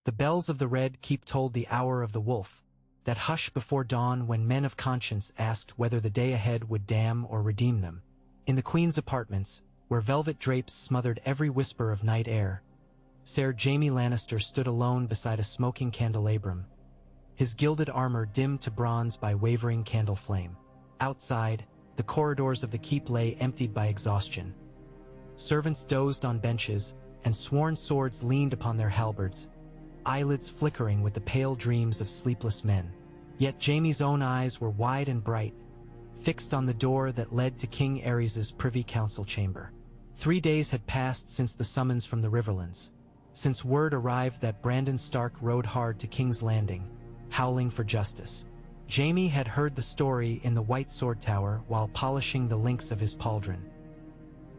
The bells of the Red Keep told the hour of the wolf, that hush before dawn when men of conscience asked whether the day ahead would damn or redeem them. In the Queen's apartments, where velvet drapes smothered every whisper of night air, Sir Jaime Lannister stood alone beside a smoking candelabrum, his gilded armor dimmed to bronze by wavering candle flame. Outside, the corridors of the keep lay emptied by exhaustion. Servants dozed on benches, and sworn swords leaned upon their halberds, eyelids flickering with the pale dreams of sleepless men. Yet Jaime's own eyes were wide and bright, fixed on the door that led to King Aerys's privy council chamber. 3 days had passed since the summons from the Riverlands, since word arrived that Brandon Stark rode hard to King's Landing, howling for justice. Jaime had heard the story in the White Sword Tower while polishing the links of his pauldron.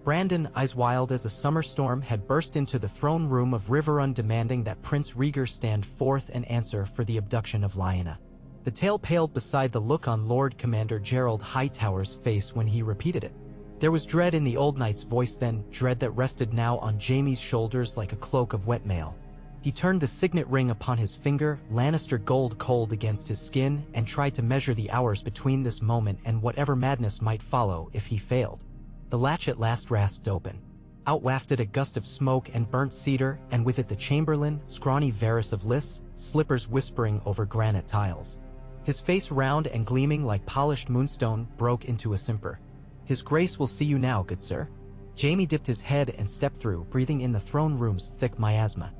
Brandon, eyes wild as a summer storm, had burst into the throne room of Riverrun demanding that Prince Rhaegar stand forth and answer for the abduction of Lyanna. The tale paled beside the look on Lord Commander Gerald Hightower's face when he repeated it. There was dread in the old knight's voice then, dread that rested now on Jaime's shoulders like a cloak of wet mail. He turned the signet ring upon his finger, Lannister gold cold against his skin, and tried to measure the hours between this moment and whatever madness might follow if he failed. The latch at last rasped open. Out wafted a gust of smoke and burnt cedar, and with it the chamberlain, scrawny Varys of Lys, slippers whispering over granite tiles. His face round and gleaming like polished moonstone broke into a simper. "His Grace will see you now, good sir." Jaime dipped his head and stepped through, breathing in the throne room's thick miasma.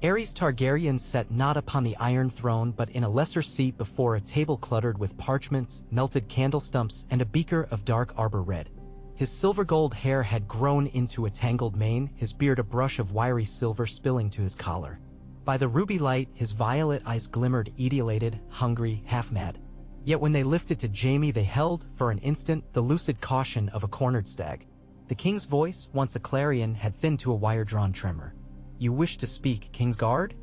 Aerys Targaryen sat not upon the Iron Throne but in a lesser seat before a table cluttered with parchments, melted candle stumps, and a beaker of dark arbor red. His silver-gold hair had grown into a tangled mane, his beard a brush of wiry silver spilling to his collar. By the ruby light, his violet eyes glimmered etiolated, hungry, half-mad. Yet when they lifted to Jaime they held, for an instant, the lucid caution of a cornered stag. The king's voice, once a clarion, had thinned to a wire-drawn tremor. "You wish to speak, King's Guard?"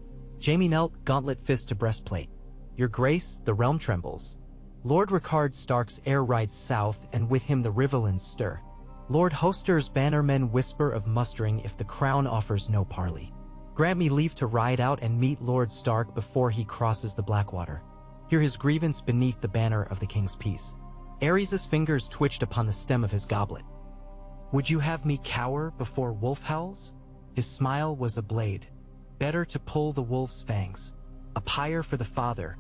Jaime knelt, gauntlet fist to breastplate. "Your Grace, the realm trembles." Lord Rickard Stark's heir rides south, and with him the Riverlands stir. Lord Hoster's bannermen whisper of mustering if the crown offers no parley. Grant me leave to ride out and meet Lord Stark before he crosses the Blackwater. Hear his grievance beneath the banner of the king's peace. Aerys's fingers twitched upon the stem of his goblet. "Would you have me cower before wolf howls?" His smile was a blade. "Better to pull the wolf's fangs. A pyre for the father,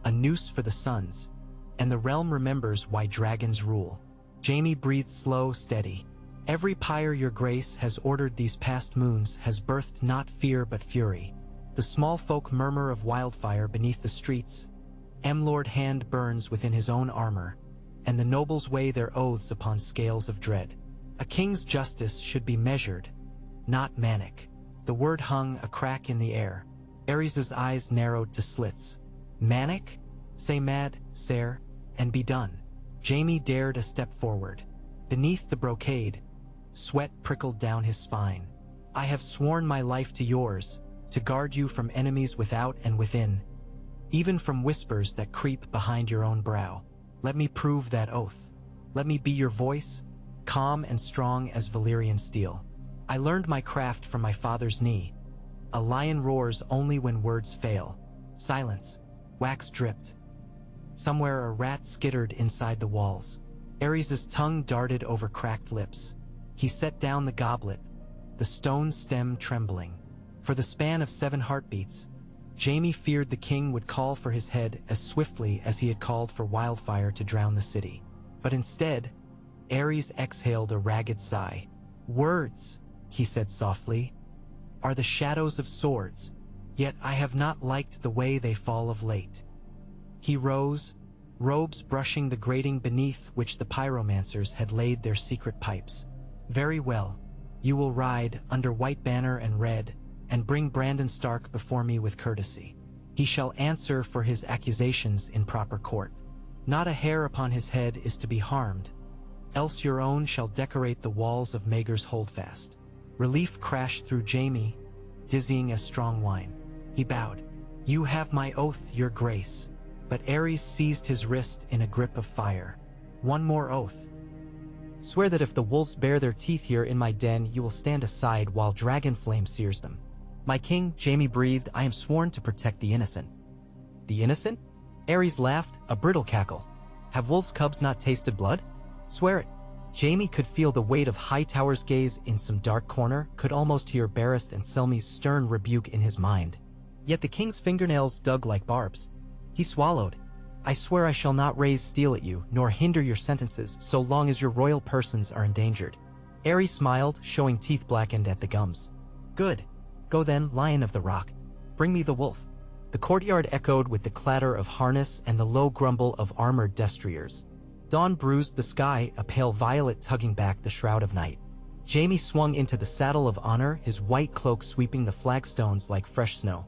a noose for the sons, and the realm remembers why dragons rule." Jaime breathed slow, steady. "Every pyre your grace has ordered these past moons has birthed not fear but fury. The small folk murmur of wildfire beneath the streets. Lord Hand burns within his own armor, and the nobles weigh their oaths upon scales of dread. A king's justice should be measured, not manic." The word hung a crack in the air. Aerys's eyes narrowed to slits. "Manic? Say mad, sire, and be done." Jaime dared a step forward. Beneath the brocade, sweat prickled down his spine. "I have sworn my life to yours, to guard you from enemies without and within, even from whispers that creep behind your own brow. Let me prove that oath. Let me be your voice, calm and strong as Valyrian steel. I learned my craft from my father's knee. A lion roars only when words fail." Silence. Wax dripped. Somewhere a rat skittered inside the walls. Aerys's tongue darted over cracked lips. He set down the goblet, the stone stem trembling. For the span of 7 heartbeats, Jaime feared the king would call for his head as swiftly as he had called for wildfire to drown the city. But instead, Aerys exhaled a ragged sigh. "Words," he said softly, "are the shadows of swords, yet I have not liked the way they fall of late." He rose, robes brushing the grating beneath which the pyromancers had laid their secret pipes. "Very well. You will ride under white banner and red, and bring Brandon Stark before me with courtesy. He shall answer for his accusations in proper court. Not a hair upon his head is to be harmed, else your own shall decorate the walls of Maegor's holdfast." Relief crashed through Jaime, dizzying as strong wine. He bowed. "You have my oath, your grace." But Aerys seized his wrist in a grip of fire. "One more oath. Swear that if the wolves bare their teeth here in my den, you will stand aside while dragon flame sears them." My king, Jaime breathed, I am sworn to protect the innocent. The innocent? Ares laughed, a brittle cackle. Have wolves' cubs not tasted blood? Swear it. Jaime could feel the weight of Hightower's gaze in some dark corner, could almost hear Barrist and Selmy's stern rebuke in his mind. Yet the king's fingernails dug like barbs. He swallowed. I swear I shall not raise steel at you, nor hinder your sentences, so long as your royal persons are endangered. Ares smiled, showing teeth blackened at the gums. Good. Go then, Lion of the Rock. Bring me the wolf. The courtyard echoed with the clatter of harness and the low grumble of armored destriers. Dawn bruised the sky, a pale violet tugging back the shroud of night. Jaime swung into the saddle of honor, his white cloak sweeping the flagstones like fresh snow.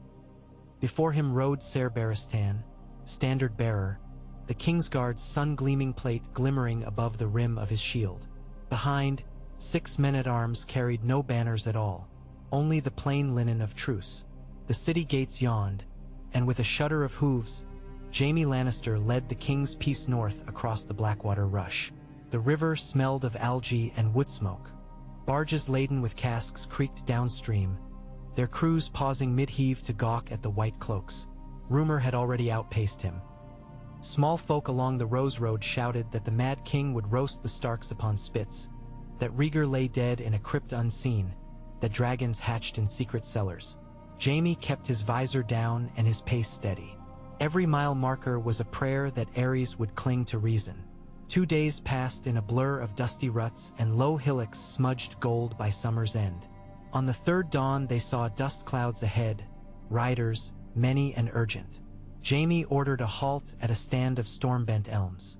Before him rode Ser Barristan, standard bearer, the Kingsguard's sun-gleaming plate glimmering above the rim of his shield. Behind, 6 men-at-arms carried no banners at all, only the plain linen of truce. The city gates yawned, and with a shudder of hooves, Jaime Lannister led the King's Peace north across the Blackwater Rush. The river smelled of algae and wood smoke. Barges laden with casks creaked downstream, their crews pausing mid-heave to gawk at the white cloaks. Rumor had already outpaced him. Small folk along the Rose Road shouted that the Mad King would roast the Starks upon spits, that Rhaegar lay dead in a crypt unseen, that dragons hatched in secret cellars. Jaime kept his visor down and his pace steady. Every mile marker was a prayer that Ares would cling to reason. 2 days passed in a blur of dusty ruts and low hillocks smudged gold by summer's end. On the third dawn they saw dust clouds ahead, riders, many and urgent. Jaime ordered a halt at a stand of storm-bent elms.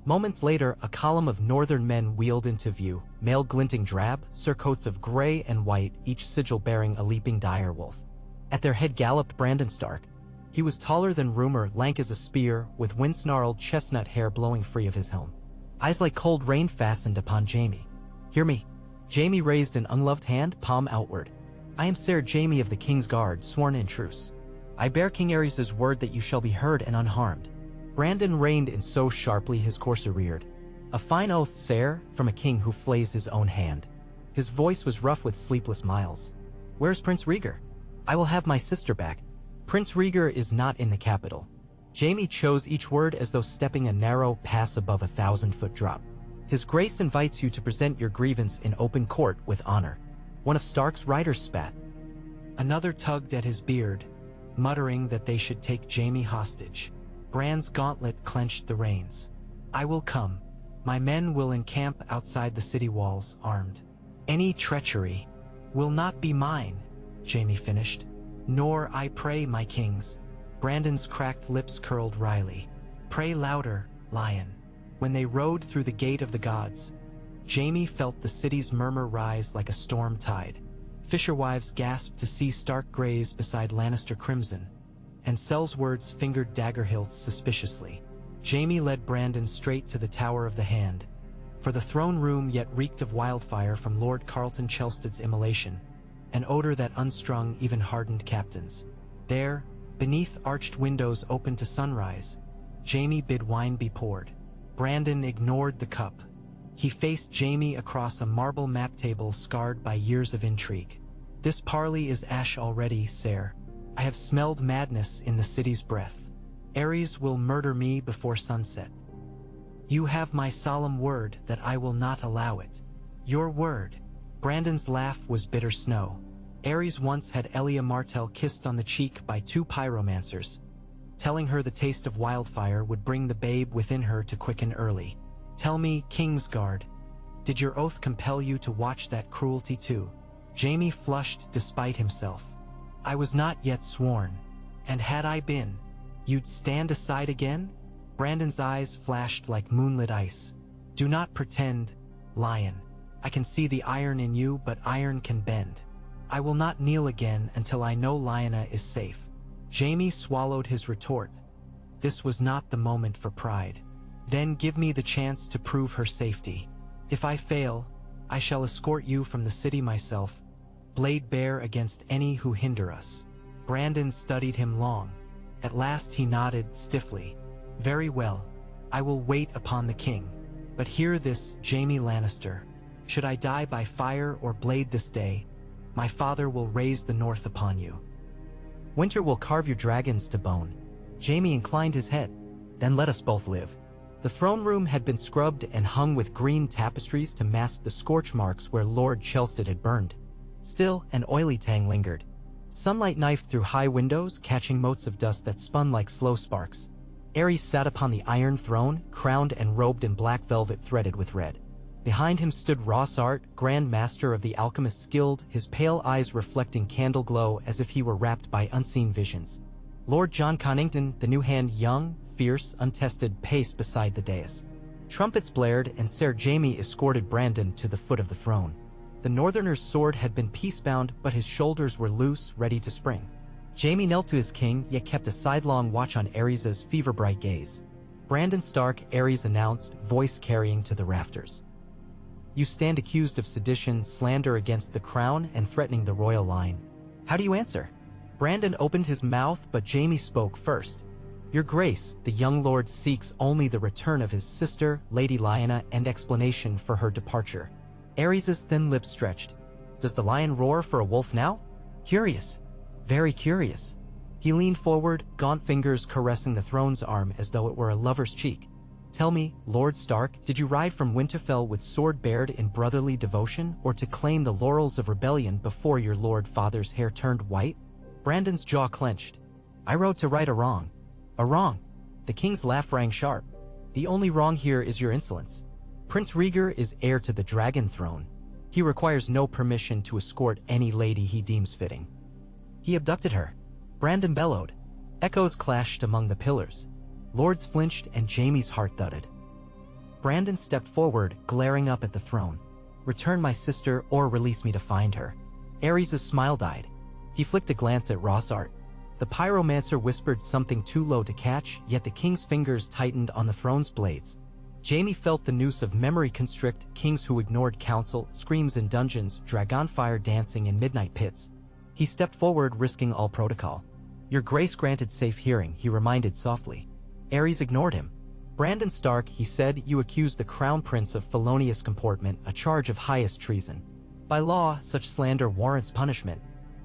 Moments later, a column of northern men wheeled into view, mail glinting drab, surcoats of gray and white, each sigil bearing a leaping direwolf. At their head galloped Brandon Stark. He was taller than rumor, lank as a spear, with wind-snarled chestnut hair blowing free of his helm. Eyes like cold rain fastened upon Jaime. Hear me. Jaime raised an unloved hand, palm outward. I am Ser Jaime of the King's Guard, sworn in truce. I bear King Ares' word that you shall be heard and unharmed. Brandon reined in so sharply his courser reared. A fine oath, sire, from a king who flays his own hand. His voice was rough with sleepless miles. Where's Prince Rhaegar? I will have my sister back. Prince Rhaegar is not in the capital. Jaime chose each word as though stepping a narrow pass above a 1,000-foot drop. His grace invites you to present your grievance in open court with honor. One of Stark's riders spat. Another tugged at his beard, muttering that they should take Jaime hostage. Bran's gauntlet clenched the reins. I will come. My men will encamp outside the city walls, armed. Any treachery will not be mine, Jaime finished. Nor, I pray, my kings. Brandon's cracked lips curled wryly. Pray louder, lion. When they rode through the gate of the gods, Jaime felt the city's murmur rise like a storm tide. Fisherwives gasped to see Stark graze beside Lannister crimson, and Sellswords fingered dagger hilts suspiciously. Jaime led Brandon straight to the Tower of the Hand, for the throne room yet reeked of wildfire from Lord Carlton Chelstead's immolation, an odor that unstrung even hardened captains. There, beneath arched windows open to sunrise, Jaime bid wine be poured. Brandon ignored the cup. He faced Jaime across a marble map table scarred by years of intrigue. This parley is ash already, sire. I have smelled madness in the city's breath. Ares will murder me before sunset. You have my solemn word that I will not allow it. Your word. Brandon's laugh was bitter snow. Ares once had Elia Martell kissed on the cheek by 2 pyromancers, telling her the taste of wildfire would bring the babe within her to quicken early. Tell me, Kingsguard, did your oath compel you to watch that cruelty too? Jaime flushed despite himself. I was not yet sworn, and had I been, you'd stand aside again? Brandon's eyes flashed like moonlit ice. Do not pretend, lion. I can see the iron in you, but iron can bend. I will not kneel again until I know Lyanna is safe. Jaime swallowed his retort. This was not the moment for pride. Then give me the chance to prove her safety. If I fail, I shall escort you from the city myself, blade bare against any who hinder us. Brandon studied him long. At last he nodded stiffly. Very well, I will wait upon the king. But hear this, Jaime Lannister. Should I die by fire or blade this day, my father will raise the north upon you. Winter will carve your dragons to bone. Jaime inclined his head. Then let us both live. The throne room had been scrubbed and hung with green tapestries to mask the scorch marks where Lord Chelstead had burned. Still, an oily tang lingered. Sunlight knifed through high windows, catching motes of dust that spun like slow sparks. Aerys sat upon the iron throne, crowned and robed in black velvet threaded with red. Behind him stood Rossart, Grand Master of the Alchemist's Guild, his pale eyes reflecting candle glow as if he were wrapped by unseen visions. Lord John Connington, the new hand, young, fierce, untested, paced beside the dais. Trumpets blared, and Ser Jaime escorted Brandon to the foot of the throne. The Northerner's sword had been peacebound, but his shoulders were loose, ready to spring. Jaime knelt to his king, yet kept a sidelong watch on Aerys' fever-bright gaze. Brandon Stark, Aerys announced, voice carrying to the rafters. You stand accused of sedition, slander against the crown, and threatening the royal line. How do you answer? Brandon opened his mouth, but Jaime spoke first. Your Grace, the young lord seeks only the return of his sister, Lady Lyanna, and explanation for her departure. Aerys' thin lips stretched. Does the lion roar for a wolf now? Curious. Very curious. He leaned forward, gaunt fingers caressing the throne's arm as though it were a lover's cheek. Tell me, Lord Stark, did you ride from Winterfell with sword bared in brotherly devotion, or to claim the laurels of rebellion before your lord father's hair turned white? Brandon's jaw clenched. I rode to right a wrong. A wrong. The king's laugh rang sharp. The only wrong here is your insolence. Prince Rhaegar is heir to the dragon throne. He requires no permission to escort any lady he deems fitting. He abducted her. Brandon bellowed. Echoes clashed among the pillars. Lords flinched and Jaime's heart thudded. Brandon stepped forward, glaring up at the throne. Return my sister or release me to find her. Aerys' smile died. He flicked a glance at Rossart. The pyromancer whispered something too low to catch, yet the king's fingers tightened on the throne's blades. Jaime felt the noose of memory constrict, kings who ignored counsel, screams in dungeons, dragonfire dancing in midnight pits. He stepped forward, risking all protocol. Your Grace granted safe hearing, he reminded softly. Aerys ignored him. Brandon Stark, he said, you accuse the crown prince of felonious comportment, a charge of highest treason. By law, such slander warrants punishment.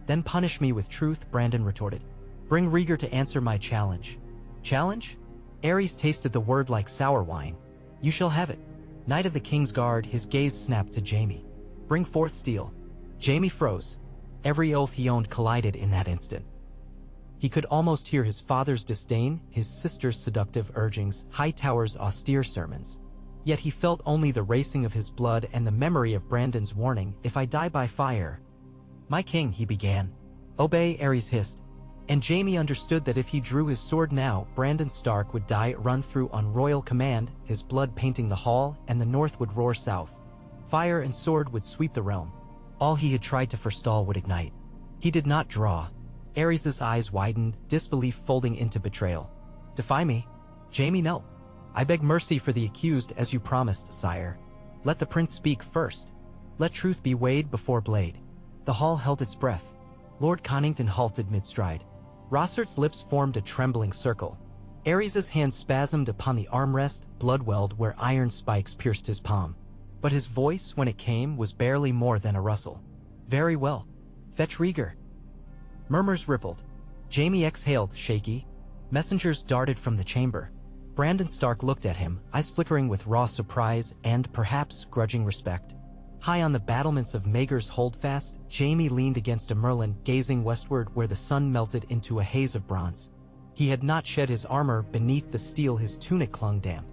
Then punish me with truth, Brandon retorted. Bring Rhaegar to answer my challenge. Challenge? Aerys tasted the word like sour wine. You shall have it. Knight of the King's Guard, his gaze snapped to Jaime. Bring forth steel. Jaime froze. Every oath he owned collided in that instant. He could almost hear his father's disdain, his sister's seductive urgings, Hightower's austere sermons. Yet he felt only the racing of his blood and the memory of Brandon's warning, if I die by fire. My king, he began. Obey, Aerys hissed. And Jaime understood that if he drew his sword now, Brandon Stark would die run through on royal command, his blood painting the hall, and the north would roar south. Fire and sword would sweep the realm. All he had tried to forestall would ignite. He did not draw. Aerys' eyes widened, disbelief folding into betrayal. Defy me? Jaime knelt. I beg mercy for the accused as you promised, sire. Let the prince speak first. Let truth be weighed before blade. The hall held its breath. Lord Connington halted mid-stride. Rossart's lips formed a trembling circle. Aerys' hand spasmed upon the armrest, blood welled where iron spikes pierced his palm. But his voice, when it came, was barely more than a rustle. Very well. Fetch Rhaegar. Murmurs rippled. Jaime exhaled, shaky. Messengers darted from the chamber. Brandon Stark looked at him, eyes flickering with raw surprise and, perhaps, grudging respect. High on the battlements of Maegor's Holdfast, Jaime leaned against a merlin, gazing westward where the sun melted into a haze of bronze. He had not shed his armor, beneath the steel his tunic clung damp.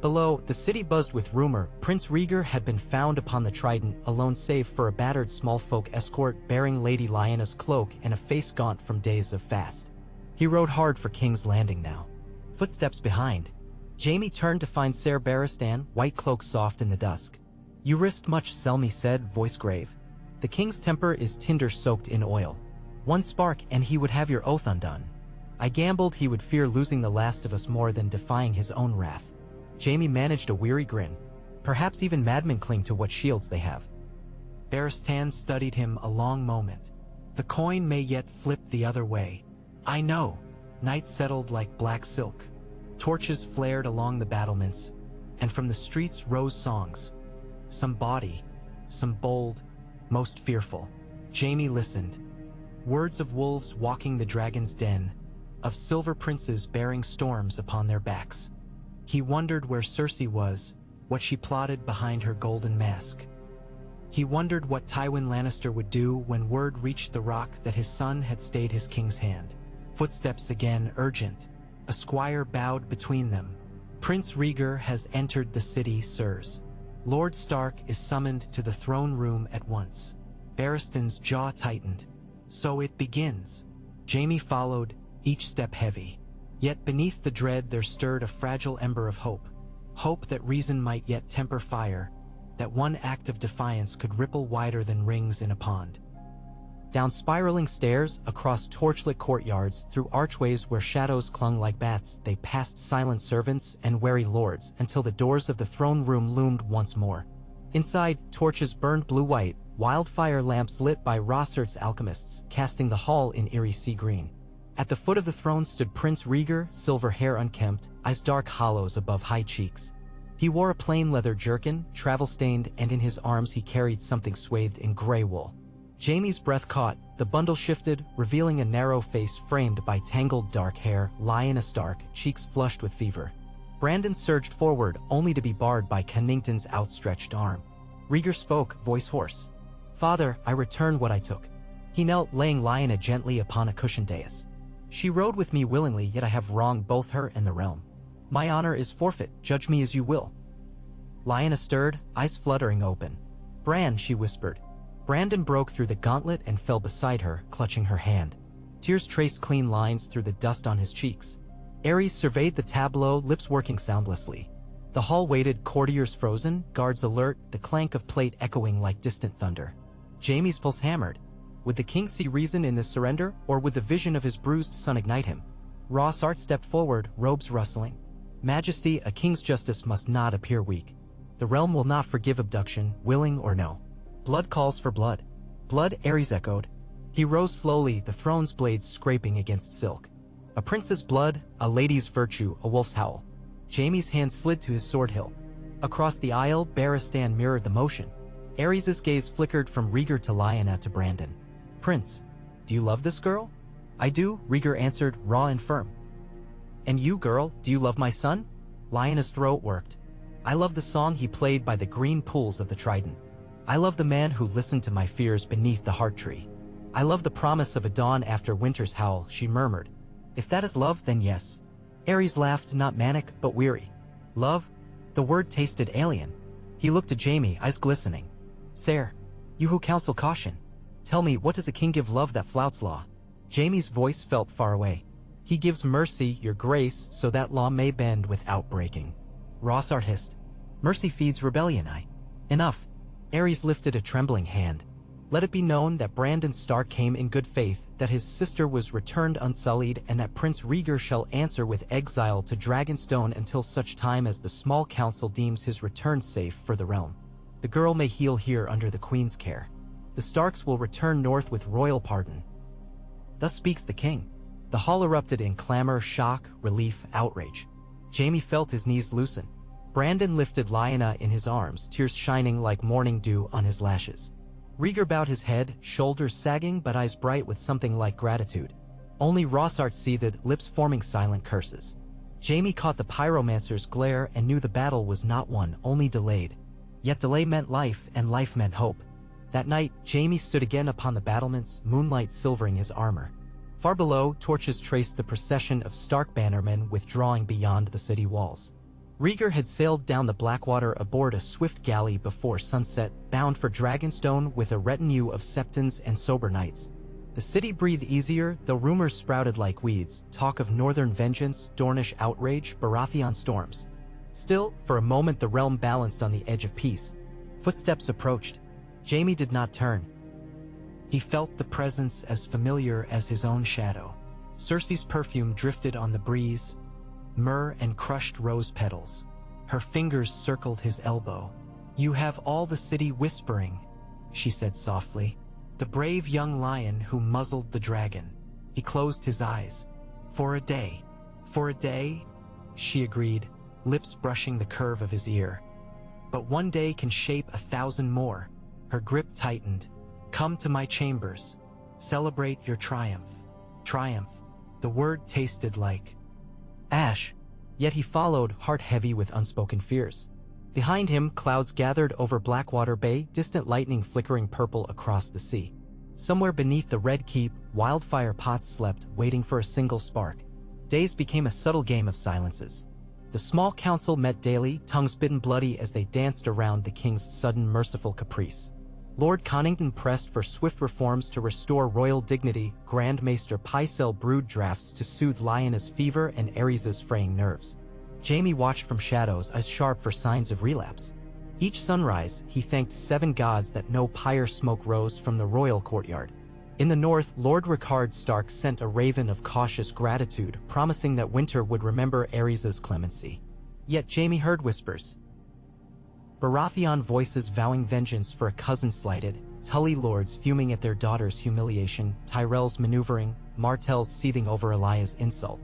Below, the city buzzed with rumor. Prince Rhaegar had been found upon the Trident, alone save for a battered small folk escort bearing Lady Lyanna's cloak and a face gaunt from days of fast. He rode hard for King's Landing now. Footsteps behind. Jaime turned to find Ser Barristan, white cloak soft in the dusk. You risked much, Selmy said, voice grave. The king's temper is tinder soaked in oil. One spark and he would have your oath undone. I gambled he would fear losing the last of us more than defying his own wrath. Jaime managed a weary grin. Perhaps even madmen cling to what shields they have. Barristan studied him a long moment. The coin may yet flip the other way. I know. Night settled like black silk. Torches flared along the battlements, and from the streets rose songs. Some bawdy, some bold, most fearful. Jaime listened. Words of wolves walking the dragon's den, of silver princes bearing storms upon their backs. He wondered where Cersei was, what she plotted behind her golden mask. He wondered what Tywin Lannister would do when word reached the Rock that his son had stayed his king's hand. Footsteps again, urgent. A squire bowed between them. Prince Rhaegar has entered the city, sirs. Lord Stark is summoned to the throne room at once. Barristan's jaw tightened. So it begins. Jaime followed, each step heavy. Yet beneath the dread there stirred a fragile ember of hope. Hope that reason might yet temper fire, that one act of defiance could ripple wider than rings in a pond. Down spiraling stairs, across torchlit courtyards, through archways where shadows clung like bats, they passed silent servants and wary lords until the doors of the throne room loomed once more. Inside, torches burned blue-white, wildfire lamps lit by Rossert's alchemists, casting the hall in eerie sea green. At the foot of the throne stood Prince Rhaegar, silver hair unkempt, eyes dark hollows above high cheeks. He wore a plain leather jerkin, travel-stained, and in his arms he carried something swathed in gray wool. Jaime's breath caught, the bundle shifted, revealing a narrow face framed by tangled dark hair, Lyanna Stark, cheeks flushed with fever. Brandon surged forward, only to be barred by Connington's outstretched arm. Rhaegar spoke, voice hoarse. "Father, I returned what I took." He knelt, laying Lyanna gently upon a cushioned dais. "She rode with me willingly, yet I have wronged both her and the realm. My honor is forfeit, judge me as you will." Lyanna stirred, eyes fluttering open. "Bran," she whispered. Brandon broke through the gauntlet and fell beside her, clutching her hand. Tears traced clean lines through the dust on his cheeks. Aerys surveyed the tableau, lips working soundlessly. The hall waited, courtiers frozen, guards alert, the clank of plate echoing like distant thunder. Jaime's pulse hammered. Would the king see reason in this surrender, or would the vision of his bruised son ignite him? Rossart stepped forward, robes rustling. "Majesty, a king's justice must not appear weak. The realm will not forgive abduction, willing or no. Blood calls for blood." "Blood," Aerys echoed. He rose slowly, the throne's blades scraping against silk. "A prince's blood, a lady's virtue, a wolf's howl." Jaime's hand slid to his sword hilt. Across the aisle, Barristan mirrored the motion. Aerys' gaze flickered from Rhaegar to Lyanna to Brandon. "Prince, do you love this girl?" "I do," Rhaegar answered, raw and firm. "And you, girl, do you love my son?" Lyanna's throat worked. "I love the song he played by the green pools of the Trident. I love the man who listened to my fears beneath the heart tree. I love the promise of a dawn after winter's howl," she murmured. "If that is love, then yes." Aerys laughed, not manic, but weary. "Love?" The word tasted alien. He looked at Jaime, eyes glistening. "Sire, you who counsel caution, tell me, what does a king give love that flouts law?" Jaime's voice felt far away. "He gives mercy, your grace, so that law may bend without breaking." Rossart hissed. "Mercy feeds rebellion, Enough." Aerys lifted a trembling hand. "Let it be known that Brandon Stark came in good faith, that his sister was returned unsullied, and that Prince Rhaegar shall answer with exile to Dragonstone until such time as the small council deems his return safe for the realm. The girl may heal here under the Queen's care. The Starks will return north with royal pardon." Thus speaks the king. The hall erupted in clamor, shock, relief, outrage. Jaime felt his knees loosen. Brandon lifted Lyanna in his arms, tears shining like morning dew on his lashes. Rhaegar bowed his head, shoulders sagging but eyes bright with something like gratitude. Only Rossart seethed, lips forming silent curses. Jaime caught the pyromancer's glare and knew the battle was not won, only delayed. Yet delay meant life, and life meant hope. That night, Jaime stood again upon the battlements, moonlight silvering his armor. Far below, torches traced the procession of Stark bannermen withdrawing beyond the city walls. Rhaegar had sailed down the Blackwater aboard a swift galley before sunset, bound for Dragonstone with a retinue of septons and sober knights. The city breathed easier, though rumors sprouted like weeds, talk of northern vengeance, Dornish outrage, Baratheon storms. Still, for a moment the realm balanced on the edge of peace. Footsteps approached. Jaime did not turn. He felt the presence as familiar as his own shadow. Cersei's perfume drifted on the breeze, myrrh and crushed rose petals. Her fingers circled his elbow. "You have all the city whispering," she said softly. "The brave young lion who muzzled the dragon." He closed his eyes. "For a day." "For a day," she agreed, lips brushing the curve of his ear. "But one day can shape 1,000 more." Her grip tightened. Come to my chambers. Celebrate your triumph. Triumph. The word tasted like ash. Yet he followed, heart heavy with unspoken fears. Behind him, clouds gathered over Blackwater Bay, distant lightning flickering purple across the sea. Somewhere beneath the Red Keep, wildfire pots slept, waiting for a single spark. Days became a subtle game of silences. The small council met daily, tongues bitten bloody as they danced around the king's sudden merciful caprice. Lord Conington pressed for swift reforms to restore royal dignity. Grand Maester Pycelle brewed drafts to soothe Lyanna's fever and Ares's fraying nerves. Jaime watched from shadows, eyes sharp for signs of relapse. Each sunrise, he thanked 7 gods that no pyre smoke rose from the royal courtyard. In the north, Lord Rickard Stark sent a raven of cautious gratitude, promising that winter would remember Ares's clemency. Yet Jaime heard whispers. Baratheon voices vowing vengeance for a cousin slighted, Tully lords fuming at their daughter's humiliation, Tyrell's maneuvering, Martell's seething over Elaya's insult.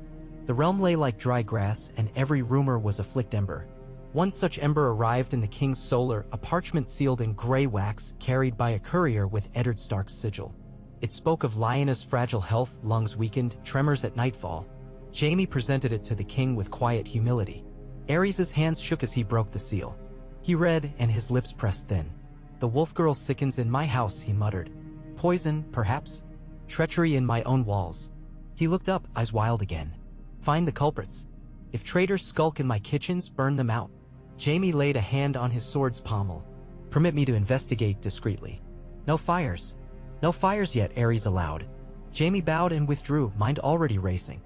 The realm lay like dry grass, and every rumor was a flicked ember. One such ember arrived in the king's solar, a parchment sealed in gray wax, carried by a courier with Eddard Stark's sigil. It spoke of Lyanna's fragile health, lungs weakened, tremors at nightfall. Jaime presented it to the king with quiet humility. Ares's hands shook as he broke the seal. He read, and his lips pressed thin. "The wolf girl sickens in my house," he muttered. "Poison, perhaps? Treachery in my own walls." He looked up, eyes wild again. "Find the culprits. If traitors skulk in my kitchens, burn them out." Jaime laid a hand on his sword's pommel. "Permit me to investigate discreetly." "No fires. No fires yet," Ares allowed. Jaime bowed and withdrew, mind already racing.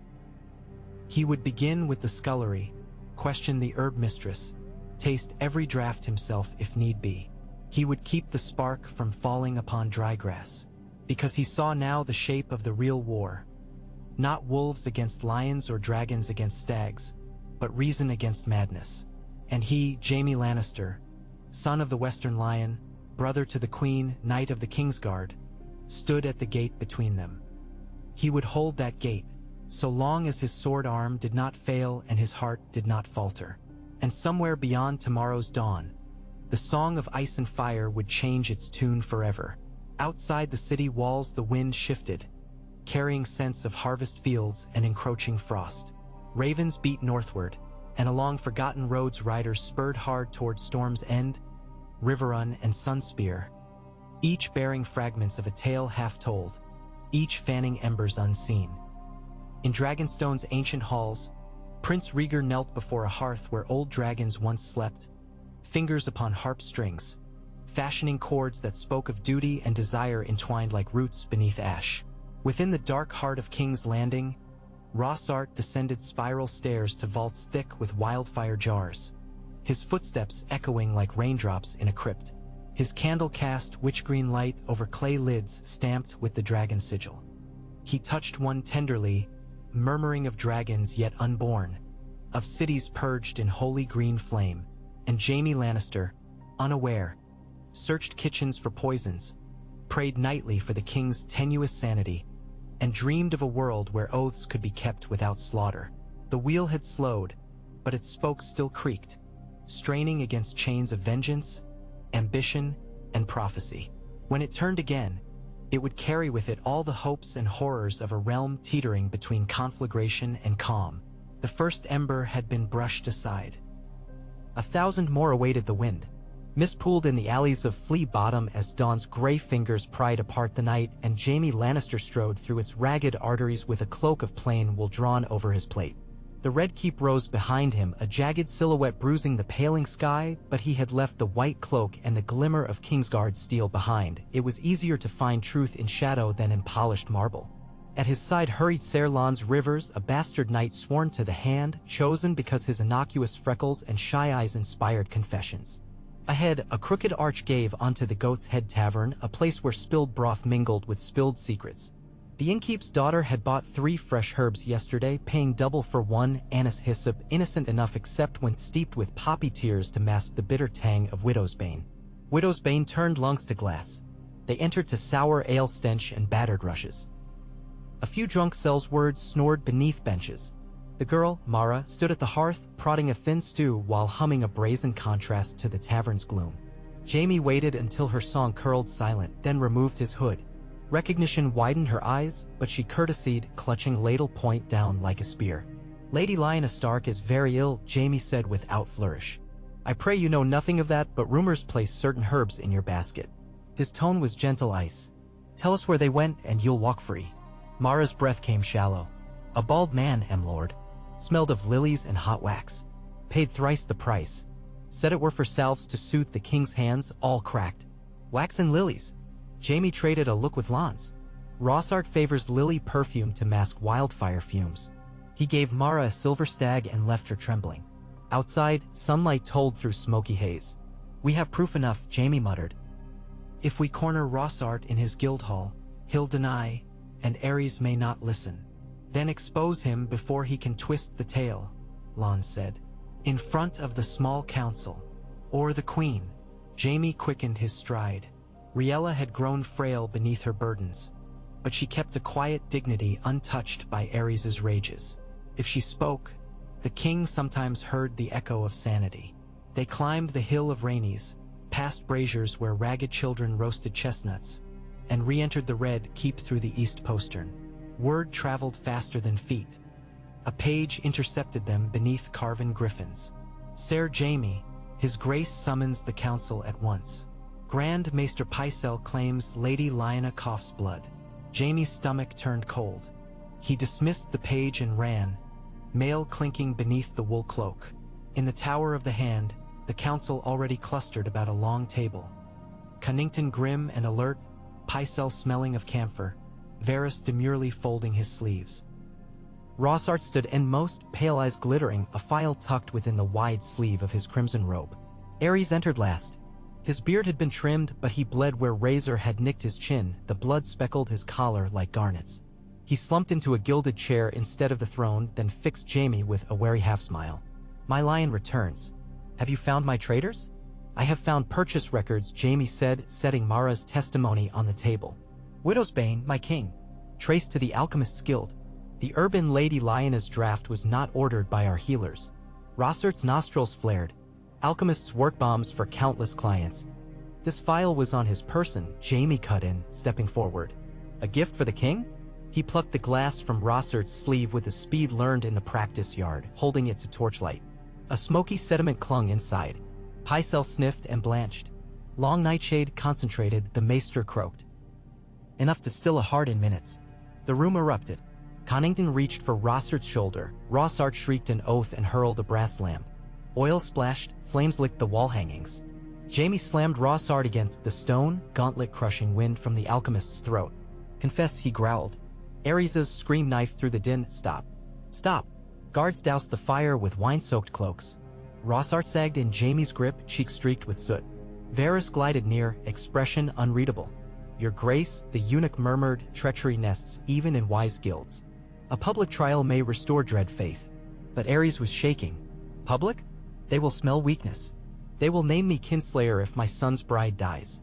He would begin with the scullery, question the herb mistress, taste every draught himself if need be. He would keep the spark from falling upon dry grass, because he saw now the shape of the real war. Not wolves against lions or dragons against stags, but reason against madness. And he, Jaime Lannister, son of the Western Lion, brother to the Queen, knight of the Kingsguard, stood at the gate between them. He would hold that gate, so long as his sword arm did not fail and his heart did not falter. And somewhere beyond tomorrow's dawn, the song of ice and fire would change its tune forever. Outside the city walls the wind shifted, carrying scents of harvest fields and encroaching frost. Ravens beat northward, and along forgotten roads riders spurred hard toward Storm's End, Riverrun, and Sunspear, each bearing fragments of a tale half-told, each fanning embers unseen. In Dragonstone's ancient halls, Prince Rhaegar knelt before a hearth where old dragons once slept, fingers upon harp strings, fashioning chords that spoke of duty and desire entwined like roots beneath ash. Within the dark heart of King's Landing, Rossart descended spiral stairs to vaults thick with wildfire jars, his footsteps echoing like raindrops in a crypt. His candle cast witch-green light over clay lids stamped with the dragon sigil. He touched one tenderly, murmuring of dragons yet unborn, of cities purged in holy green flame, and Jaime Lannister, unaware, searched kitchens for poisons, prayed nightly for the king's tenuous sanity, and dreamed of a world where oaths could be kept without slaughter. The wheel had slowed, but its spokes still creaked, straining against chains of vengeance, ambition, and prophecy. When it turned again, it would carry with it all the hopes and horrors of a realm teetering between conflagration and calm. The first ember had been brushed aside. 1,000 more awaited the wind, mispooled in the alleys of Flea Bottom as dawn's gray fingers pried apart the night, and Jaime Lannister strode through its ragged arteries with a cloak of plain wool drawn over his plate. The Red Keep rose behind him, a jagged silhouette bruising the paling sky, but he had left the white cloak and the glimmer of Kingsguard steel behind. It was easier to find truth in shadow than in polished marble. At his side hurried Serlon's Rivers, a bastard knight sworn to the hand, chosen because his innocuous freckles and shy eyes inspired confessions. Ahead, a crooked arch gave onto the Goat's Head Tavern, a place where spilled broth mingled with spilled secrets. The innkeep's daughter had bought 3 fresh herbs yesterday, paying double for one, anise hyssop, innocent enough except when steeped with poppy tears to mask the bitter tang of Widow's Bane. Widow's Bane turned lungs to glass. They entered to sour ale stench and battered rushes. A few drunk Sellswords snored beneath benches. The girl, Mara, stood at the hearth, prodding a thin stew while humming a brazen contrast to the tavern's gloom. Jaime waited until her song curled silent, then removed his hood. Recognition widened her eyes, but she courtesied, clutching ladle point down like a spear. "Lady Lyanna Stark is very ill," Jaime said without flourish. "I pray you know nothing of that, but rumors place certain herbs in your basket." His tone was gentle ice. "Tell us where they went, and you'll walk free." Mara's breath came shallow. "A bald man, lord. Smelled of lilies and hot wax. Paid thrice the price. Said it were for salves to soothe the king's hands, all cracked. Wax and lilies." Jaime traded a look with Lance. "Rossart favors lily perfume to mask wildfire fumes." He gave Mara a silver stag and left her trembling. Outside, sunlight told through smoky haze. "We have proof enough," Jaime muttered. "If we corner Rossart in his guild hall, he'll deny, and Ares may not listen. Then expose him before he can twist the tale," Lon said. "In front of the small council. Or the queen." Jaime quickened his stride. Riella had grown frail beneath her burdens, but she kept a quiet dignity untouched by Ares's rages. If she spoke, the king sometimes heard the echo of sanity. They climbed the hill of Rainies, past braziers where ragged children roasted chestnuts, and re-entered the red keep through the east postern. Word traveled faster than feet. A page intercepted them beneath carven griffins. "Sir Jaime, his grace summons the council at once. Grand Maester Pycelle claims Lady Lyanna coughs blood." Jaime's stomach turned cold. He dismissed the page and ran, mail clinking beneath the wool cloak. In the Tower of the Hand, the council already clustered about a long table. Cunnington grim and alert, Pycelle smelling of camphor, Varys demurely folding his sleeves. Rossart stood endmost, pale eyes glittering, a file tucked within the wide sleeve of his crimson robe. Ares entered last. His beard had been trimmed, but he bled where razor had nicked his chin, the blood speckled his collar like garnets. He slumped into a gilded chair instead of the throne, then fixed Jaime with a wary half-smile. "My lion returns. Have you found my traitors?" "I have found purchase records," Jaime said, setting Mara's testimony on the table. "Widow's Bane, my king. Traced to the Alchemist's Guild. The urban Lady Lyanna's draft was not ordered by our healers." Rossart's nostrils flared. "Alchemists work bombs for countless clients. This file was on his person," Jaime cut in, stepping forward. "A gift for the king?" He plucked the glass from Rossart's sleeve with a speed learned in the practice yard, holding it to torchlight. A smoky sediment clung inside. Pycelle sniffed and blanched. "Long nightshade concentrated," the maester croaked. "Enough to still a heart in minutes." The room erupted. Connington reached for Rossart's shoulder. Rossart shrieked an oath and hurled a brass lamp. Oil splashed, flames licked the wall hangings. Jaime slammed Rossart against the stone, gauntlet-crushing wind from the alchemist's throat. "Confess," he growled. Ares's scream knife through the din. "Stop. Stop." Guards doused the fire with wine-soaked cloaks. Rossart sagged in Jaime's grip, cheek streaked with soot. Varys glided near, expression unreadable. "Your grace," the eunuch murmured, "treachery nests even in wise guilds. A public trial may restore dread faith." But Ares was shaking. "Public? They will smell weakness. They will name me kinslayer if my son's bride dies.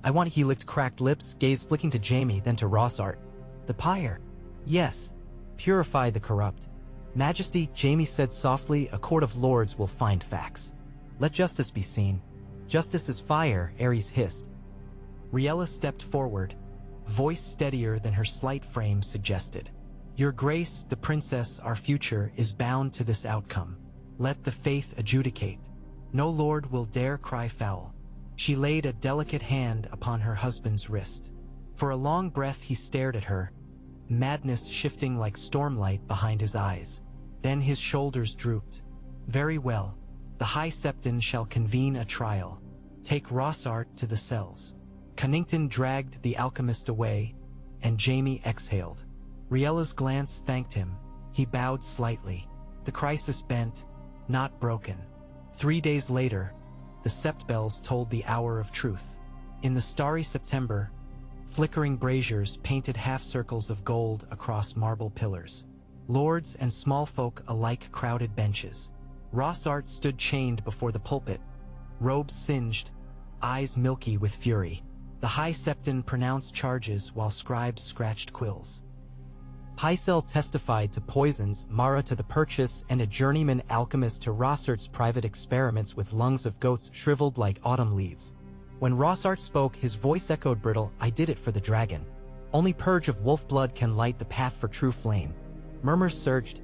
I want." He licked cracked lips, gaze flicking to Jaime, then to Rossart. "The pyre." "Yes. Purify the corrupt." "Majesty," Jaime said softly, "a court of lords will find facts. Let justice be seen." "Justice is fire," Ares hissed. Riella stepped forward, voice steadier than her slight frame suggested. "Your grace, the princess, our future, is bound to this outcome. Let the faith adjudicate. No lord will dare cry foul." She laid a delicate hand upon her husband's wrist. For a long breath he stared at her, madness shifting like stormlight behind his eyes. Then his shoulders drooped. "Very well. The High Septon shall convene a trial. Take Rossart to the cells." Cunnington dragged the alchemist away, and Jaime exhaled. Riella's glance thanked him. He bowed slightly. The crisis bent, not broken. 3 days later, the sept bells told the hour of truth. In the starry September, flickering braziers painted half-circles of gold across marble pillars. Lords and small folk alike crowded benches. Rossart stood chained before the pulpit, robes singed, eyes milky with fury. The High Septon pronounced charges while scribes scratched quills. Pycelle testified to poisons, Mara to the purchase, and a journeyman alchemist to Rossart's private experiments with lungs of goats shriveled like autumn leaves. When Rossart spoke, his voice echoed brittle, "I did it for the dragon. Only purge of wolf blood can light the path for true flame." Murmurs surged.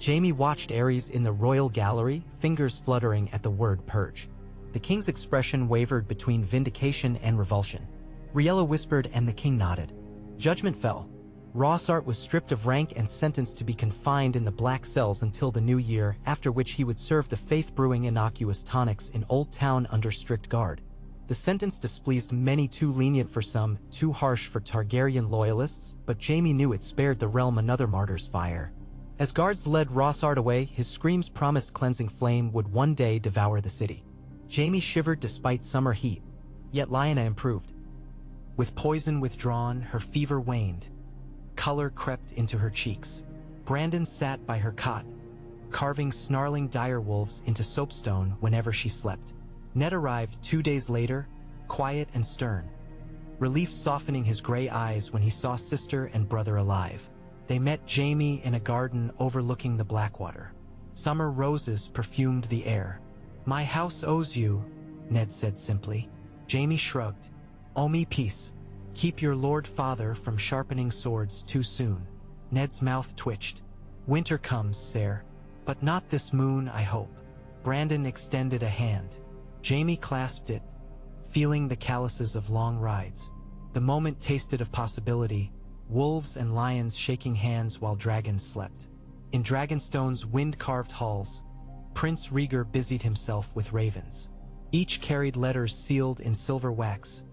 Jaime watched Aerys in the royal gallery, fingers fluttering at the word purge. The king's expression wavered between vindication and revulsion. Riella whispered and the king nodded. Judgment fell. Rossart was stripped of rank and sentenced to be confined in the black cells until the new year, after which he would serve the faith-brewing innocuous tonics in Old Town under strict guard. The sentence displeased many, too lenient for some, too harsh for Targaryen loyalists, but Jaime knew it spared the realm another martyr's fire. As guards led Rossart away, his screams promised cleansing flame would one day devour the city. Jaime shivered despite summer heat, yet Lyanna improved. With poison withdrawn, her fever waned. Color crept into her cheeks. Brandon sat by her cot, carving snarling direwolves into soapstone whenever she slept. Ned arrived 2 days later, quiet and stern, relief softening his gray eyes when he saw sister and brother alive. They met Jaime in a garden overlooking the Blackwater. Summer roses perfumed the air. "My house owes you," Ned said simply. Jaime shrugged. "Owe me peace. Keep your lord father from sharpening swords too soon." Ned's mouth twitched. "Winter comes, sire. But not this moon, I hope." Brandon extended a hand. Jaime clasped it, feeling the calluses of long rides. The moment tasted of possibility, wolves and lions shaking hands while dragons slept. In Dragonstone's wind-carved halls, Prince Rhaegar busied himself with ravens. Each carried letters sealed in silver wax,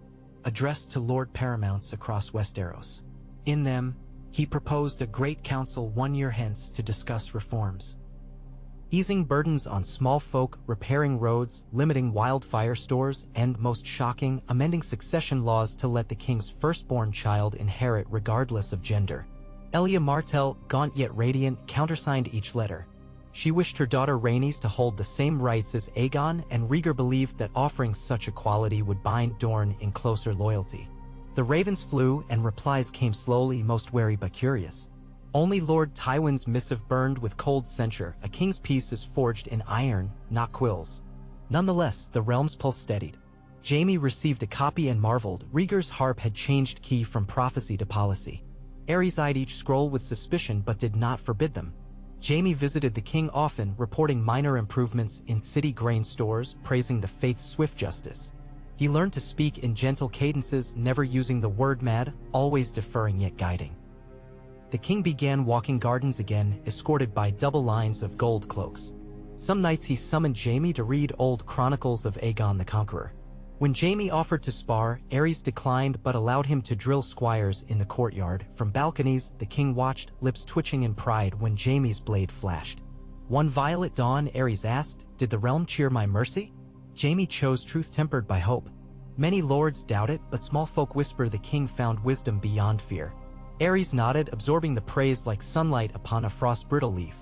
addressed to Lord Paramounts across Westeros. In them, he proposed a great council 1 year hence to discuss reforms. Easing burdens on small folk, repairing roads, limiting wildfire stores, and, most shocking, amending succession laws to let the king's firstborn child inherit regardless of gender. Elia Martell, gaunt yet radiant, countersigned each letter. She wished her daughter Rhaenys to hold the same rights as Aegon, and Rhaegar believed that offering such equality would bind Dorne in closer loyalty. The ravens flew, and replies came slowly, most wary but curious. Only Lord Tywin's missive burned with cold censure. A king's peace is forged in iron, not quills. Nonetheless, the realm's pulse steadied. Jaime received a copy and marveled. Rhaegar's harp had changed key from prophecy to policy. Aerys eyed each scroll with suspicion but did not forbid them. Jaime visited the king often, reporting minor improvements in city grain stores, praising the faith's swift justice. He learned to speak in gentle cadences, never using the word mad, always deferring yet guiding. The king began walking gardens again, escorted by double lines of gold cloaks. Some nights he summoned Jaime to read old chronicles of Aegon the Conqueror. When Jaime offered to spar, Aerys declined but allowed him to drill squires in the courtyard. From balconies, the king watched, lips twitching in pride when Jaime's blade flashed. "One violet dawn," Aerys asked, "did the realm cheer my mercy?" Jaime chose truth tempered by hope. Many lords doubt it, but small folk whisper the king found wisdom beyond fear. Aerys nodded, absorbing the praise like sunlight upon a frost-brittle leaf.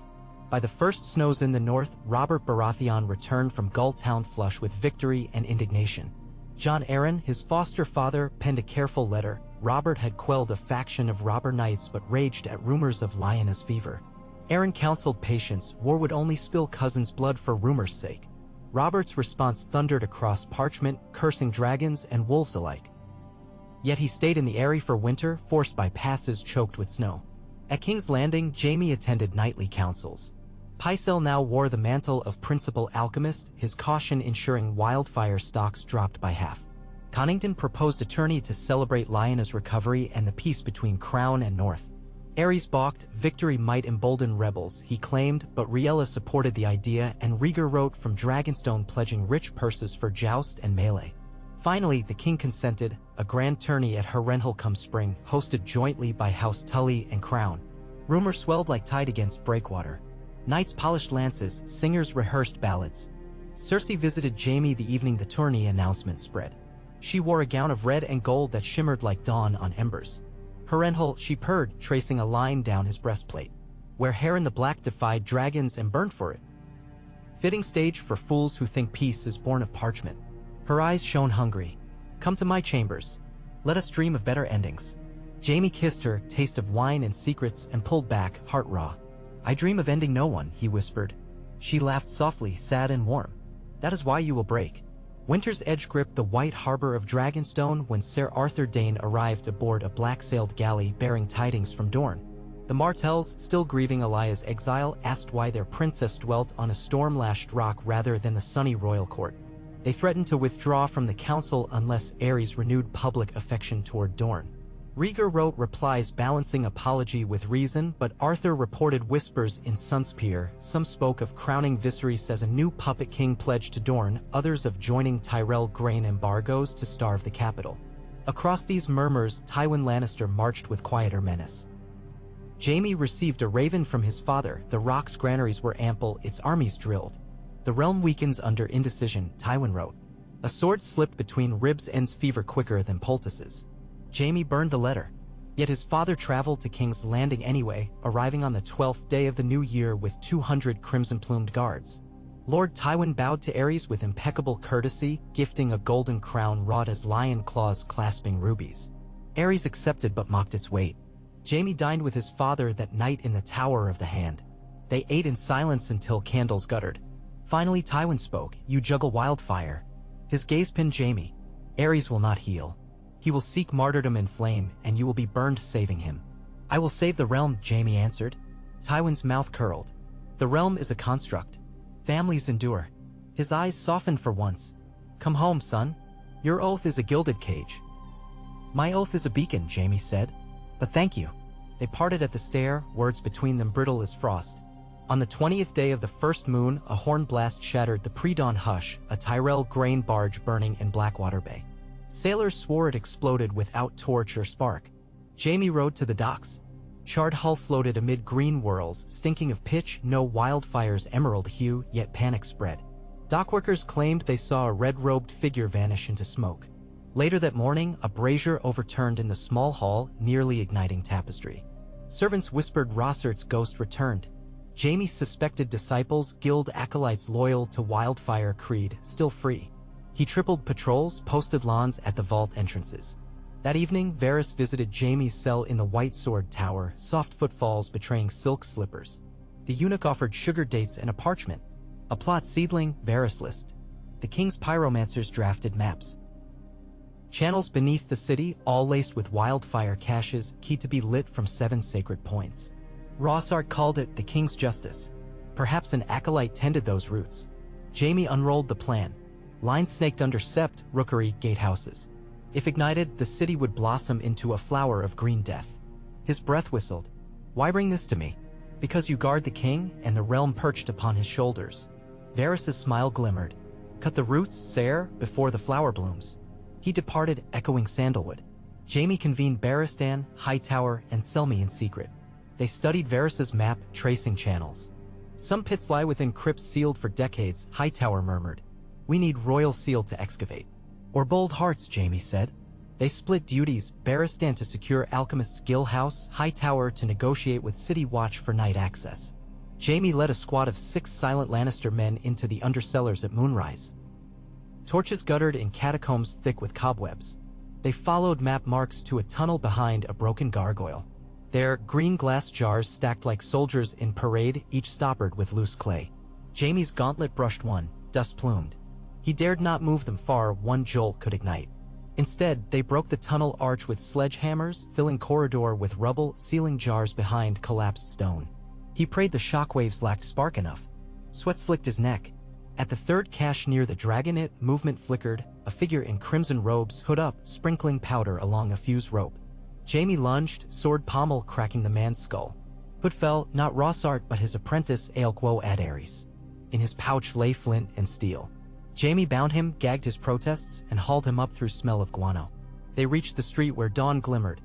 By the first snows in the north, Robert Baratheon returned from Gulltown flush with victory and indignation. Jon Arryn, his foster father, penned a careful letter. Robert had quelled a faction of robber knights but raged at rumors of Lyanna's fever. Arryn counseled patience, war would only spill cousins' blood for rumor's sake. Robert's response thundered across parchment, cursing dragons and wolves alike. Yet he stayed in the Eyrie for winter, forced by passes choked with snow. At King's Landing, Jaime attended nightly councils. Pycelle now wore the mantle of principal alchemist, his caution ensuring wildfire stocks dropped by half. Connington proposed a tourney to celebrate Lyanna's recovery and the peace between Crown and North. Aerys balked, victory might embolden rebels, he claimed, but Riella supported the idea, and Rhaegar wrote from Dragonstone pledging rich purses for joust and melee. Finally, the king consented, a grand tourney at Harrenhal come spring, hosted jointly by House Tully and Crown. Rumor swelled like tide against breakwater. Knights polished lances, singers rehearsed ballads. Cersei visited Jaime the evening the tourney announcement spread. She wore a gown of red and gold that shimmered like dawn on embers. Harrenhal, she purred, tracing a line down his breastplate. Where Harren the Black defied dragons and burned for it. Fitting stage for fools who think peace is born of parchment. Her eyes shone hungry. Come to my chambers. Let us dream of better endings. Jaime kissed her, taste of wine and secrets, and pulled back, heart raw. I dream of ending no one, he whispered. She laughed softly, sad and warm. That is why you will break. Winter's Edge gripped the white harbor of Dragonstone when Sir Arthur Dane arrived aboard a black-sailed galley bearing tidings from Dorne. The Martells, still grieving Elia's exile, asked why their princess dwelt on a storm-lashed rock rather than the sunny royal court. They threatened to withdraw from the council unless Aerys renewed public affection toward Dorne. Rhaegar wrote replies balancing apology with reason, but Arthur reported whispers in Sunspear. Some spoke of crowning Viserys as a new puppet king pledged to Dorne, others of joining Tyrell grain embargoes to starve the capital. Across these murmurs, Tywin Lannister marched with quieter menace. Jaime received a raven from his father. The Rock's granaries were ample, its armies drilled. The realm weakens under indecision, Tywin wrote. A sword slipped between ribs, ends fever quicker than poultices. Jaime burned the letter. Yet his father traveled to King's Landing anyway, arriving on the 12th day of the new year with 200 crimson-plumed guards. Lord Tywin bowed to Aerys with impeccable courtesy, gifting a golden crown wrought as lion claws clasping rubies. Aerys accepted but mocked its weight. Jaime dined with his father that night in the Tower of the Hand. They ate in silence until candles guttered. Finally Tywin spoke. "You juggle wildfire." His gaze pinned Jaime. "Aerys will not heal. He will seek martyrdom in flame, and you will be burned saving him." "I will save the realm," Jaime answered. Tywin's mouth curled. "The realm is a construct. Families endure." His eyes softened for once. "Come home, son. Your oath is a gilded cage." "My oath is a beacon," Jaime said. "But thank you." They parted at the stair, words between them brittle as frost. On the 20th day of the first moon, a horn blast shattered the pre-dawn hush, a Tyrell grain barge burning in Blackwater Bay. Sailors swore it exploded without torch or spark. Jaime rowed to the docks. Charred hull floated amid green whirls, stinking of pitch, no wildfire's emerald hue, yet panic spread. Dockworkers claimed they saw a red-robed figure vanish into smoke. Later that morning, a brazier overturned in the small hall, nearly igniting tapestry. Servants whispered Rossert's ghost returned. Jaime suspected disciples, guild acolytes loyal to Wildfire Creed, still free. He tripled patrols, posted lawns at the vault entrances. That evening, Varys visited Jaime's cell in the White Sword Tower, soft footfalls betraying silk slippers. The eunuch offered sugar dates and a parchment. A plot seedling, Varys lisped. The king's pyromancers drafted maps. Channels beneath the city, all laced with wildfire caches, key to be lit from 7 sacred points. Rossart called it the king's justice. Perhaps an acolyte tended those routes. Jaime unrolled the plan. Lines snaked under sept, rookery, gatehouses. If ignited, the city would blossom into a flower of green death. His breath whistled. "Why bring this to me?" "Because you guard the king, and the realm perched upon his shoulders." Varys' smile glimmered. "Cut the roots, sire, before the flower blooms." He departed, echoing sandalwood. Jaime convened Barristan, Hightower, and Selmy in secret. They studied Varys' map, tracing channels. "Some pits lie within crypts sealed for decades," Hightower murmured. "We need royal seal to excavate." "Or bold hearts," Jaime said. They split duties, Barristan to secure Alchemist's Gill House, Hightower to negotiate with City Watch for night access. Jaime led a squad of 6 silent Lannister men into the undercellars at moonrise. Torches guttered in catacombs thick with cobwebs. They followed map marks to a tunnel behind a broken gargoyle. There, green glass jars stacked like soldiers in parade, each stoppered with loose clay. Jaime's gauntlet brushed one, dust-plumed. He dared not move them far, one jolt could ignite. Instead, they broke the tunnel arch with sledgehammers, filling corridor with rubble, sealing jars behind collapsed stone. He prayed the shockwaves lacked spark enough. Sweat slicked his neck. At the 3rd cache near the dragonette, movement flickered, a figure in crimson robes, hood up, sprinkling powder along a fused rope. Jaime lunged, sword pommel cracking the man's skull. Hood fell, not Rossart but his apprentice Aelquo ad Aerys. In his pouch lay flint and steel. Jaime bound him, gagged his protests, and hauled him up through smell of guano. They reached the street where dawn glimmered.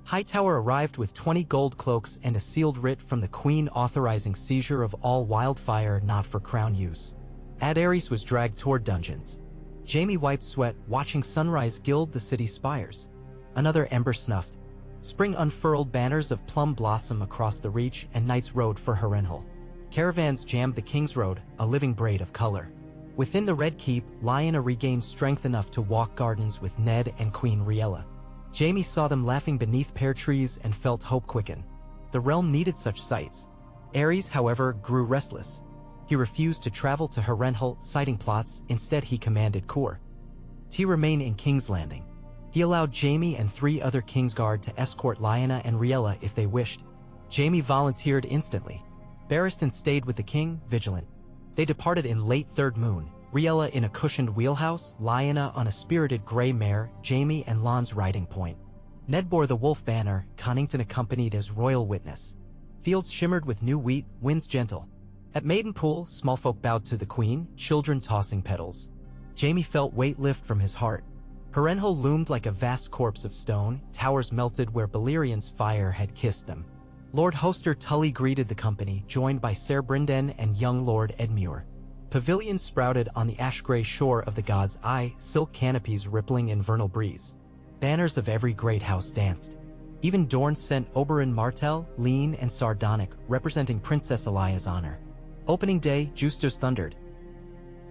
Hightower arrived with 20 gold cloaks and a sealed writ from the Queen authorizing seizure of all wildfire not for crown use. Ad Aerys was dragged toward dungeons. Jaime wiped sweat, watching sunrise gild the city's spires. Another ember snuffed. Spring unfurled banners of plum blossom across the reach, and knights rode for Harrenhal. Caravans jammed the King's Road, a living braid of color. Within the Red Keep, Lyanna regained strength enough to walk gardens with Ned and Queen Riella. Jaime saw them laughing beneath pear trees and felt hope quicken. The realm needed such sights. Aerys, however, grew restless. He refused to travel to Harrenhal, citing plots. Instead, he commanded Cour to remain in King's Landing. He allowed Jaime and 3 other Kingsguard to escort Lyanna and Riella if they wished. Jaime volunteered instantly. Barristan stayed with the king, vigilant. They departed in late third moon, Riella in a cushioned wheelhouse, Lyanna on a spirited gray mare, Jaime and Lon's riding point. Ned bore the wolf banner, Connington accompanied as royal witness. Fields shimmered with new wheat, winds gentle. At Maidenpool, small folk bowed to the queen, children tossing petals. Jaime felt weight lift from his heart. Harrenhal loomed like a vast corpse of stone, towers melted where Balerian's fire had kissed them. Lord Hoster Tully greeted the company, joined by Ser Brynden and young Lord Edmure. Pavilions sprouted on the ash-gray shore of the God's Eye, silk canopies rippling in vernal breeze. Banners of every great house danced. Even Dorne sent Oberyn Martell, lean and sardonic, representing Princess Elia's honor. Opening day, Justers thundered.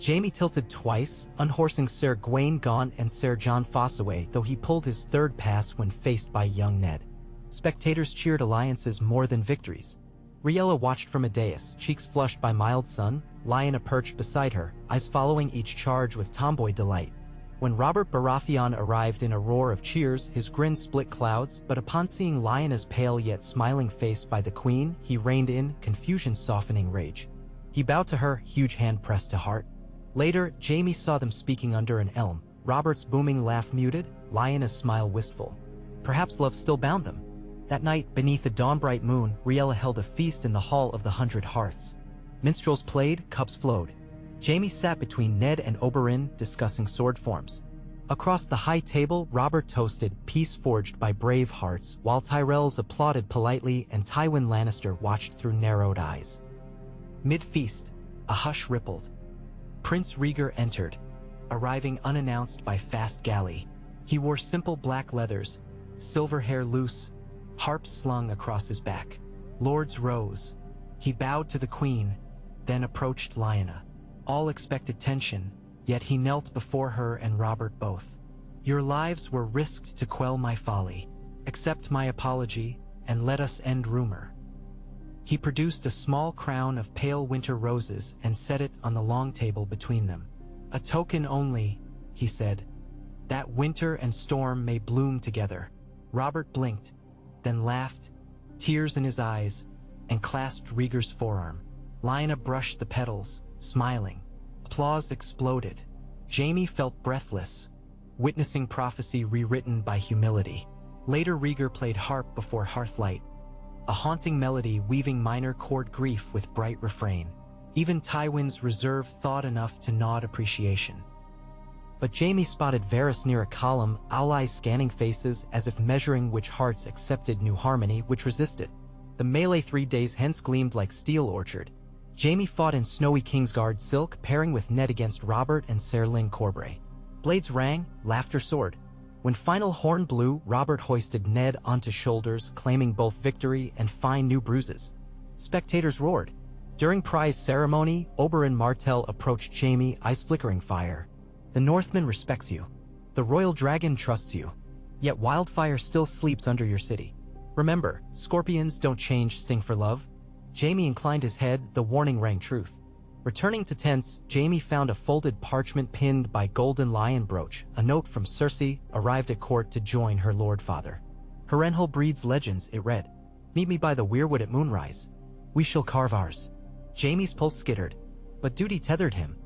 Jaime tilted twice, unhorsing Ser Gawain Gaunt and Ser Jon Fossaway, though he pulled his third pass when faced by young Ned. Spectators cheered alliances more than victories. Riella watched from a dais, cheeks flushed by mild sun, Lyanna perched beside her, eyes following each charge with tomboy delight. When Robert Baratheon arrived in a roar of cheers, his grin split clouds, but upon seeing Lyanna's pale yet smiling face by the queen, he reined in, confusion softening rage. He bowed to her, huge hand pressed to heart. Later, Jaime saw them speaking under an elm, Robert's booming laugh muted, Lyanna's smile wistful. Perhaps love still bound them. That night, beneath the dawn-bright moon, Riella held a feast in the Hall of the 100 Hearths. Minstrels played, cups flowed. Jaime sat between Ned and Oberyn, discussing sword forms. Across the high table, Robert toasted, peace forged by brave hearts, while Tyrells applauded politely and Tywin Lannister watched through narrowed eyes. Mid-feast, a hush rippled. Prince Rhaegar entered, arriving unannounced by fast galley. He wore simple black leathers, silver hair loose, harp slung across his back. Lords rose. He bowed to the queen, then approached Lyanna. All expected tension, yet he knelt before her and Robert both. Your lives were risked to quell my folly. Accept my apology, and let us end rumor. He produced a small crown of pale winter roses and set it on the long table between them. A token only, he said, that winter and storm may bloom together. Robert blinked, then laughed, tears in his eyes, and clasped Rhaegar's forearm. Lyanna brushed the petals, smiling. Applause exploded. Jaime felt breathless, witnessing prophecy rewritten by humility. Later Rhaegar played harp before hearthlight, a haunting melody weaving minor chord grief with bright refrain. Even Tywin's reserve thought enough to nod appreciation. But Jaime spotted Varys near a column, owl eyes scanning faces as if measuring which hearts accepted new harmony, which resisted. The melee 3 days hence gleamed like steel orchard. Jaime fought in snowy Kingsguard silk, pairing with Ned against Robert and Ser Lyn Corbray. Blades rang, laughter soared. When final horn blew, Robert hoisted Ned onto shoulders, claiming both victory and fine new bruises. Spectators roared. During prize ceremony, Oberyn Martell approached Jaime, eyes flickering fire. The Northman respects you. The royal dragon trusts you. Yet wildfire still sleeps under your city. Remember, scorpions don't change sting for love. Jaime inclined his head, the warning rang truth. Returning to tents, Jaime found a folded parchment pinned by golden lion brooch. A note from Cersei, arrived at court to join her lord father. Harrenhal breeds legends, it read. Meet me by the weirwood at moonrise. We shall carve ours. Jaime's pulse skittered, but duty tethered him.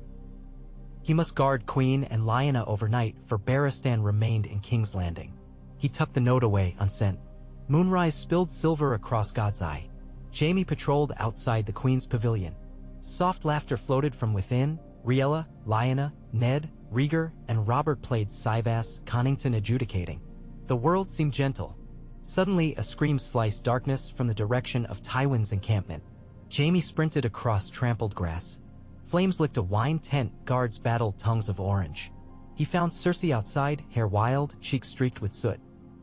He must guard Queen and Lyanna overnight, for Barristan remained in King's Landing. He tucked the note away, unsent. Moonrise spilled silver across God's Eye. Jaime patrolled outside the Queen's pavilion. Soft laughter floated from within. Riella, Lyanna, Ned, Rhaegar, and Robert played Syvass, Connington adjudicating. The world seemed gentle. Suddenly, a scream sliced darkness from the direction of Tywin's encampment. Jaime sprinted across trampled grass. Flames licked a wine tent, guards battled tongues of orange. He found Cersei outside, hair wild, cheeks streaked with soot.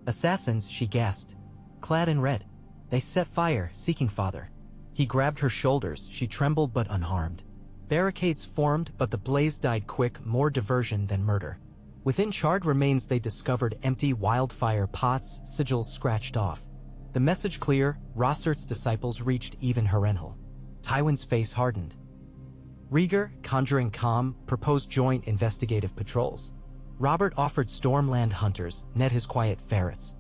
Assassins, she gasped. Clad in red. They set fire, seeking father. He grabbed her shoulders, she trembled but unharmed. Barricades formed, but the blaze died quick, more diversion than murder. Within charred remains they discovered empty wildfire pots, sigils scratched off. The message clear, Rossert's disciples reached even Harrenhal. Tywin's face hardened. Rhaegar, conjuring calm, proposed joint investigative patrols. Robert offered Stormland hunters, Ned his quiet ferrets.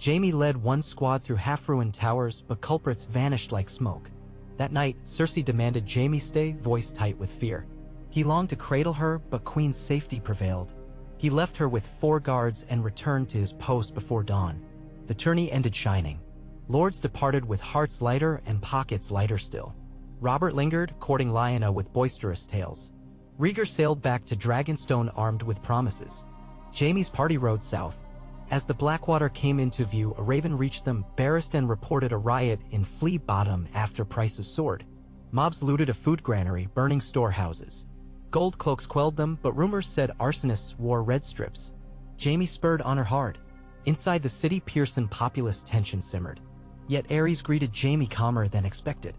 Jaime led one squad through half-ruined towers, but culprits vanished like smoke. That night, Cersei demanded Jaime stay, voice tight with fear. He longed to cradle her, but Queen's safety prevailed. He left her with 4 guards and returned to his post before dawn. The tourney ended shining. Lords departed with hearts lighter and pockets lighter still. Robert lingered, courting Lyanna with boisterous tales. Rhaegar sailed back to Dragonstone armed with promises. Jaime's party rode south. As the Blackwater came into view, a raven reached them. Barristan reported a riot in Flea Bottom after Price's sword. Mobs looted a food granary, burning storehouses. Gold cloaks quelled them, but rumors said arsonists wore red strips. Jaime spurred honor hard. Inside the city, Pearson populist tension simmered. Yet Aerys greeted Jaime calmer than expected.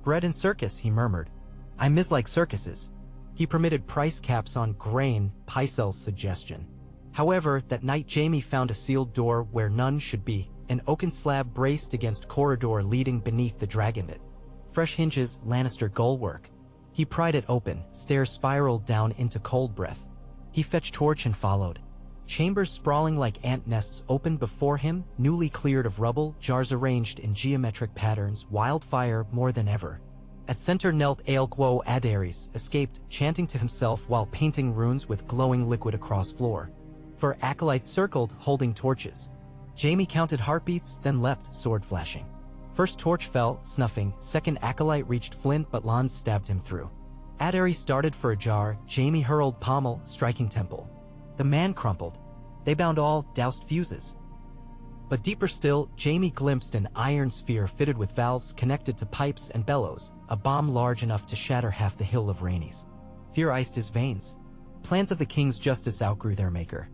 "Bread and circus," he murmured. "I mislike circuses." He permitted price caps on grain, Pycelle's suggestion. However, that night Jaime found a sealed door where none should be, an oaken slab braced against corridor leading beneath the dragonpit. Fresh hinges, Lannister goalwork. He pried it open, stairs spiraled down into cold breath. He fetched torch and followed. Chambers sprawling like ant nests opened before him, newly cleared of rubble, jars arranged in geometric patterns, wildfire more than ever. At center knelt Aelgwo Adaeris, escaped, chanting to himself while painting runes with glowing liquid across floor. For acolytes circled, holding torches. Jaime counted heartbeats, then leapt, sword flashing. First torch fell, snuffing, second acolyte reached flint but Lance stabbed him through. Adaeris darted for a jar, Jaime hurled pommel, striking temple. The man crumpled. They bound all, doused fuses. But deeper still, Jaime glimpsed an iron sphere fitted with valves connected to pipes and bellows, a bomb large enough to shatter half the hill of Rhaenys. Fear iced his veins. Plans of the king's justice outgrew their maker.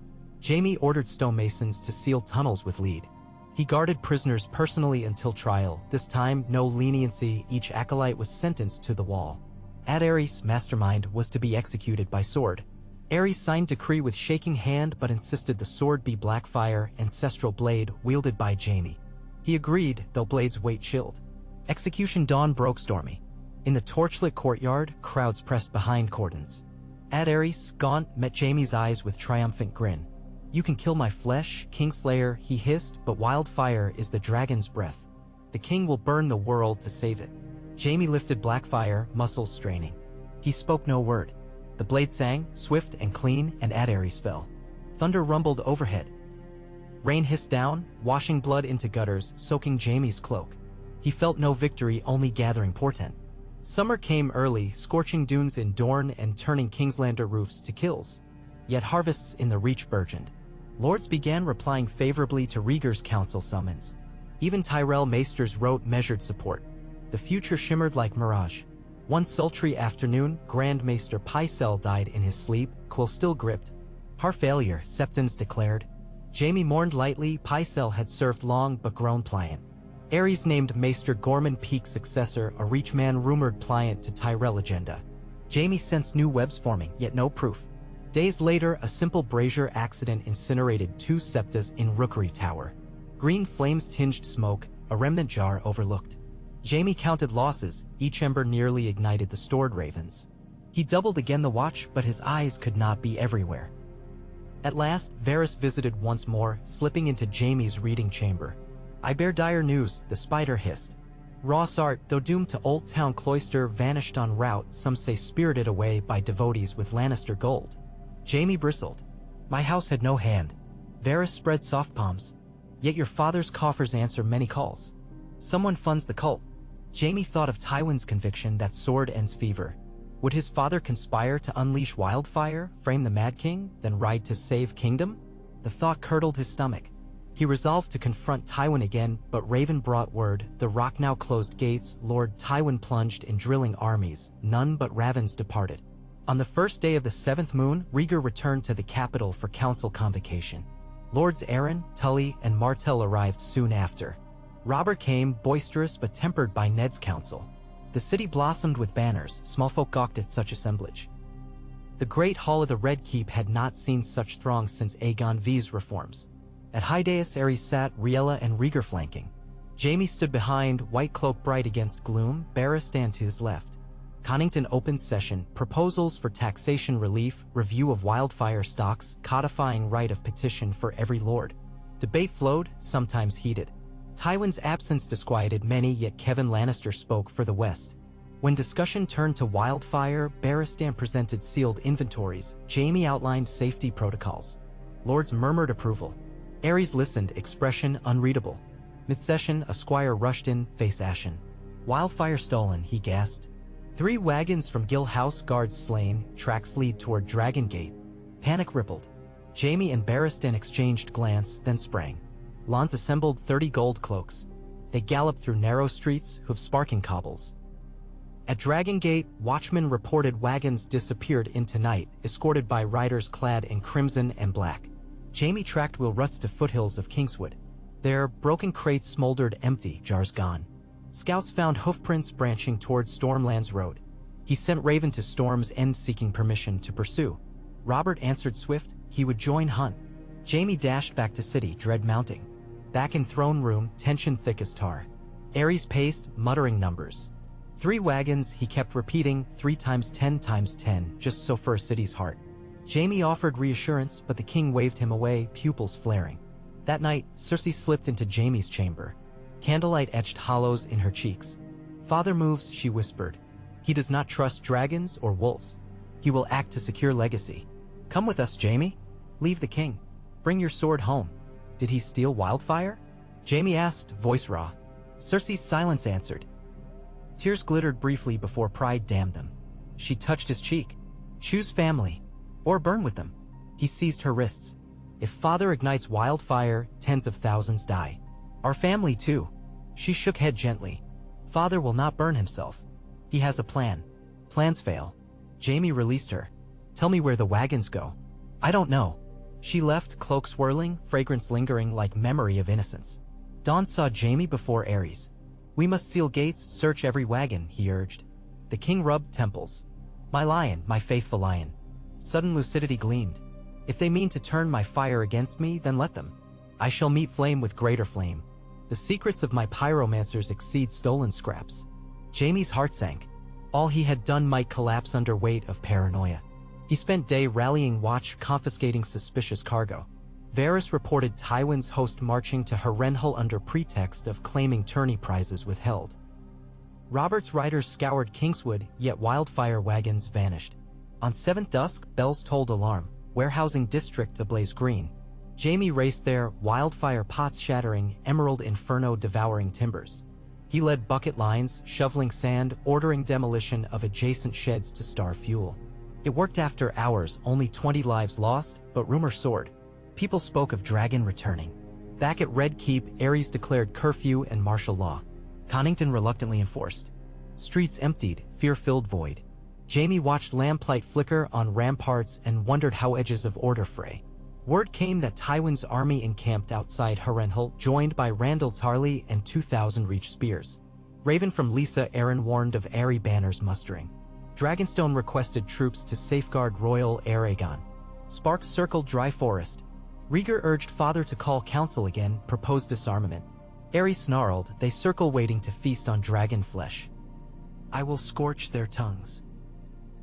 Jaime ordered stonemasons to seal tunnels with lead. He guarded prisoners personally until trial. This time, no leniency, each acolyte was sentenced to the wall. Adaeris, mastermind, was to be executed by sword. Aerys signed decree with shaking hand but insisted the sword be Blackfire, ancestral blade, wielded by Jaime. He agreed, though blade's weight chilled. Execution dawn broke stormy. In the torchlit courtyard, crowds pressed behind cordons. Adaeris, gaunt, met Jaime's eyes with triumphant grin. "You can kill my flesh, Kingslayer," he hissed, "but wildfire is the dragon's breath. The king will burn the world to save it." Jaime lifted Blackfire, muscles straining. He spoke no word. The blade sang, swift and clean, and Adaeris fell. Thunder rumbled overhead. Rain hissed down, washing blood into gutters, soaking Jaime's cloak. He felt no victory, only gathering portent. Summer came early, scorching dunes in Dorne and turning Kingslander roofs to kills. Yet harvests in the Reach burgeoned. Lords began replying favorably to Rhaegar's council summons. Even Tyrell maesters wrote measured support. The future shimmered like mirage. One sultry afternoon, Grand Maester Pycelle died in his sleep, quill still gripped. "Heart failure," Septons declared. Jaime mourned lightly. Pycelle had served long but grown pliant. Aerys named Maester Gorman Peake's successor, a Reachman rumored pliant to Tyrell agenda. Jaime sensed new webs forming, yet no proof. Days later, a simple brazier accident incinerated 2 septas in Rookery Tower. Green flames tinged smoke, a remnant jar overlooked. Jaime counted losses, each ember nearly ignited the stored ravens. He doubled again the watch, but his eyes could not be everywhere. At last, Varys visited once more, slipping into Jaime's reading chamber. "I bear dire news," the spider hissed. Rossart, though doomed to Old Town Cloister, vanished en route, some say spirited away by devotees with Lannister gold. Jaime bristled. "My house had no hand." Varys spread soft palms. "Yet your father's coffers answer many calls. Someone funds the cult." Jaime thought of Tywin's conviction that sword ends fever. Would his father conspire to unleash wildfire, frame the Mad King, then ride to save kingdom? The thought curdled his stomach. He resolved to confront Tywin again, but Raven brought word. The rock now closed gates. Lord Tywin plunged in drilling armies. None but ravens departed. On the first day of the 7th moon, Rhaegar returned to the capital for council convocation. Lords Arryn, Tully, and Martell arrived soon after. Robert came, boisterous but tempered by Ned's counsel. The city blossomed with banners. Small folk gawked at such assemblage. The great hall of the Red Keep had not seen such throngs since Aegon V's reforms. At high dais Aerys sat, Riella and Rhaegar flanking. Jaime stood behind, white cloak bright against gloom, Barristan to his left. Connington opened session, proposals for taxation relief, review of wildfire stocks, codifying right of petition for every lord. Debate flowed, sometimes heated. Tywin's absence disquieted many, yet Kevin Lannister spoke for the West. When discussion turned to wildfire, Barristan presented sealed inventories, Jaime outlined safety protocols. Lords murmured approval. Aerys listened, expression unreadable. Mid-session, a squire rushed in, face ashen. Wildfire stolen, he gasped. 3 wagons from Gill House guards slain, tracks lead toward Dragon Gate. Panic rippled. Jaime and Barristan exchanged glance, then sprang. Lawns assembled 30 gold cloaks. They galloped through narrow streets, hoof-sparking cobbles. At Dragon Gate, watchmen reported wagons disappeared into night, escorted by riders clad in crimson and black. Jaime tracked Will Ruts to foothills of Kingswood. There, broken crates smoldered empty, jars gone. Scouts found hoofprints branching toward Stormlands Road. He sent Raven to Storm's End seeking permission to pursue. Robert answered swift, he would join Hunt. Jaime dashed back to city, dread mounting. Back in throne room, tension thick as tar. Aerys paced, muttering numbers. 3 wagons, he kept repeating, 3 times 10 times 10, just so for a city's heart. Jaime offered reassurance, but the king waved him away, pupils flaring. That night, Cersei slipped into Jaime's chamber. Candlelight etched hollows in her cheeks. Father moves, she whispered. He does not trust dragons or wolves. He will act to secure legacy. Come with us, Jaime. Leave the king. Bring your sword home. Did he steal wildfire? Jaime asked, voice raw. Cersei's silence answered. Tears glittered briefly before pride damned them. She touched his cheek. Choose family. Or burn with them. He seized her wrists. If father ignites wildfire, tens of thousands die. Our family too. She shook head gently. Father will not burn himself. He has a plan. Plans fail. Jaime released her. Tell me where the wagons go. I don't know. She left, cloak swirling, fragrance lingering like memory of innocence. Dawn saw Jaime before Aerys. We must seal gates, search every wagon, he urged. The king rubbed temples. My lion, my faithful lion. Sudden lucidity gleamed. If they mean to turn my fire against me, then let them. I shall meet flame with greater flame. The secrets of my pyromancers exceed stolen scraps. Jaime's heart sank. All he had done might collapse under weight of paranoia. He spent day rallying watch, confiscating suspicious cargo. Varys reported Tywin's host marching to Harrenhal under pretext of claiming tourney prizes withheld. Robert's riders scoured Kingswood, yet wildfire wagons vanished. On 7th dusk, bells tolled alarm, warehousing district ablaze green. Jaime raced there, wildfire pots shattering, emerald inferno devouring timbers. He led bucket lines, shoveling sand, ordering demolition of adjacent sheds to starve fuel. It worked after hours, only 20 lives lost, but rumor soared. People spoke of Dragon returning. Back at Red Keep, Aerys declared curfew and martial law. Connington reluctantly enforced. Streets emptied, fear-filled void. Jaime watched lamplight flicker on ramparts and wondered how edges of order fray. Word came that Tywin's army encamped outside Harrenhal, joined by Randall Tarley and 2,000 reach spears. Raven from Lisa Arryn warned of airy banners mustering. Dragonstone requested troops to safeguard Royal Aegon. Sparks circled dry forest. Rhaegar urged father to call council again, proposed disarmament. Aerys snarled, they circle waiting to feast on dragon flesh. I will scorch their tongues.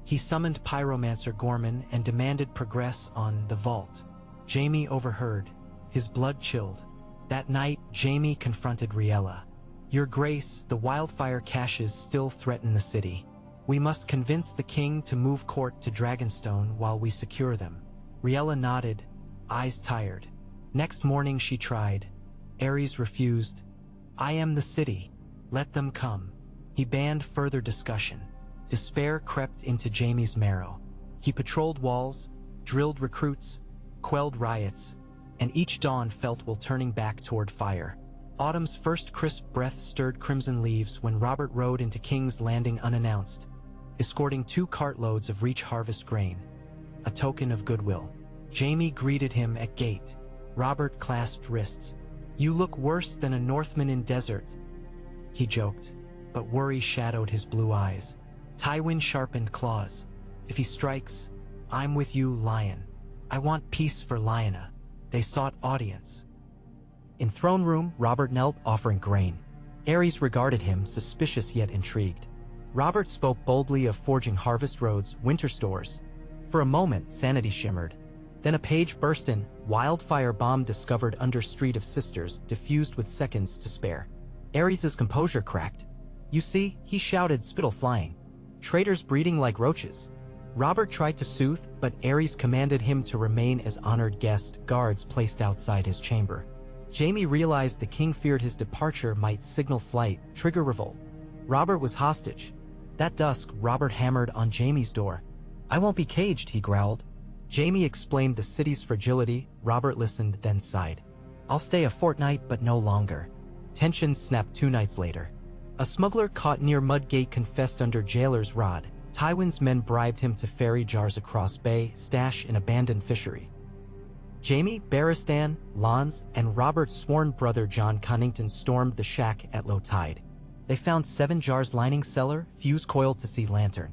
He summoned Pyromancer Gorman and demanded progress on the vault. Jaime overheard. His blood chilled. That night, Jaime confronted Riella. Your Grace, the wildfire caches still threaten the city. We must convince the king to move court to Dragonstone while we secure them. Riella nodded, eyes tired. Next morning she tried. Aerys refused. I am the city. Let them come. He banned further discussion. Despair crept into Jaime's marrow. He patrolled walls, drilled recruits, quelled riots, and each dawn felt Will turning back toward fire. Autumn's first crisp breath stirred crimson leaves when Robert rode into King's Landing unannounced, escorting 2 cartloads of Reach harvest grain, a token of goodwill. Jaime greeted him at gate. Robert clasped wrists. You look worse than a Northman in desert, he joked, but worry shadowed his blue eyes. Tywin sharpened claws. If he strikes, I'm with you, Lion. I want peace for Lyanna. They sought audience. In throne room, Robert knelt, offering grain. Aerys regarded him, suspicious yet intrigued. Robert spoke boldly of forging harvest roads, winter stores. For a moment, sanity shimmered. Then a page burst in, wildfire bomb discovered under Street of Sisters, diffused with seconds to spare. Ares's composure cracked. You see, he shouted, spittle flying. Traitors breeding like roaches. Robert tried to soothe, but Ares commanded him to remain as honored guest, guards placed outside his chamber. Jaime realized the king feared his departure might signal flight, trigger revolt. Robert was hostage. That dusk, Robert hammered on Jaime's door. I won't be caged, he growled. Jaime explained the city's fragility. Robert listened, then sighed. I'll stay a fortnight, but no longer. Tensions snapped 2 nights later. A smuggler caught near Mudgate confessed under jailer's rod. Tywin's men bribed him to ferry jars across bay, stash in abandoned fishery. Jaime, Barristan, Lons, and Robert's sworn brother John Connington stormed the shack at low tide. They found 7 jars lining cellar, fuse coil to see lantern.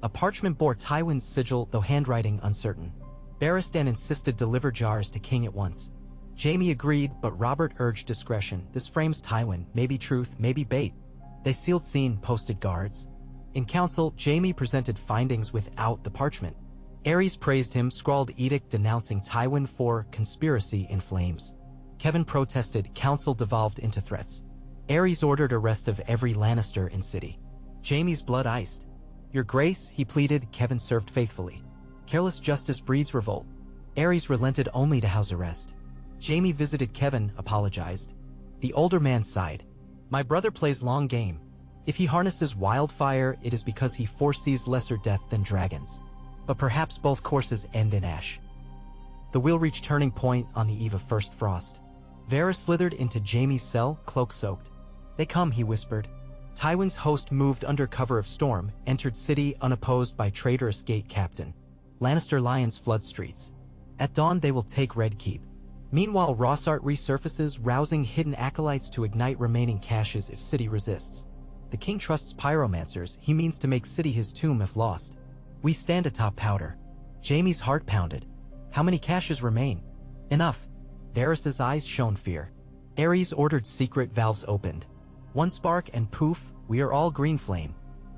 A parchment bore Tywin's sigil, though handwriting uncertain. Barristan insisted deliver jars to king at once. Jaime agreed, but Robert urged discretion. This frames Tywin, maybe truth, maybe bait. They sealed scene, posted guards. In council, Jaime presented findings without the parchment. Ares praised him, scrawled edict denouncing Tywin for conspiracy in flames. Kevin protested, council devolved into threats. Ares ordered arrest of every Lannister in city. Jaime's blood iced. Your grace, he pleaded. Kevin served faithfully. Careless justice breeds revolt. Ares relented only to house arrest. Jaime visited Kevin, apologized. The older man sighed. My brother plays long game. If he harnesses wildfire, it is because he foresees lesser death than dragons. But perhaps both courses end in ash. The wheel reached turning point on the eve of first frost. Varys slithered into Jaime's cell, cloak-soaked. They come, he whispered. Tywin's host moved under cover of storm, entered city unopposed by traitorous gate captain. Lannister lions flood streets. At dawn they will take Red Keep. Meanwhile Rossart resurfaces, rousing hidden acolytes to ignite remaining caches if city resists. The king trusts pyromancers. He means to make city his tomb if lost. We stand atop powder. Jaime's heart pounded. How many caches remain? Enough. Varys's eyes shone fear. Ares ordered secret valves opened. 1 spark and poof, we are all green flame.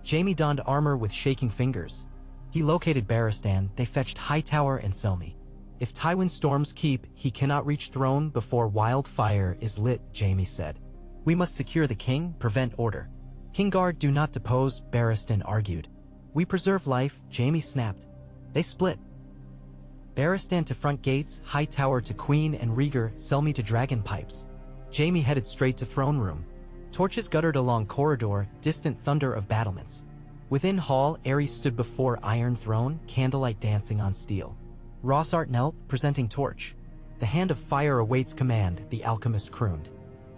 Jaime donned armor with shaking fingers. He located Barristan. They fetched Hightower and Selmy. If Tywin storms keep, he cannot reach throne before wildfire is lit, Jaime said. We must secure the king, prevent order. Kingguard do not depose, Barristan argued. We preserve life, Jaime snapped. They split. Barristan to front gates, Hightower to queen and Rhaegar, Selmy to dragon pipes. Jaime headed straight to throne room. Torches guttered along corridor, distant thunder of battlements. Within hall, Ares stood before iron throne, candlelight dancing on steel. Rossart knelt, presenting torch. The hand of fire awaits command, the alchemist crooned.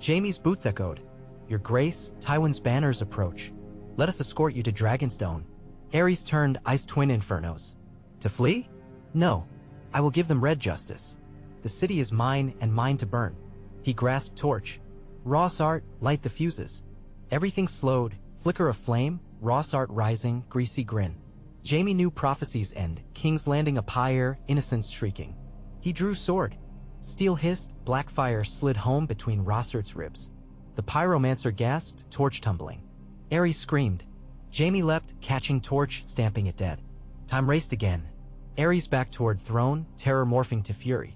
Jaime's boots echoed. Your grace, Tywin's banners approach. Let us escort you to Dragonstone. Ares turned, eyes twin infernos. To flee? No. I will give them red justice. The city is mine and mine to burn. He grasped torch. Rossart, light the fuses. Everything slowed, flicker of flame, Rossart rising, greasy grin. Jaime knew prophecy's end, King's Landing a pyre, innocents shrieking. He drew sword. Steel hissed, black fire slid home between Rossart's ribs. The pyromancer gasped, torch tumbling. Ares screamed. Jaime leapt, catching torch, stamping it dead. Time raced again. Ares back toward throne, terror morphing to fury.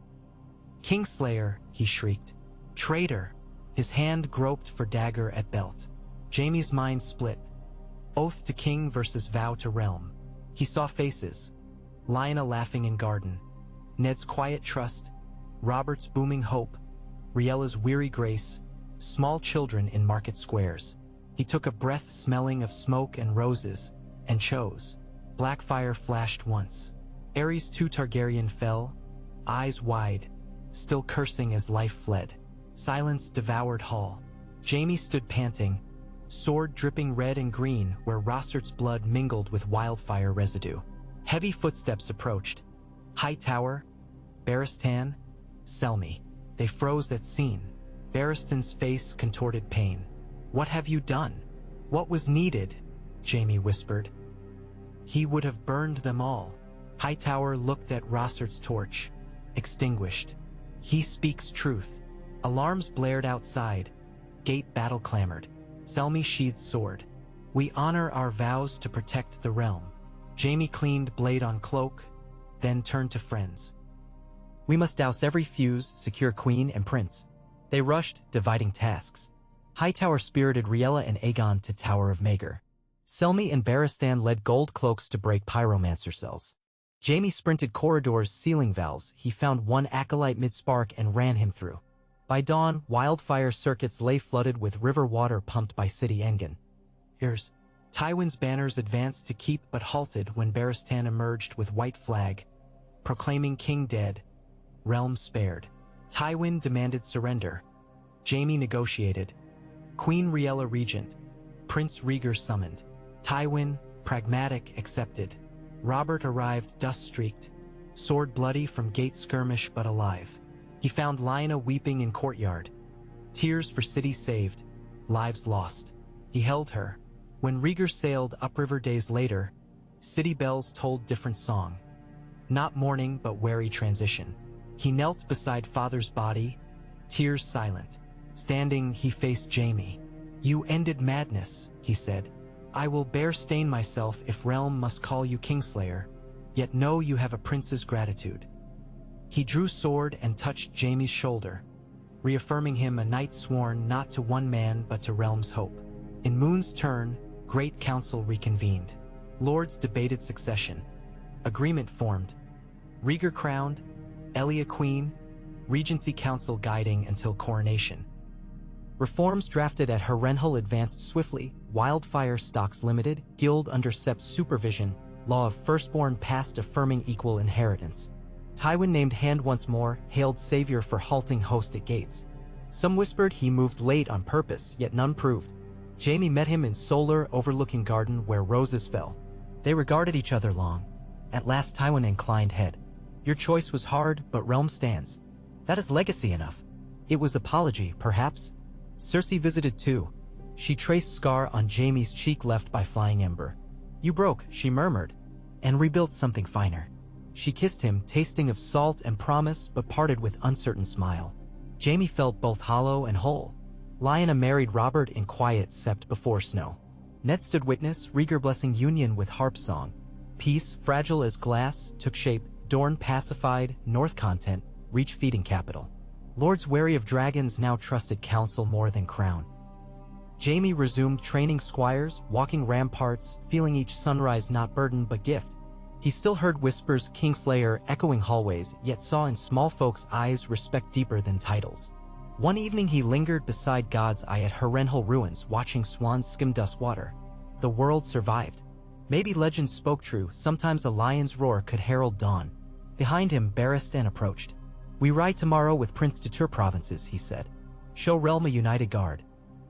Kingslayer, he shrieked. Traitor! His hand groped for dagger at belt. Jaime's mind split. Oath to king versus vow to realm. He saw faces. Lyanna laughing in garden. Ned's quiet trust. Robert's booming hope. Riella's weary grace. Small children in market squares. He took a breath smelling of smoke and roses, and chose. Black fire flashed once. Ares II Targaryen fell, eyes wide, still cursing as life fled. Silence devoured hall. Jaime stood panting, sword dripping red and green where Rossart's blood mingled with wildfire residue. Heavy footsteps approached. Hightower, Barristan, Selmy. They froze at scene. Barristan's face contorted pain. What have you done? What was needed? Jaime whispered. He would have burned them all. Hightower looked at Rossart's torch. Extinguished. He speaks truth. Alarms blared outside. Gate battle clamored. Selmy sheathed sword. We honor our vows to protect the realm. Jaime cleaned blade on cloak, then turned to friends. We must douse every fuse, secure queen and prince. They rushed, dividing tasks. Hightower spirited Riella and Aegon to Tower of Maegor. Selmy and Barristan led gold cloaks to break pyromancer cells. Jaime sprinted corridors, sealing valves. He found one acolyte mid-spark and ran him through. By dawn, wildfire circuits lay flooded with river water pumped by city engine. Tywin's banners advanced to keep but halted when Barristan emerged with white flag, proclaiming king dead, realm spared. Tywin demanded surrender. Jaime negotiated. Queen Riella regent. Prince Rhaegar summoned. Tywin, pragmatic, accepted. Robert arrived dust-streaked, sword bloody from gate skirmish but alive. He found Lyanna weeping in courtyard. Tears for city saved, lives lost. He held her. When Rhaegar sailed upriver days later, city bells told different song. Not mourning but wary transition. He knelt beside father's body, tears silent. Standing, he faced Jaime. You ended madness, he said. I will bear stain myself if realm must call you Kingslayer, yet know you have a prince's gratitude. He drew sword and touched Jaime's shoulder, reaffirming him a knight sworn not to one man but to realm's hope. In Moon's turn, great council reconvened. Lords debated succession. Agreement formed. Rhaegar crowned, Elia queen, Regency Council guiding until coronation. Reforms drafted at Harrenhal advanced swiftly. Wildfire stocks limited, guild under Sept's supervision, law of firstborn passed affirming equal inheritance. Tywin named hand once more, hailed savior for halting host at gates. Some whispered he moved late on purpose, yet none proved. Jaime met him in solar overlooking garden where roses fell. They regarded each other long. At last Tywin inclined head. Your choice was hard, but realm stands. That is legacy enough. It was apology, perhaps. Cersei visited too. She traced scar on Jaime's cheek left by flying ember. You broke, she murmured, and rebuilt something finer. She kissed him, tasting of salt and promise, but parted with uncertain smile. Jaime felt both hollow and whole. Lyanna married Robert in quiet sept before snow. Ned stood witness, Rhaegar blessing union with harp song. Peace, fragile as glass, took shape. Dorne pacified, North content, reach feeding capital. Lords wary of dragons now trusted counsel more than crown. Jaime resumed training squires, walking ramparts, feeling each sunrise not burden but gift. He still heard whispers Kingslayer echoing hallways, yet saw in small folks' eyes respect deeper than titles. One evening he lingered beside God's Eye at Harrenhal ruins, watching swans skim dust water. The world survived. Maybe legends spoke true, sometimes a lion's roar could herald dawn. Behind him, Barristan approached. We ride tomorrow with Prince to Tur provinces, he said. Show realm a united guard.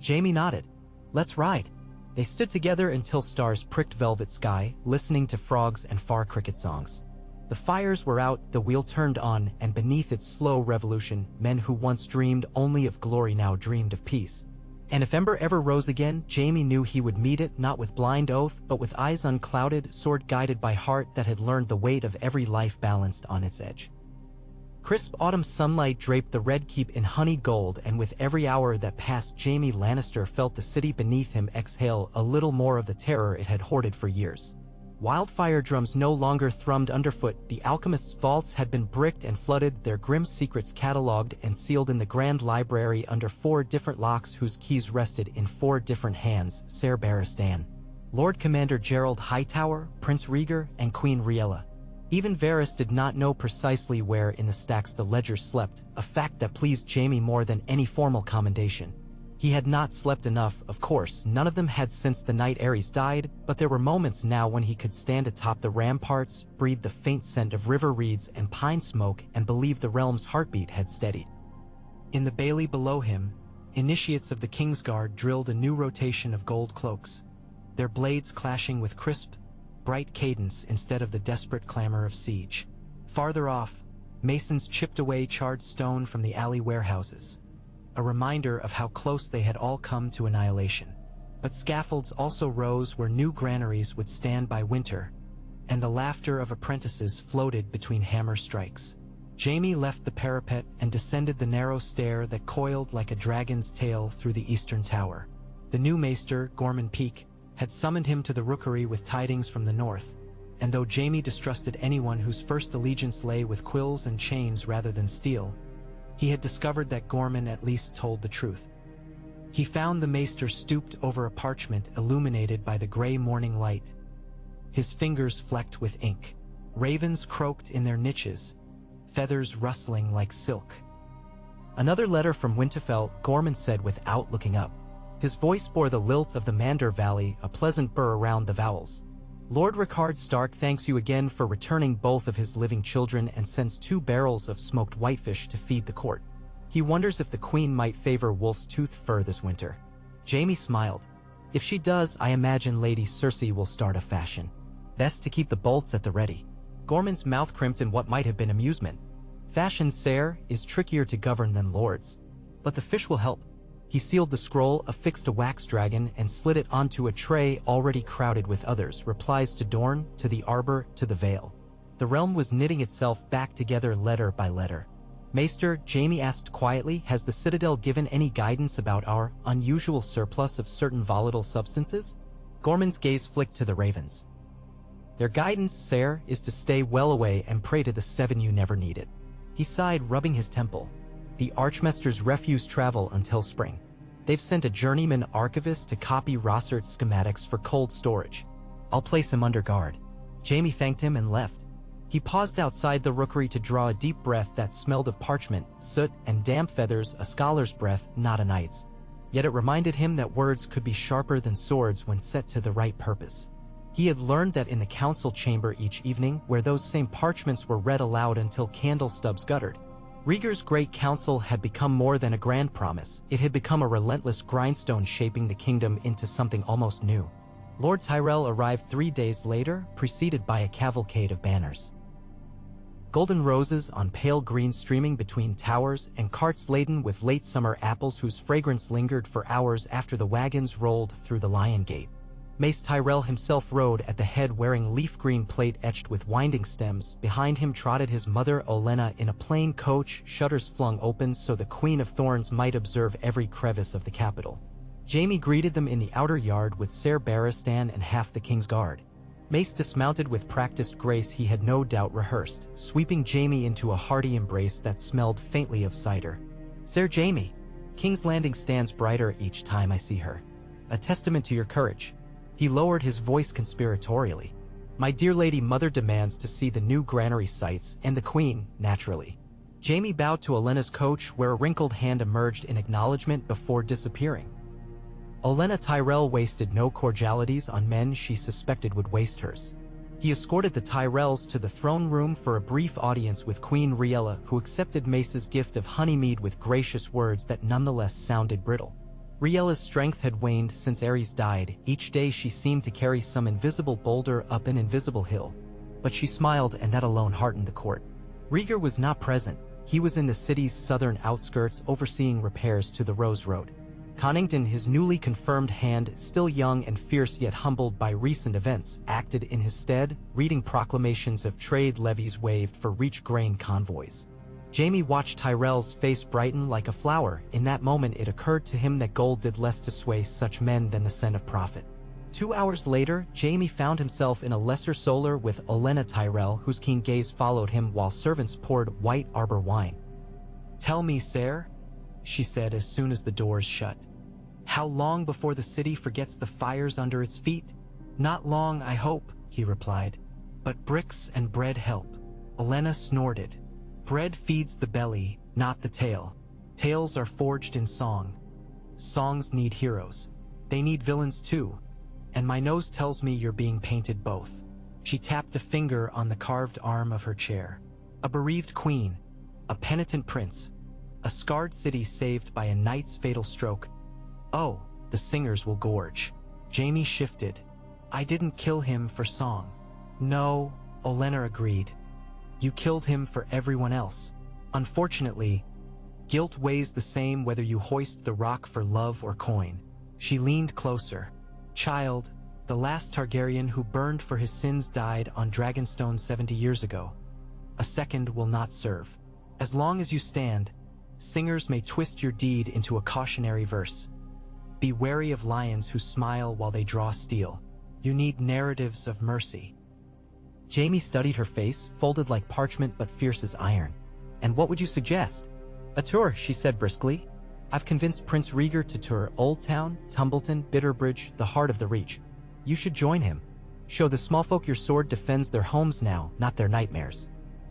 Jaime nodded. Let's ride. They stood together until stars pricked velvet sky, listening to frogs and far cricket songs. The fires were out, the wheel turned on, and beneath its slow revolution, men who once dreamed only of glory now dreamed of peace. And if ember ever rose again, Jaime knew he would meet it not with blind oath, but with eyes unclouded, sword guided by heart that had learned the weight of every life balanced on its edge. Crisp autumn sunlight draped the Red Keep in honey gold, and with every hour that passed Jaime Lannister felt the city beneath him exhale a little more of the terror it had hoarded for years. Wildfire drums no longer thrummed underfoot, the alchemist's vaults had been bricked and flooded, their grim secrets catalogued and sealed in the grand library under 4 different locks whose keys rested in 4 different hands, Ser Barristan, Lord Commander Gerald Hightower, Prince Rhaegar, and Queen Riella. Even Varys did not know precisely where in the stacks the ledger slept, a fact that pleased Jaime more than any formal commendation. He had not slept enough, of course, none of them had since the night Aerys died, but there were moments now when he could stand atop the ramparts, breathe the faint scent of river reeds and pine smoke, and believe the realm's heartbeat had steadied. In the bailey below him, initiates of the Kingsguard drilled a new rotation of gold cloaks, their blades clashing with crisp, bright cadence instead of the desperate clamor of siege. Farther off, masons chipped away charred stone from the alley warehouses, a reminder of how close they had all come to annihilation. But scaffolds also rose where new granaries would stand by winter, and the laughter of apprentices floated between hammer strikes. Jaime left the parapet and descended the narrow stair that coiled like a dragon's tail through the eastern tower. The new maester, Gorman Peak, had summoned him to the rookery with tidings from the north, and though Jaime distrusted anyone whose first allegiance lay with quills and chains rather than steel, he had discovered that Gorman at least told the truth. He found the maester stooped over a parchment illuminated by the gray morning light, his fingers flecked with ink. Ravens croaked in their niches, feathers rustling like silk. "Another letter from Winterfell," Gorman said without looking up. His voice bore the lilt of the Mander Valley, a pleasant burr around the vowels. "Lord Rickard Stark thanks you again for returning both of his living children and sends 2 barrels of smoked whitefish to feed the court. He wonders if the queen might favor wolf's tooth fur this winter." Jaime smiled. "If she does, I imagine Lady Cersei will start a fashion. Best to keep the bolts at the ready." Gorman's mouth crimped in what might have been amusement. "Fashion, sire, is trickier to govern than lords. But the fish will help." He sealed the scroll, affixed a wax dragon, and slid it onto a tray already crowded with others, replies to Dorne, to the Arbor, to the Vale. The realm was knitting itself back together letter by letter. "Maester," Jaime asked quietly, "has the Citadel given any guidance about our unusual surplus of certain volatile substances?" Gorman's gaze flicked to the ravens. "Their guidance, sire, is to stay well away and pray to the 7 you never needed." He sighed, rubbing his temple. "The Archmaster's refuse travel until spring. They've sent a journeyman archivist to copy Rossert's schematics for cold storage. I'll place him under guard." Jaime thanked him and left. He paused outside the rookery to draw a deep breath that smelled of parchment, soot, and damp feathers, a scholar's breath, not a knight's. Yet it reminded him that words could be sharper than swords when set to the right purpose. He had learned that in the council chamber each evening, where those same parchments were read aloud until candle stubs guttered. Rhaegar's great council had become more than a grand promise. It had become a relentless grindstone shaping the kingdom into something almost new. Lord Tyrell arrived 3 days later, preceded by a cavalcade of banners. Golden roses on pale green streaming between towers, and carts laden with late summer apples whose fragrance lingered for hours after the wagons rolled through the Lion Gate. Mace Tyrell himself rode at the head wearing leaf green plate etched with winding stems. Behind him trotted his mother Olenna in a plain coach, shutters flung open so the Queen of Thorns might observe every crevice of the capital. Jaime greeted them in the outer yard with Ser Barristan and half the King's Guard. Mace dismounted with practiced grace he had no doubt rehearsed, sweeping Jaime into a hearty embrace that smelled faintly of cider. "Ser Jaime, King's Landing stands brighter each time I see her. A testament to your courage." He lowered his voice conspiratorially. "My dear lady mother demands to see the new granary sites, and the Queen, naturally." Jaime bowed to Olenna's coach, where a wrinkled hand emerged in acknowledgement before disappearing. Olenna Tyrell wasted no cordialities on men she suspected would waste hers. He escorted the Tyrells to the throne room for a brief audience with Queen Riella, who accepted Mace's gift of honeymead with gracious words that nonetheless sounded brittle. Riella's strength had waned since Ares died. Each day she seemed to carry some invisible boulder up an invisible hill. But she smiled, and that alone heartened the court. Rhaegar was not present. He was in the city's southern outskirts overseeing repairs to the Rose Road. Connington, his newly confirmed hand, still young and fierce yet humbled by recent events, acted in his stead, reading proclamations of trade levies waived for reach grain convoys. Jaime watched Tyrell's face brighten like a flower. In that moment it occurred to him that gold did less to sway such men than the scent of profit. 2 hours later, Jaime found himself in a lesser solar with Olenna Tyrell, whose keen gaze followed him while servants poured white arbor wine. "Tell me, sire," she said as soon as the doors shut. "How long before the city forgets the fires under its feet?" "Not long, I hope," he replied. "But bricks and bread help." Olenna snorted. "Bread feeds the belly, not the tail. Tales are forged in song. Songs need heroes. They need villains too. And my nose tells me you're being painted both." She tapped a finger on the carved arm of her chair. "A bereaved queen, a penitent prince, a scarred city saved by a knight's fatal stroke. Oh, the singers will gorge." Jaime shifted. "I didn't kill him for song." "No," Olenna agreed. "You killed him for everyone else. Unfortunately, guilt weighs the same whether you hoist the rock for love or coin." She leaned closer. "Child, the last Targaryen who burned for his sins died on Dragonstone 70 years ago. A second will not serve. As long as you stand, singers may twist your deed into a cautionary verse. Be wary of lions who smile while they draw steel. You need narratives of mercy. Jaime studied her face, folded like parchment but fierce as iron. And what would you suggest? A tour, she said briskly. I've convinced Prince Rhaegar to tour Old Town, Tumbleton, Bitterbridge, the heart of the Reach. You should join him. Show the small folk your sword defends their homes now, not their nightmares.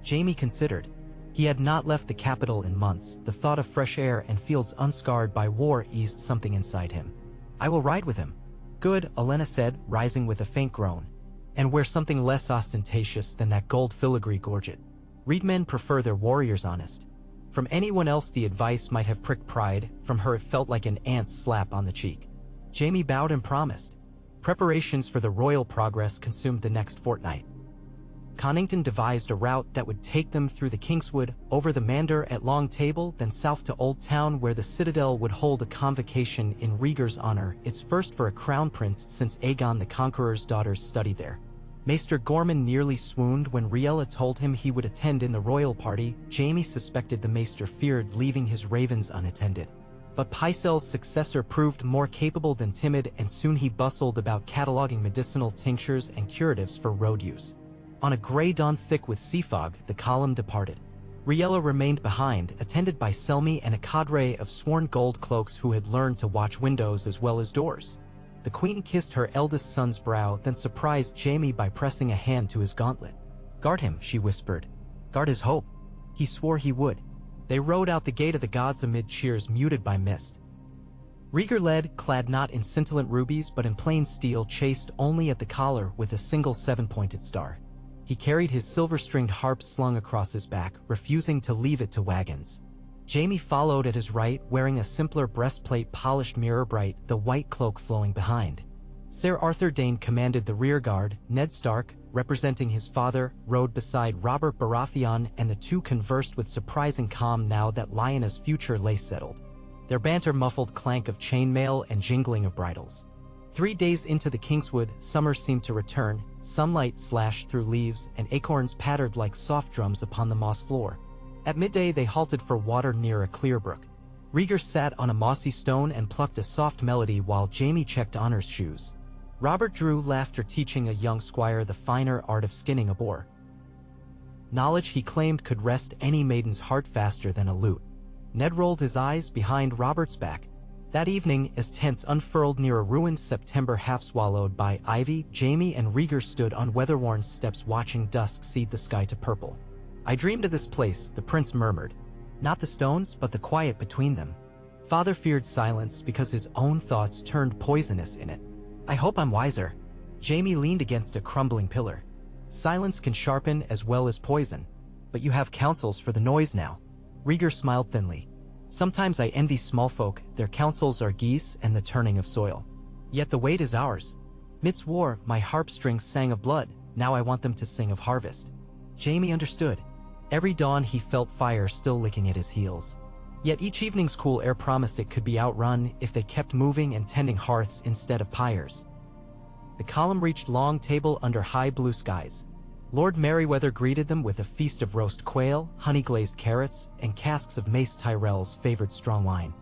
Jaime considered. He had not left the capital in months. The thought of fresh air and fields unscarred by war eased something inside him. I will ride with him. Good, Olenna said, rising with a faint groan. And wear something less ostentatious than that gold filigree gorget. Reedmen prefer their warriors honest. From anyone else the advice might have pricked pride, from her it felt like an ant's slap on the cheek. Jaime bowed and promised. Preparations for the royal progress consumed the next fortnight. Connington devised a route that would take them through the Kingswood, over the Mander at Long Table, then south to Old Town where the Citadel would hold a convocation in Rhaegar's honor, its first for a crown prince since Aegon the Conqueror's daughters studied there. Maester Gorman nearly swooned when Riella told him he would attend in the royal party. Jaime suspected the Maester feared leaving his ravens unattended. But Pycelle's successor proved more capable than timid, and soon he bustled about cataloging medicinal tinctures and curatives for road use. On a gray dawn thick with sea fog, the column departed. Riella remained behind, attended by Selmy and a cadre of sworn gold cloaks who had learned to watch windows as well as doors. The queen kissed her eldest son's brow, then surprised Jaime by pressing a hand to his gauntlet. Guard him, she whispered. Guard his hope. He swore he would. They rode out the gate of the gods amid cheers muted by mist. Rhaegar led, clad not in scintillant rubies but in plain steel chased only at the collar with a single seven-pointed star. He carried his silver-stringed harp slung across his back, refusing to leave it to wagons. Jaime followed at his right, wearing a simpler breastplate polished mirror bright, the white cloak flowing behind. Ser Arthur Dayne commanded the rear guard. Ned Stark, representing his father, rode beside Robert Baratheon, and the two conversed with surprising calm now that Lyanna's future lay settled. Their banter muffled clank of chainmail and jingling of bridles. 3 days into the Kingswood, summer seemed to return. Sunlight slashed through leaves, and acorns pattered like soft drums upon the moss floor. At midday they halted for water near a clear brook. Rhaegar sat on a mossy stone and plucked a soft melody while Jaime checked Honor's shoes. Robert drew laughter teaching a young squire the finer art of skinning a boar. Knowledge he claimed could wrest any maiden's heart faster than a lute. Ned rolled his eyes behind Robert's back. That evening, as tents unfurled near a ruined September half-swallowed by ivy, Jaime and Rhaegar stood on weather-worn steps watching dusk seed the sky to purple. I dreamed of this place, the prince murmured. Not the stones, but the quiet between them. Father feared silence because his own thoughts turned poisonous in it. I hope I'm wiser. Jaime leaned against a crumbling pillar. Silence can sharpen as well as poison. But you have counsels for the noise now. Rhaegar smiled thinly. Sometimes I envy small folk, their counsels are geese and the turning of soil. Yet the weight is ours. Midst war, my harp strings sang of blood, now I want them to sing of harvest. Jaime understood. Every dawn he felt fire still licking at his heels. Yet each evening's cool air promised it could be outrun if they kept moving and tending hearths instead of pyres. The column reached Long Table under high blue skies. Lord Merryweather greeted them with a feast of roast quail, honey-glazed carrots, and casks of Mace Tyrell's favored strong wine.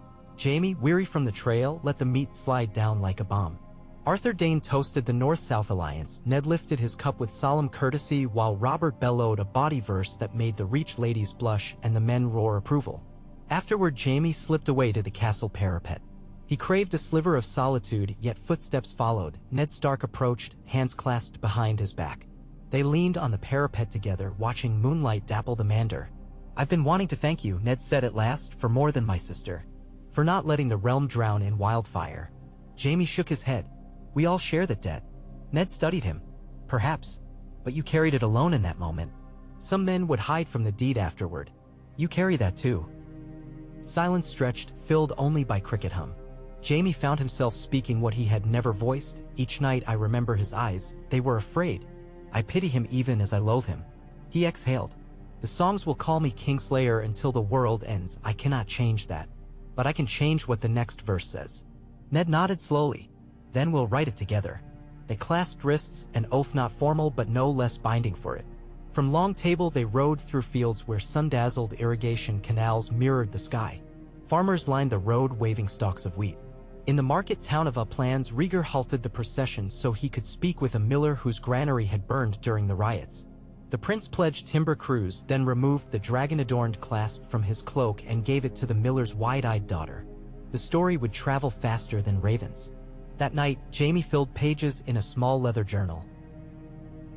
Jaime, weary from the trail, let the meat slide down like a bomb. Arthur Dayne toasted the North-South alliance. Ned lifted his cup with solemn courtesy while Robert bellowed a bawdy verse that made the Reach ladies blush and the men roar approval. Afterward Jaime slipped away to the castle parapet. He craved a sliver of solitude, yet footsteps followed. Ned Stark approached, hands clasped behind his back. They leaned on the parapet together, watching moonlight dapple the Mander. I've been wanting to thank you, Ned said at last, for more than my sister. For not letting the realm drown in wildfire. Jaime shook his head. We all share that debt. Ned studied him. Perhaps. But you carried it alone in that moment. Some men would hide from the deed afterward. You carry that too. Silence stretched, filled only by cricket hum. Jaime found himself speaking what he had never voiced. Each night I remember his eyes. They were afraid. I pity him even as I loathe him. He exhaled. The songs will call me Kingslayer until the world ends. I cannot change that. But I can change what the next verse says. Ned nodded slowly. Then we'll write it together. They clasped wrists, an oath not formal but no less binding for it. From Long Table they rode through fields where sun-dazzled irrigation canals mirrored the sky. Farmers lined the road waving stalks of wheat. In the market town of Uplands, Rieger halted the procession so he could speak with a miller whose granary had burned during the riots. The prince pledged timber crews, then removed the dragon-adorned clasp from his cloak and gave it to the miller's wide-eyed daughter. The story would travel faster than ravens. That night, Jaime filled pages in a small leather journal.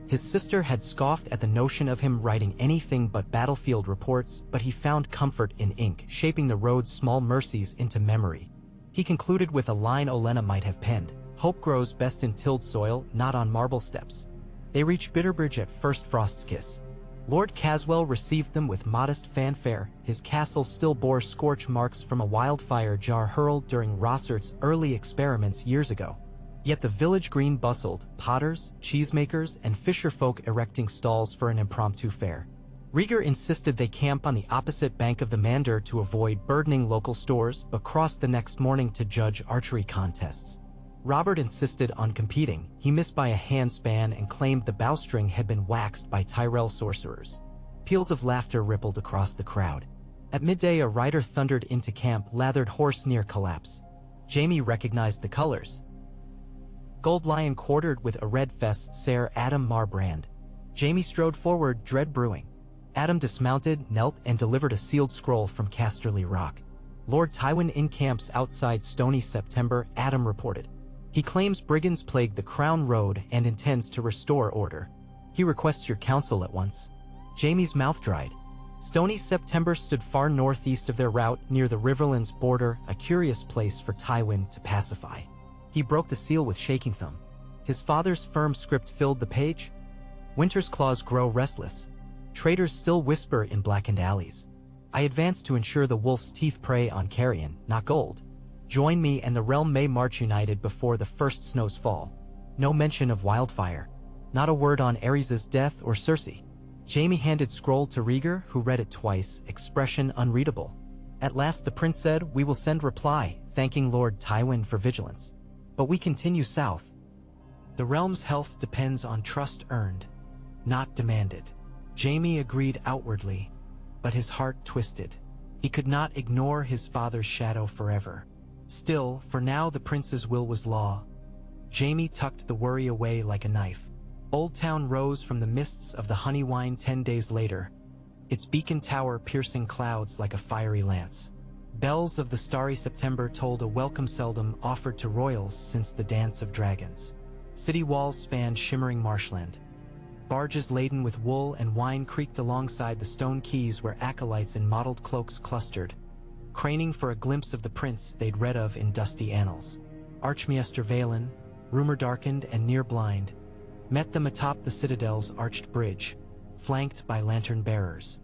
His sister had scoffed at the notion of him writing anything but battlefield reports, but he found comfort in ink, shaping the road's small mercies into memory. He concluded with a line Olenna might have penned: "Hope grows best in tilled soil, not on marble steps." They reached Bitterbridge at first frost's kiss. Lord Caswell received them with modest fanfare. His castle still bore scorch marks from a wildfire jar hurled during Rossert's early experiments years ago. Yet the village green bustled, potters, cheesemakers, and fisherfolk erecting stalls for an impromptu fair. Rieger insisted they camp on the opposite bank of the Mander to avoid burdening local stores, but crossed the next morning to judge archery contests. Robert insisted on competing. He missed by a handspan and claimed the bowstring had been waxed by Tyrell sorcerers. Peals of laughter rippled across the crowd. At midday, a rider thundered into camp, lathered horse near collapse. Jaime recognized the colors. Gold Lion quartered with a red fess, Sir Adam Marbrand. Jaime strode forward, dread brewing. Adam dismounted, knelt, and delivered a sealed scroll from Casterly Rock. "Lord Tywin encamps outside Stony September," Adam reported. "He claims brigands plague the Crown Road and intends to restore order. He requests your counsel at once." Jaime's mouth dried. Stony September stood far northeast of their route, near the Riverlands border, a curious place for Tywin to pacify. He broke the seal with shaking thumb. His father's firm script filled the page. "Winter's claws grow restless. Traitors still whisper in blackened alleys. I advance to ensure the wolf's teeth prey on carrion, not gold. Join me and the realm may march united before the first snows fall." No mention of wildfire. Not a word on Aerys' death or Cersei. Jaime handed scroll to Rieger, who read it twice, expression unreadable. At last the prince said, "We will send reply, thanking Lord Tywin for vigilance. But we continue south. The realm's health depends on trust earned, not demanded." Jaime agreed outwardly, but his heart twisted. He could not ignore his father's shadow forever. Still, for now the prince's will was law. Jaime tucked the worry away like a knife. Old Town rose from the mists of the Honeywine 10 days later, its beacon tower piercing clouds like a fiery lance. Bells of the starry September told a welcome seldom offered to royals since the Dance of Dragons. City walls spanned shimmering marshland. Barges laden with wool and wine creaked alongside the stone quays where acolytes in mottled cloaks clustered, craning for a glimpse of the prince they'd read of in dusty annals. Archmaester Valen, rumor-darkened and near-blind, met them atop the citadel's arched bridge, flanked by lantern-bearers.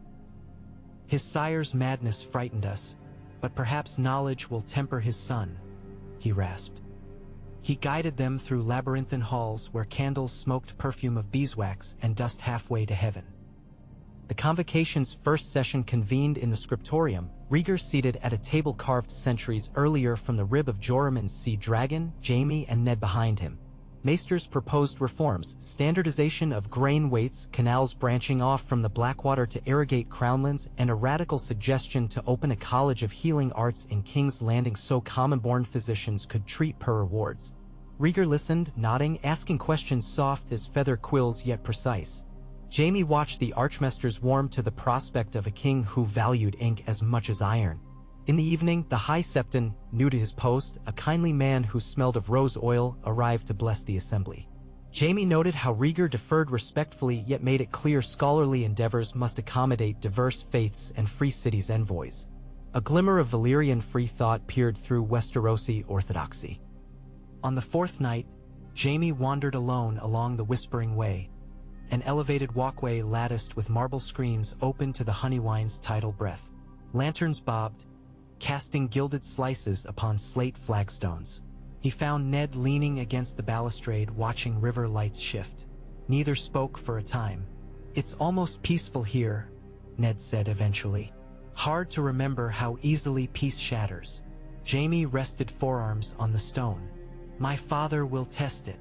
"His sire's madness frightened us, but perhaps knowledge will temper his son," he rasped. He guided them through labyrinthine halls where candles smoked perfume of beeswax and dust halfway to heaven. The convocation's first session convened in the scriptorium, Rieger seated at a table carved centuries earlier from the rib of Jorahmond's sea dragon, Jaime and Ned behind him. Maesters proposed reforms, standardization of grain weights, canals branching off from the Blackwater to irrigate crownlands, and a radical suggestion to open a college of healing arts in King's Landing so common-born physicians could treat per rewards. Rieger listened, nodding, asking questions soft as feather quills yet precise. Jaime watched the archmaesters warm to the prospect of a king who valued ink as much as iron. In the evening, the High Septon, new to his post, a kindly man who smelled of rose oil, arrived to bless the assembly. Jaime noted how Rieger deferred respectfully yet made it clear scholarly endeavors must accommodate diverse faiths and free cities' envoys. A glimmer of Valyrian free thought peered through Westerosi orthodoxy. On the fourth night, Jaime wandered alone along the Whispering Way, an elevated walkway latticed with marble screens open to the Honeywine's tidal breath. Lanterns bobbed, casting gilded slices upon slate flagstones. He found Ned leaning against the balustrade watching river lights shift. Neither spoke for a time. "It's almost peaceful here," Ned said eventually. "Hard to remember how easily peace shatters." Jaime rested forearms on the stone. "My father will test it."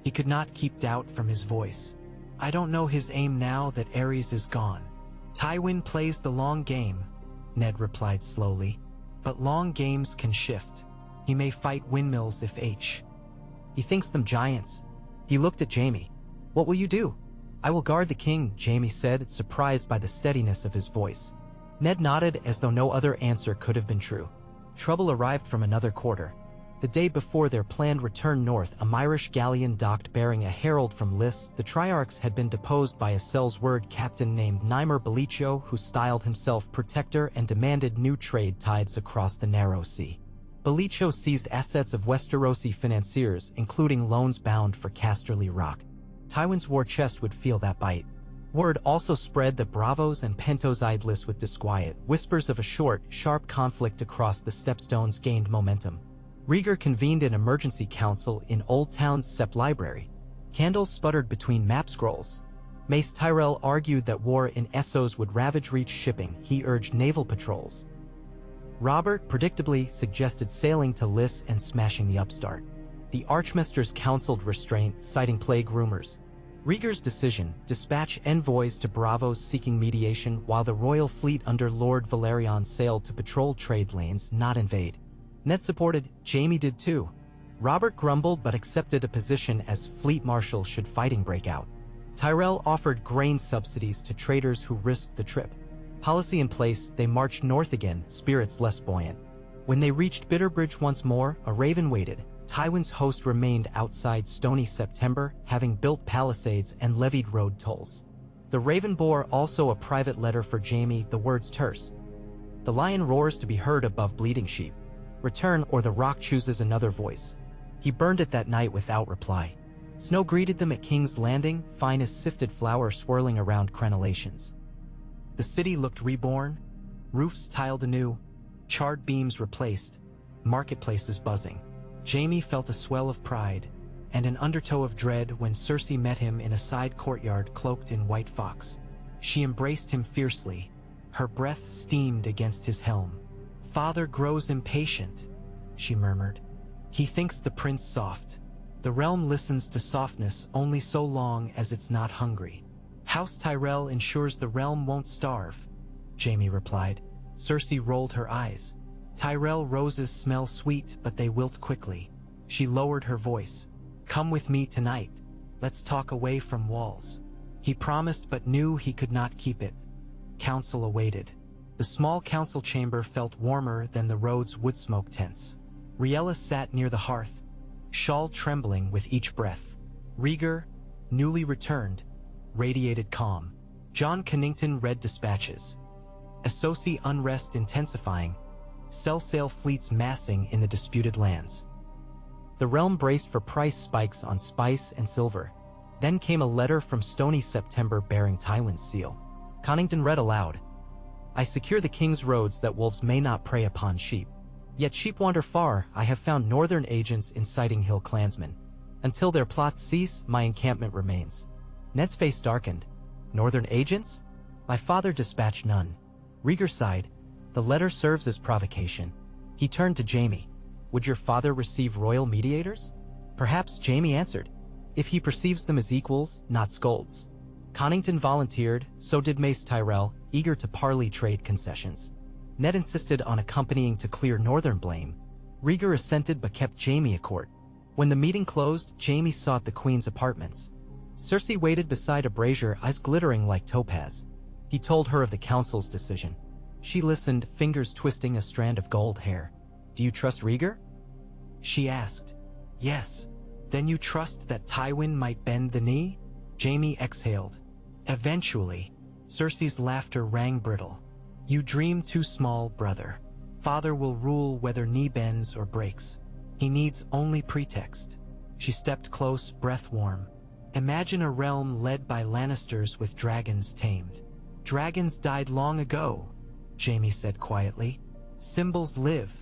He could not keep doubt from his voice. "I don't know his aim now that Aerys is gone." "Tywin plays the long game," Ned replied slowly. "But long games can shift. He may fight windmills if he thinks them giants. He looked at Jaime. What will you do? I will guard the king, Jaime said, surprised by the steadiness of his voice. Ned nodded as though no other answer could have been true. Trouble arrived from another quarter. The day before their planned return north, a Myrish galleon docked bearing a herald from Lys. The Triarchs had been deposed by a Sellsword captain named Nymer Belicio, who styled himself protector and demanded new trade tithes across the narrow sea. Belicio seized assets of Westerosi financiers, including loans bound for Casterly Rock. Tywin's war chest would feel that bite. Word also spread that Bravos and Pentos eyed Lys with disquiet. Whispers of a short, sharp conflict across the Stepstones gained momentum. Rhaegar convened an emergency council in Old Town's Sept Library. Candles sputtered between map scrolls. Mace Tyrell argued that war in Essos would ravage Reach shipping. He urged naval patrols. Robert, predictably, suggested sailing to Lys and smashing the upstart. The Archmasters counseled restraint, citing plague rumors. Rhaegar's decision: dispatch envoys to Bravos seeking mediation while the royal fleet under Lord Valerion sailed to patrol trade lanes, not invade. Ned supported, Jaime did too. Robert grumbled but accepted a position as fleet marshal should fighting break out. Tyrell offered grain subsidies to traders who risked the trip. Policy in place, they marched north again, spirits less buoyant. When they reached Bitterbridge once more, a raven waited. Tywin's host remained outside Stony September, having built palisades and levied road tolls. The raven bore also a private letter for Jaime, the words terse. The lion roars to be heard above bleating sheep. Return or the rock chooses another voice. He burned it that night without reply. Snow greeted them at King's Landing, fine as sifted flour swirling around crenellations. The city looked reborn, roofs tiled anew, charred beams replaced, marketplaces buzzing. Jaime felt a swell of pride and an undertow of dread when Cersei met him in a side courtyard cloaked in white fox. She embraced him fiercely. Her breath steamed against his helm. Father grows impatient, she murmured. He thinks the prince soft. The realm listens to softness only so long as it's not hungry. House Tyrell ensures the realm won't starve, Jaime replied. Cersei rolled her eyes. Tyrell roses smell sweet, but they wilt quickly. She lowered her voice. Come with me tonight. Let's talk away from walls. He promised but knew he could not keep it. Council awaited. The small council chamber felt warmer than the road's wood-smoke tents. Riella sat near the hearth, shawl trembling with each breath. Rhaegar, newly returned, radiated calm. John Connington read dispatches. Essosi unrest intensifying, Sell-sail fleets massing in the disputed lands. The realm braced for price spikes on spice and silver. Then came a letter from Stony September bearing Tywin's seal. Connington read aloud. I secure the king's roads that wolves may not prey upon sheep. Yet sheep wander far. I have found northern agents inciting hill clansmen. Until their plots cease, my encampment remains. Ned's face darkened. Northern agents? My father dispatched none. Rhaegar sighed. The letter serves as provocation. He turned to Jaime. Would your father receive royal mediators? Perhaps, Jaime answered. If he perceives them as equals, not scolds. Connington volunteered, so did Mace Tyrell, eager to parley trade concessions. Ned insisted on accompanying to clear northern blame. Rhaegar assented but kept Jaime a court. When the meeting closed, Jaime sought the queen's apartments. Cersei waited beside a brazier, eyes glittering like topaz. He told her of the council's decision. She listened, fingers twisting a strand of gold hair. Do you trust Rhaegar? She asked. Yes. Then you trust that Tywin might bend the knee? Jaime exhaled. Eventually. Cersei's laughter rang brittle. You dream too small, brother. Father will rule whether knee bends or breaks. He needs only pretext. She stepped close, breath warm. Imagine a realm led by Lannisters with dragons tamed. Dragons died long ago, Jaime said quietly. Symbols live,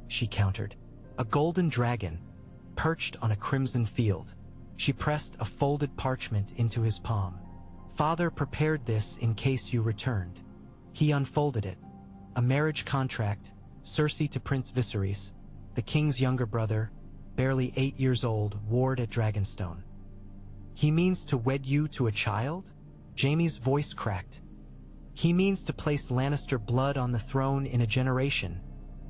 she countered. A golden dragon, perched on a crimson field. She pressed a folded parchment into his palm. Father prepared this in case you returned. He unfolded it. A marriage contract, Cersei to Prince Viserys, the king's younger brother, barely 8 years old, ward at Dragonstone. He means to wed you to a child? Jaime's voice cracked. He means to place Lannister blood on the throne in a generation,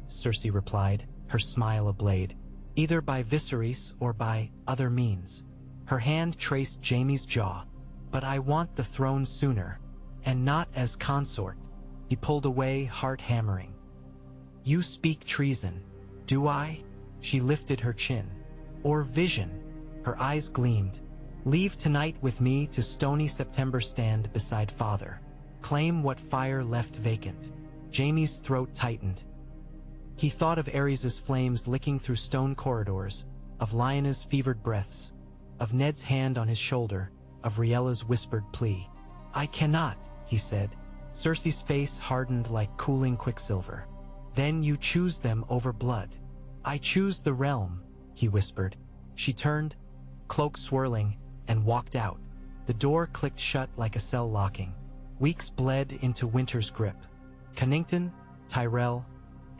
Cersei replied, her smile ablaze. Either by Viserys or by other means. Her hand traced Jaime's jaw. But I want the throne sooner, and not as consort. He pulled away, heart hammering. You speak treason, do I? She lifted her chin. Or vision? Her eyes gleamed. Leave tonight with me to stony September, stand beside father. Claim what fire left vacant. Jaime's throat tightened. He thought of Aerys's flames licking through stone corridors, of Lyanna's fevered breaths, of Ned's hand on his shoulder, of Riella's whispered plea. I cannot, he said. Cersei's face hardened like cooling quicksilver. Then you choose them over blood. I choose the realm, he whispered. She turned, cloak swirling, and walked out. The door clicked shut like a cell locking. Weeks bled into winter's grip. Connington, Tyrell,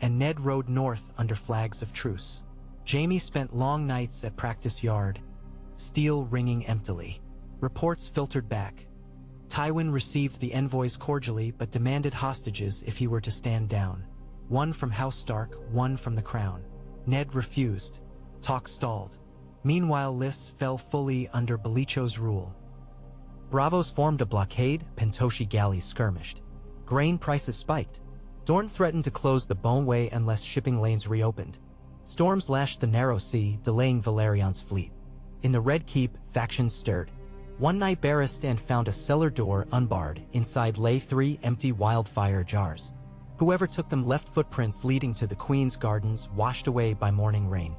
and Ned rode north under flags of truce. Jaime spent long nights at practice yard, steel ringing emptily. Reports filtered back. Tywin received the envoys cordially but demanded hostages if he were to stand down. One from House Stark, one from the crown. Ned refused. Talk stalled. Meanwhile, Lys fell fully under Belicho's rule. Bravos formed a blockade, Pentoshi galleys skirmished. Grain prices spiked. Dorne threatened to close the Boneway unless shipping lanes reopened. Storms lashed the narrow sea, delaying Valerion's fleet. In the Red Keep, factions stirred. One night Barristan found a cellar door unbarred. Inside lay 3 empty wildfire jars. Whoever took them left footprints leading to the Queen's gardens, washed away by morning rain.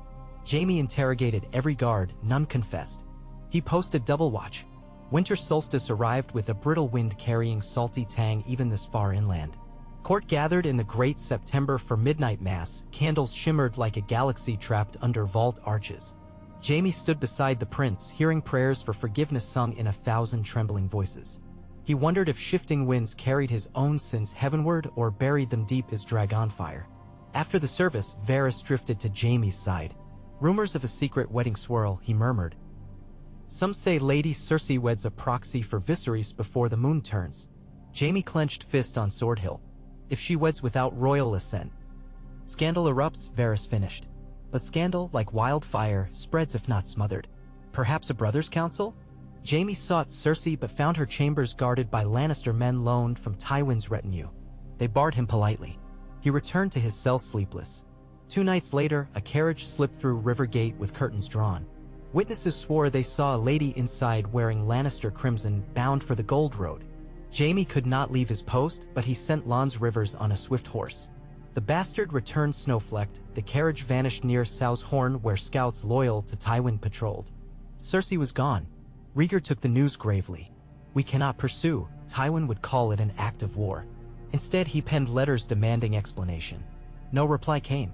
Jaime interrogated every guard, none confessed. He posted double watch. Winter solstice arrived with a brittle wind carrying salty tang even this far inland. Court gathered in the great September for midnight mass, candles shimmered like a galaxy trapped under vault arches. Jaime stood beside the prince, hearing prayers for forgiveness sung in 1,000 trembling voices. He wondered if shifting winds carried his own sins heavenward or buried them deep as dragonfire. After the service, Varys drifted to Jaime's side. Rumors of a secret wedding swirl, he murmured. Some say Lady Cersei weds a proxy for Viserys before the moon turns. Jaime clenched fist on Sword Hill. If she weds without royal assent. Scandal erupts, Varys finished. But scandal, like wildfire, spreads if not smothered. Perhaps a brother's council? Jaime sought Cersei but found her chambers guarded by Lannister men loaned from Tywin's retinue. They barred him politely. He returned to his cell sleepless. 2 nights later, a carriage slipped through River Gate with curtains drawn. Witnesses swore they saw a lady inside wearing Lannister crimson, bound for the Gold Road. Jaime could not leave his post, but he sent Lons Rivers on a swift horse. The bastard returned snow-flecked. The carriage vanished near Sow's Horn where scouts loyal to Tywin patrolled. Cersei was gone. Rhaegar took the news gravely. We cannot pursue. Tywin would call it an act of war. Instead, he penned letters demanding explanation. No reply came.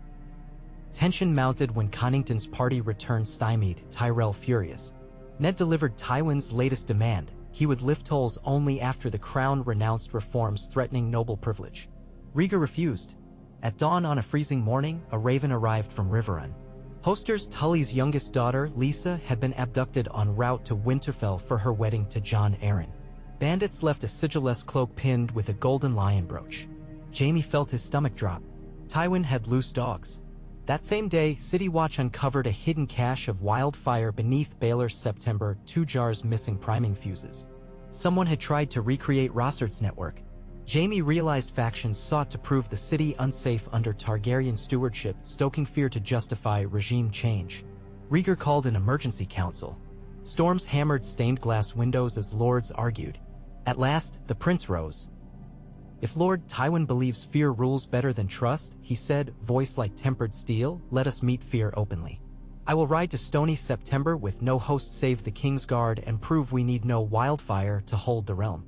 Tension mounted when Connington's party returned stymied, Tyrell furious. Ned delivered Tywin's latest demand. He would lift tolls only after the crown renounced reforms threatening noble privilege. Rhaegar refused. At dawn on a freezing morning, a raven arrived from Riverrun. Hosters Tully's youngest daughter, Lisa, had been abducted en route to Winterfell for her wedding to Jon Arryn. Bandits left a sigilless cloak pinned with a golden lion brooch. Jaime felt his stomach drop. Tywin had loose dogs. That same day, City Watch uncovered a hidden cache of wildfire beneath Baelor's September, 2 jars missing priming fuses. Someone had tried to recreate Rossard's network. Jaime realized factions sought to prove the city unsafe under Targaryen stewardship, stoking fear to justify regime change. Rhaegar called an emergency council. Storms hammered stained glass windows as lords argued. At last, the prince rose. If Lord Tywin believes fear rules better than trust, he said, voice like tempered steel, let us meet fear openly. I will ride to stony September with no host save the King's Guard and prove we need no wildfire to hold the realm.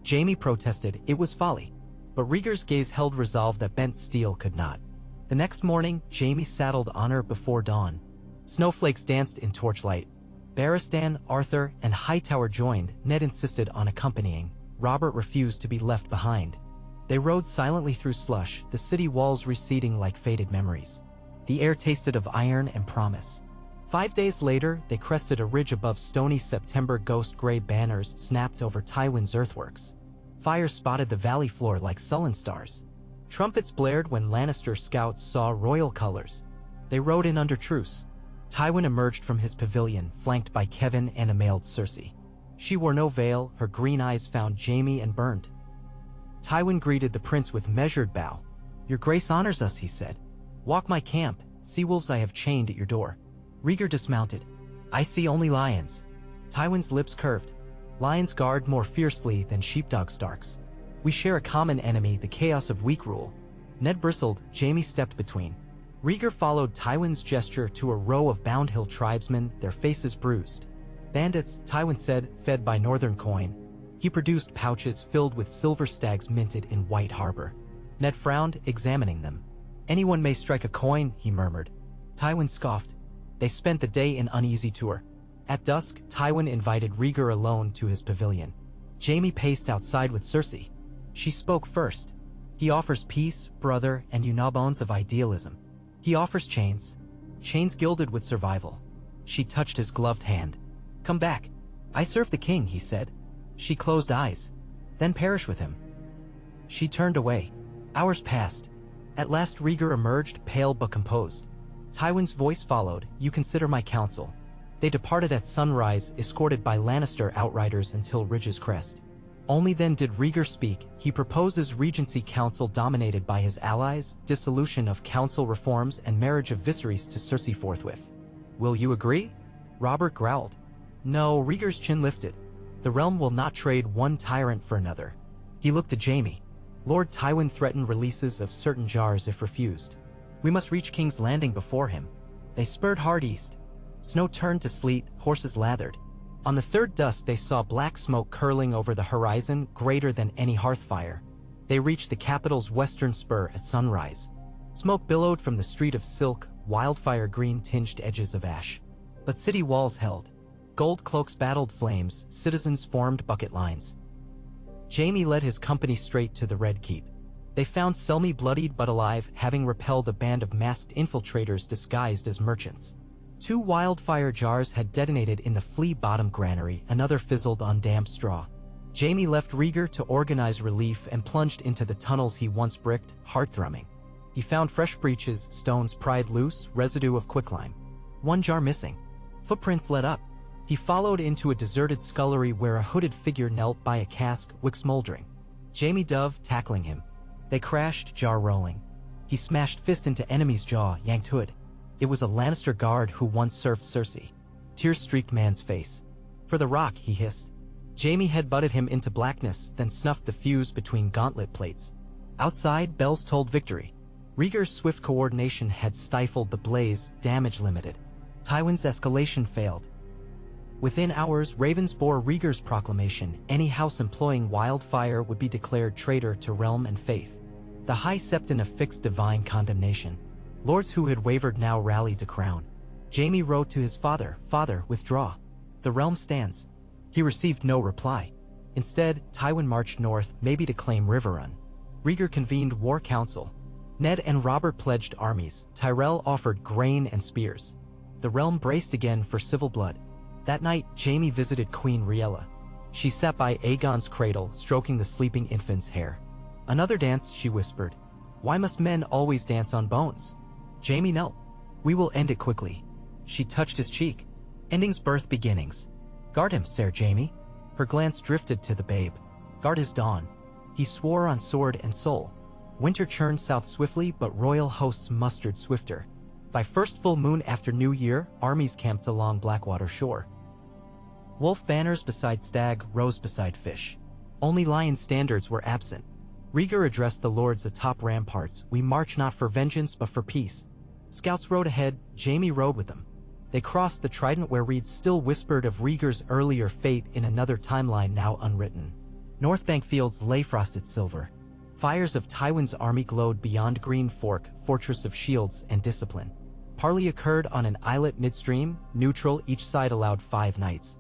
Jaime protested it was folly, but Rhaegar's gaze held resolve that bent steel could not. The next morning, Jaime saddled honor before dawn. Snowflakes danced in torchlight. Barristan, Arthur, and Hightower joined. Ned insisted on accompanying. Robert refused to be left behind. They rode silently through slush, the city walls receding like faded memories. The air tasted of iron and promise. 5 days later, they crested a ridge above stony September. Ghost gray banners snapped over Tywin's earthworks. Fire spotted the valley floor like sullen stars. Trumpets blared when Lannister scouts saw royal colors. They rode in under truce. Tywin emerged from his pavilion, flanked by Kevin and a mailed Cersei. She wore no veil, her green eyes found Jaime and burned. Tywin greeted the prince with measured bow. "Your grace honors us," he said. "Walk my camp, sea wolves I have chained at your door." Rhaegar dismounted. "I see only lions." Tywin's lips curved. "Lions guard more fiercely than sheepdog starks. We share a common enemy, the chaos of weak rule." Ned bristled, Jaime stepped between. Rhaegar followed Tywin's gesture to a row of Bound Hill tribesmen, their faces bruised. "Bandits," Tywin said, fed by northern coin. He produced pouches filled with silver stags minted in White Harbor. Ned frowned, examining them. "Anyone may strike a coin," he murmured. Tywin scoffed. They spent the day in uneasy tour. At dusk, Tywin invited Rhaegar alone to his pavilion. Jaime paced outside with Cersei. She spoke first. "He offers peace, brother, and you gnawbones of idealism. He offers chains. Chains gilded with survival." She touched his gloved hand. "Come back. I serve the king," he said. She closed eyes. "Then perish with him." She turned away. Hours passed. At last Rhaegar emerged, pale but composed. Tywin's voice followed, "You consider my counsel." They departed at sunrise, escorted by Lannister outriders until Ridge's Crest. Only then did Rhaegar speak. He proposes Regency Council dominated by his allies, dissolution of council reforms, and marriage of Viserys to Cersei forthwith. "Will you agree?" Robert growled. "No," Rhaegar's chin lifted. "The realm will not trade one tyrant for another." He looked at Jaime. "Lord Tywin threatened releases of certain jars if refused. We must reach King's Landing before him." They spurred hard east. Snow turned to sleet, horses lathered. On the third dusk they saw black smoke curling over the horizon, greater than any hearth fire. They reached the capital's western spur at sunrise. Smoke billowed from the street of silk, wildfire green tinged edges of ash. But city walls held. Gold cloaks battled flames, citizens formed bucket lines. Jaime led his company straight to the Red Keep. They found Selmy bloodied but alive, having repelled a band of masked infiltrators disguised as merchants. 2 wildfire jars had detonated in the flea-bottom granary, another fizzled on damp straw. Jaime left Rhaegar to organize relief and plunged into the tunnels he once bricked, heart-thrumming. He found fresh breaches, stones pried loose, residue of quicklime. 1 jar missing. Footprints led up. He followed into a deserted scullery where a hooded figure knelt by a cask, wick smoldering. Jaime dove, tackling him. They crashed, jar rolling. He smashed fist into enemy's jaw, yanked hood. It was a Lannister guard who once served Cersei. Tears streaked man's face. "For the rock," he hissed. Jaime headbutted him into blackness, then snuffed the fuse between gauntlet plates. Outside, bells tolled victory. Rhaegar's swift coordination had stifled the blaze, damage limited. Tywin's escalation failed. Within hours, ravens bore Rhaegar's proclamation: any house employing wildfire would be declared traitor to realm and faith. The High Septon affixed divine condemnation. Lords who had wavered now rallied to crown. Jaime wrote to his father, "Father, withdraw. The realm stands." He received no reply. Instead, Tywin marched north, maybe to claim Riverrun. Rhaegar convened war council. Ned and Robert pledged armies. Tyrell offered grain and spears. The realm braced again for civil blood. That night, Jaime visited Queen Rhaella. She sat by Aegon's cradle, stroking the sleeping infant's hair. "Another dance," she whispered. "Why must men always dance on bones?" Jaime knelt. "We will end it quickly." She touched his cheek. "Endings birth beginnings. Guard him, Sir Jaime." Her glance drifted to the babe. "Guard his dawn." He swore on sword and soul. Winter churned south swiftly, but royal hosts mustered swifter. By first full moon after New Year, armies camped along Blackwater shore. Wolf banners beside stag rose beside fish. Only lion standards were absent. Rhaegar addressed the lords atop ramparts. "We march not for vengeance but for peace." Scouts rode ahead, Jaime rode with them. They crossed the Trident where reeds still whispered of Rhaegar's earlier fate in another timeline now unwritten. Northbank fields lay frosted silver. Fires of Tywin's army glowed beyond Green Fork, fortress of shields and discipline. Parley occurred on an islet midstream, neutral, each side allowed 5 knights.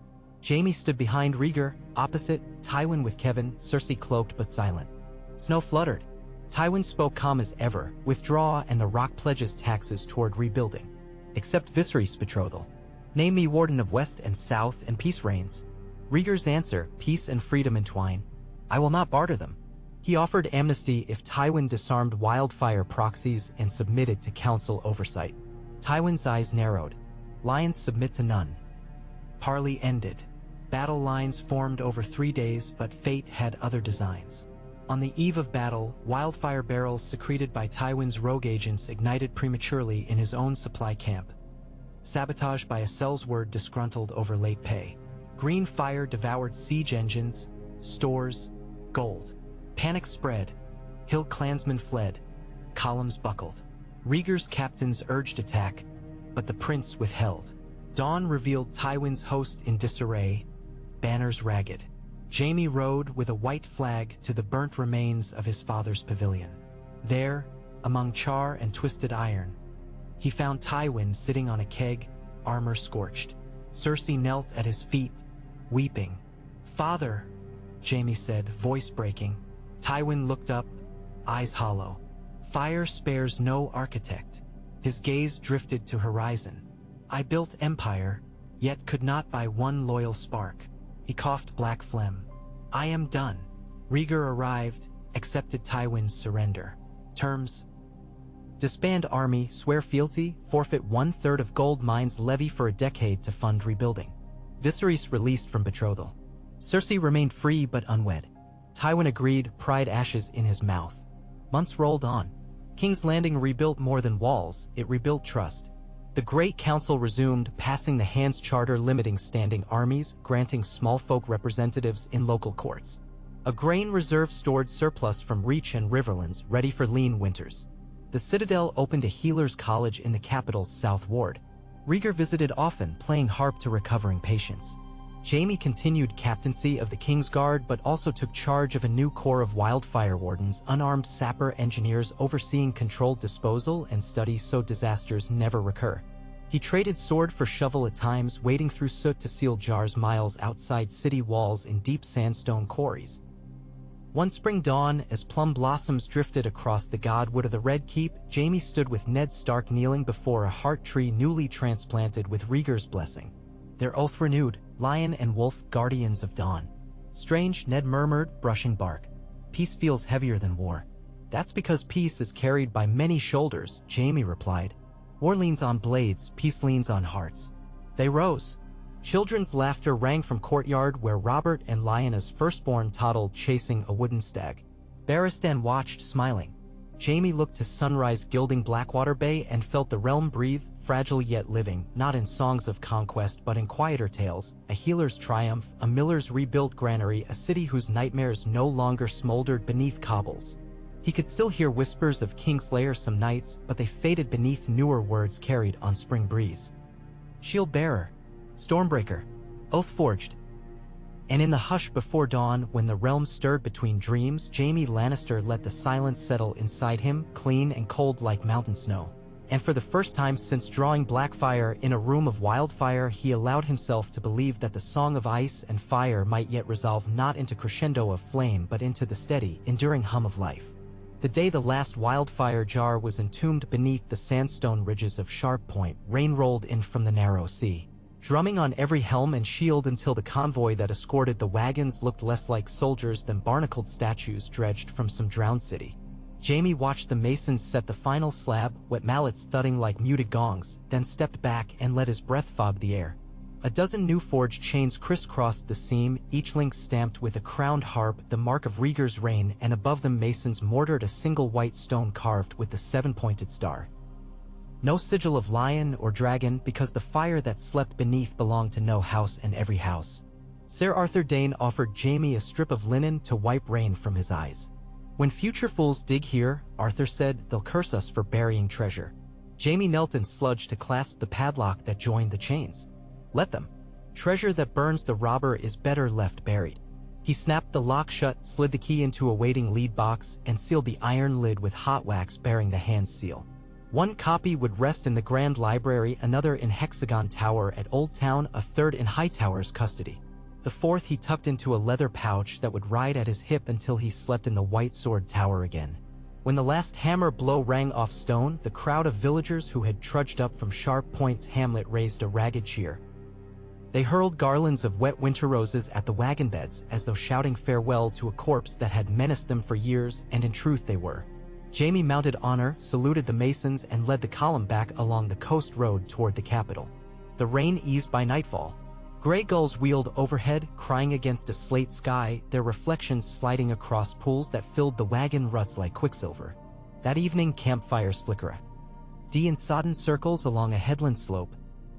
Jaime stood behind Rhaegar, opposite, Tywin with Kevin, Cersei cloaked but silent. Snow fluttered. Tywin spoke calm as ever: "Withdraw, and the rock pledges taxes toward rebuilding. Accept Viserys' betrothal. Name me Warden of West and South, and peace reigns." Rhaegar's answer: "Peace and freedom entwine. I will not barter them." He offered amnesty if Tywin disarmed wildfire proxies and submitted to council oversight. Tywin's eyes narrowed. Lions submit to none. Parley ended. Battle lines formed over 3 days, but fate had other designs. On the eve of battle, wildfire barrels secreted by Tywin's rogue agents ignited prematurely in his own supply camp. Sabotage by a Sellsword disgruntled over late pay. Green fire devoured siege engines, stores, gold. Panic spread. Hill clansmen fled. Columns buckled. Rhaegar's captains urged attack, but the prince withheld. Dawn revealed Tywin's host in disarray, banners ragged. Jaime rode with a white flag to the burnt remains of his father's pavilion. There, among char and twisted iron, he found Tywin sitting on a keg, armor scorched. Cersei knelt at his feet, weeping. "Father," Jaime said, voice breaking. Tywin looked up, eyes hollow. Fire spares no architect. His gaze drifted to horizon. "I built empire, yet could not buy one loyal spark." He coughed black phlegm. "I am done." Rhaegar arrived, accepted Tywin's surrender. Terms: disband army, swear fealty, forfeit 1/3 of gold mines, levy for a decade to fund rebuilding. Viserys released from betrothal. Cersei remained free but unwed. Tywin agreed, pride ashes in his mouth. Months rolled on. King's Landing rebuilt more than walls, it rebuilt trust. The Great Council resumed, passing the Hands Charter limiting standing armies, granting small folk representatives in local courts. A grain reserve stored surplus from Reach and Riverlands, ready for lean winters. The Citadel opened a healer's college in the capital's South Ward. Rhaegar visited often, playing harp to recovering patients. Jaime continued captaincy of the King's Guard but also took charge of a new corps of wildfire wardens, unarmed sapper engineers overseeing controlled disposal and study so disasters never recur. He traded sword for shovel at times, wading through soot to seal jars miles outside city walls in deep sandstone quarries. One spring dawn, as plum blossoms drifted across the godwood of the Red Keep, Jaime stood with Ned Stark kneeling before a heart tree newly transplanted with Rhaegar's blessing. Their oath renewed, lion and wolf, guardians of dawn. "Strange," Ned murmured, brushing bark. "Peace feels heavier than war." "That's because peace is carried by many shoulders," Jaime replied. "War leans on blades, peace leans on hearts." They rose. Children's laughter rang from courtyard where Robert and Lyanna's firstborn toddled chasing a wooden stag. Barristan watched, smiling. Jaime looked to sunrise gilding Blackwater Bay and felt the realm breathe, fragile yet living, not in songs of conquest but in quieter tales, a healer's triumph, a miller's rebuilt granary, a city whose nightmares no longer smoldered beneath cobbles. He could still hear whispers of Kingslayer some nights, but they faded beneath newer words carried on spring breeze. Shield-bearer, Stormbreaker, Oath-forged. And in the hush before dawn, when the realm stirred between dreams, Jaime Lannister let the silence settle inside him, clean and cold like mountain snow. And for the first time since drawing Blackfire in a room of wildfire, he allowed himself to believe that the song of ice and fire might yet resolve not into crescendo of flame but into the steady, enduring hum of life. The day the last wildfire jar was entombed beneath the sandstone ridges of Sharp Point, rain rolled in from the narrow sea, drumming on every helm and shield until the convoy that escorted the wagons looked less like soldiers than barnacled statues dredged from some drowned city. Jaime watched the masons set the final slab, wet mallets thudding like muted gongs, then stepped back and let his breath fog the air. A dozen new forged chains crisscrossed the seam, each link stamped with a crowned harp, the mark of Rhaegar's reign, and above them masons mortared a single white stone carved with the seven-pointed star. No sigil of lion or dragon, because the fire that slept beneath belonged to no house and every house. Ser Arthur Dayne offered Jaime a strip of linen to wipe rain from his eyes. "When future fools dig here," Arthur said, "they'll curse us for burying treasure." Jaime knelt in sludge to clasp the padlock that joined the chains. "Let them. Treasure that burns the robber is better left buried." He snapped the lock shut, slid the key into a waiting lead box, and sealed the iron lid with hot wax bearing the hand seal. One copy would rest in the Grand Library, another in Hexagon Tower at Old Town, a third in Hightower's custody. The fourth he tucked into a leather pouch that would ride at his hip until he slept in the White Sword Tower again. When the last hammer blow rang off stone, the crowd of villagers who had trudged up from Sharp Point's hamlet raised a ragged cheer. They hurled garlands of wet winter roses at the wagon beds, as though shouting farewell to a corpse that had menaced them for years, and in truth they were. Jaime mounted honor, saluted the masons, and led the column back along the coast road toward the capital. The rain eased by nightfall. Gray gulls wheeled overhead, crying against a slate sky, their reflections sliding across pools that filled the wagon ruts like quicksilver. That evening, campfires flickered in sodden circles along a headland slope.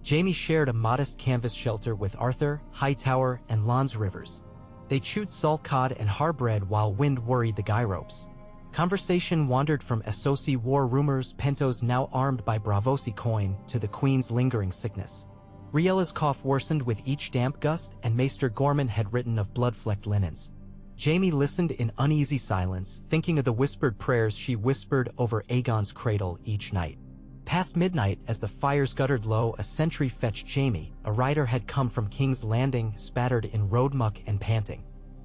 Jaime shared a modest canvas shelter with Arthur, Hightower, and Lons Rivers. They chewed salt cod and harbread while wind worried the guy ropes. Conversation wandered from Essosi war rumors, Pentos now armed by Bravosi coin, to the Queen's lingering sickness. Riella's cough worsened with each damp gust, and Maester Gorman had written of blood-flecked linens. Jaime listened in uneasy silence, thinking of the whispered prayers she whispered over Aegon's cradle each night. Past midnight, as the fires guttered low, a sentry fetched Jaime. A rider had come from King's Landing, spattered in road muck and panting.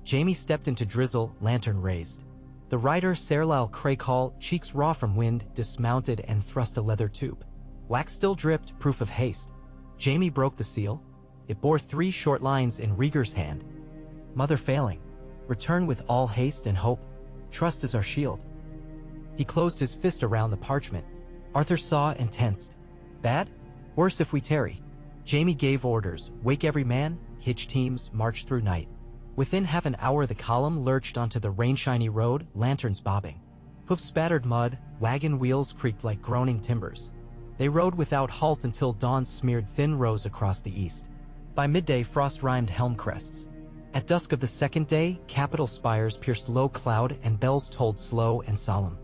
Jaime stepped into drizzle, lantern raised. The rider, Serlal Crakehall, cheeks raw from wind, dismounted and thrust a leather tube. Wax still dripped, proof of haste. Jaime broke the seal. It bore 3 short lines in Rieger's hand. Mother failing. Return with all haste and hope. Trust is our shield. He closed his fist around the parchment. Arthur saw and tensed. Bad? Worse if we tarry. Jaime gave orders. Wake every man, hitch teams, march through night. Within half an hour the column lurched onto the rain-shiny road, lanterns bobbing. Hoofs spattered mud, wagon wheels creaked like groaning timbers. They rode without halt until dawn smeared thin rows across the east. By midday frost-rimed helm crests. At dusk of the second day, capital spires pierced low cloud and bells tolled slow and solemn.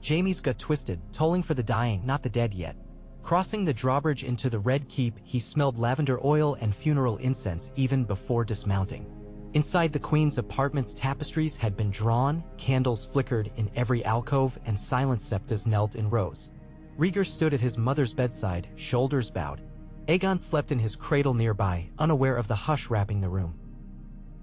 Jaime's gut twisted, tolling for the dying, not the dead yet. Crossing the drawbridge into the Red Keep, he smelled lavender oil and funeral incense even before dismounting. Inside the Queen's apartments, tapestries had been drawn, candles flickered in every alcove, and silent septas knelt in rows. Rieger stood at his mother's bedside, shoulders bowed. Aegon slept in his cradle nearby, unaware of the hush wrapping the room.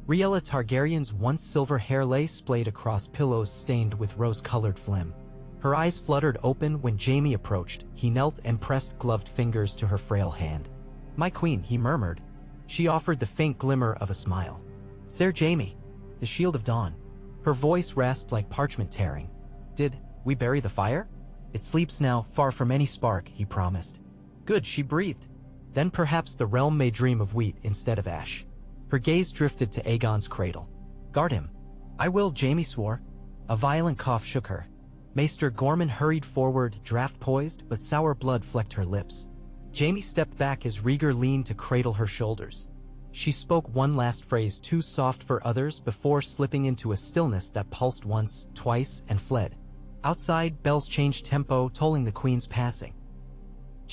Riella Targaryen's once silver hair lay splayed across pillows stained with rose-colored phlegm. Her eyes fluttered open when Jaime approached. He knelt and pressed gloved fingers to her frail hand. "My queen," he murmured. She offered the faint glimmer of a smile. "Ser Jaime, the shield of dawn." Her voice rasped like parchment tearing. "Did we bury the fire?" "It sleeps now, far from any spark," he promised. "Good," she breathed. "Then perhaps the realm may dream of wheat instead of ash." Her gaze drifted to Aegon's cradle. "Guard him." "I will," Jaime swore. A violent cough shook her. Maester Gorman hurried forward, draft poised, but sour blood flecked her lips. Jaime stepped back as Rieger leaned to cradle her shoulders. She spoke one last phrase too soft for others before slipping into a stillness that pulsed once, twice, and fled. Outside, bells changed tempo, tolling the Queen's passing.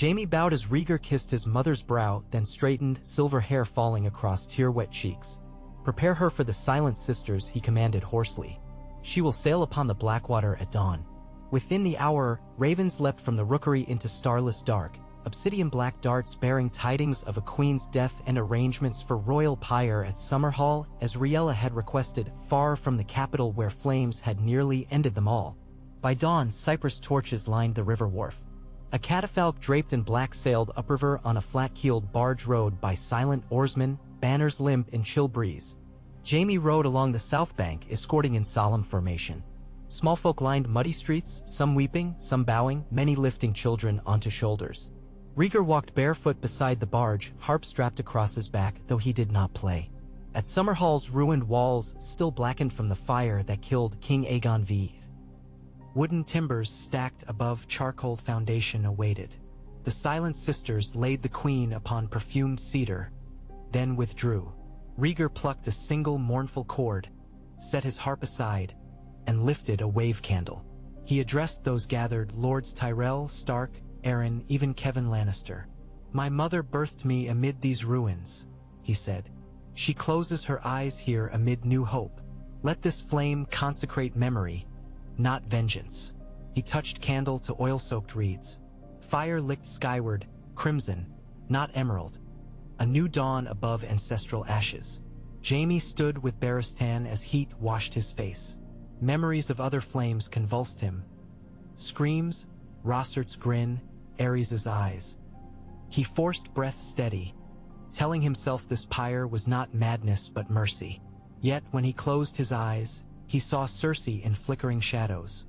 Jaime bowed as Rieger kissed his mother's brow, then straightened, silver hair falling across tear-wet cheeks. "Prepare her for the Silent Sisters," he commanded hoarsely. "She will sail upon the Blackwater at dawn." Within the hour, ravens leapt from the rookery into starless dark, obsidian-black darts bearing tidings of a queen's death and arrangements for royal pyre at Summerhall, as Riella had requested, far from the capital where flames had nearly ended them all. By dawn, cypress torches lined the river wharf. A catafalque draped in black sailed upriver on a flat-keeled barge rowed by silent oarsmen, banners limp in chill breeze. Jaime rode along the south bank, escorting in solemn formation. Small folk lined muddy streets, some weeping, some bowing, many lifting children onto shoulders. Rieger walked barefoot beside the barge, harp strapped across his back, though he did not play. At Summerhall's ruined walls, still blackened from the fire that killed King Aegon V, wooden timbers stacked above charcoal foundation awaited. The Silent Sisters laid the Queen upon perfumed cedar, then withdrew. Rieger plucked a single mournful chord, set his harp aside, and lifted a wave candle. He addressed those gathered, Lords Tyrell, Stark, Arryn, even Kevin Lannister. "My mother birthed me amid these ruins," he said. "She closes her eyes here amid new hope. Let this flame consecrate memory, not vengeance." He touched candle to oil-soaked reeds. Fire licked skyward, crimson, not emerald. A new dawn above ancestral ashes. Jaime stood with Barristan as heat washed his face. Memories of other flames convulsed him. Screams, Rossert's grin, Aerys' eyes. He forced breath steady, telling himself this pyre was not madness but mercy. Yet when he closed his eyes, he saw Cersei in flickering shadows.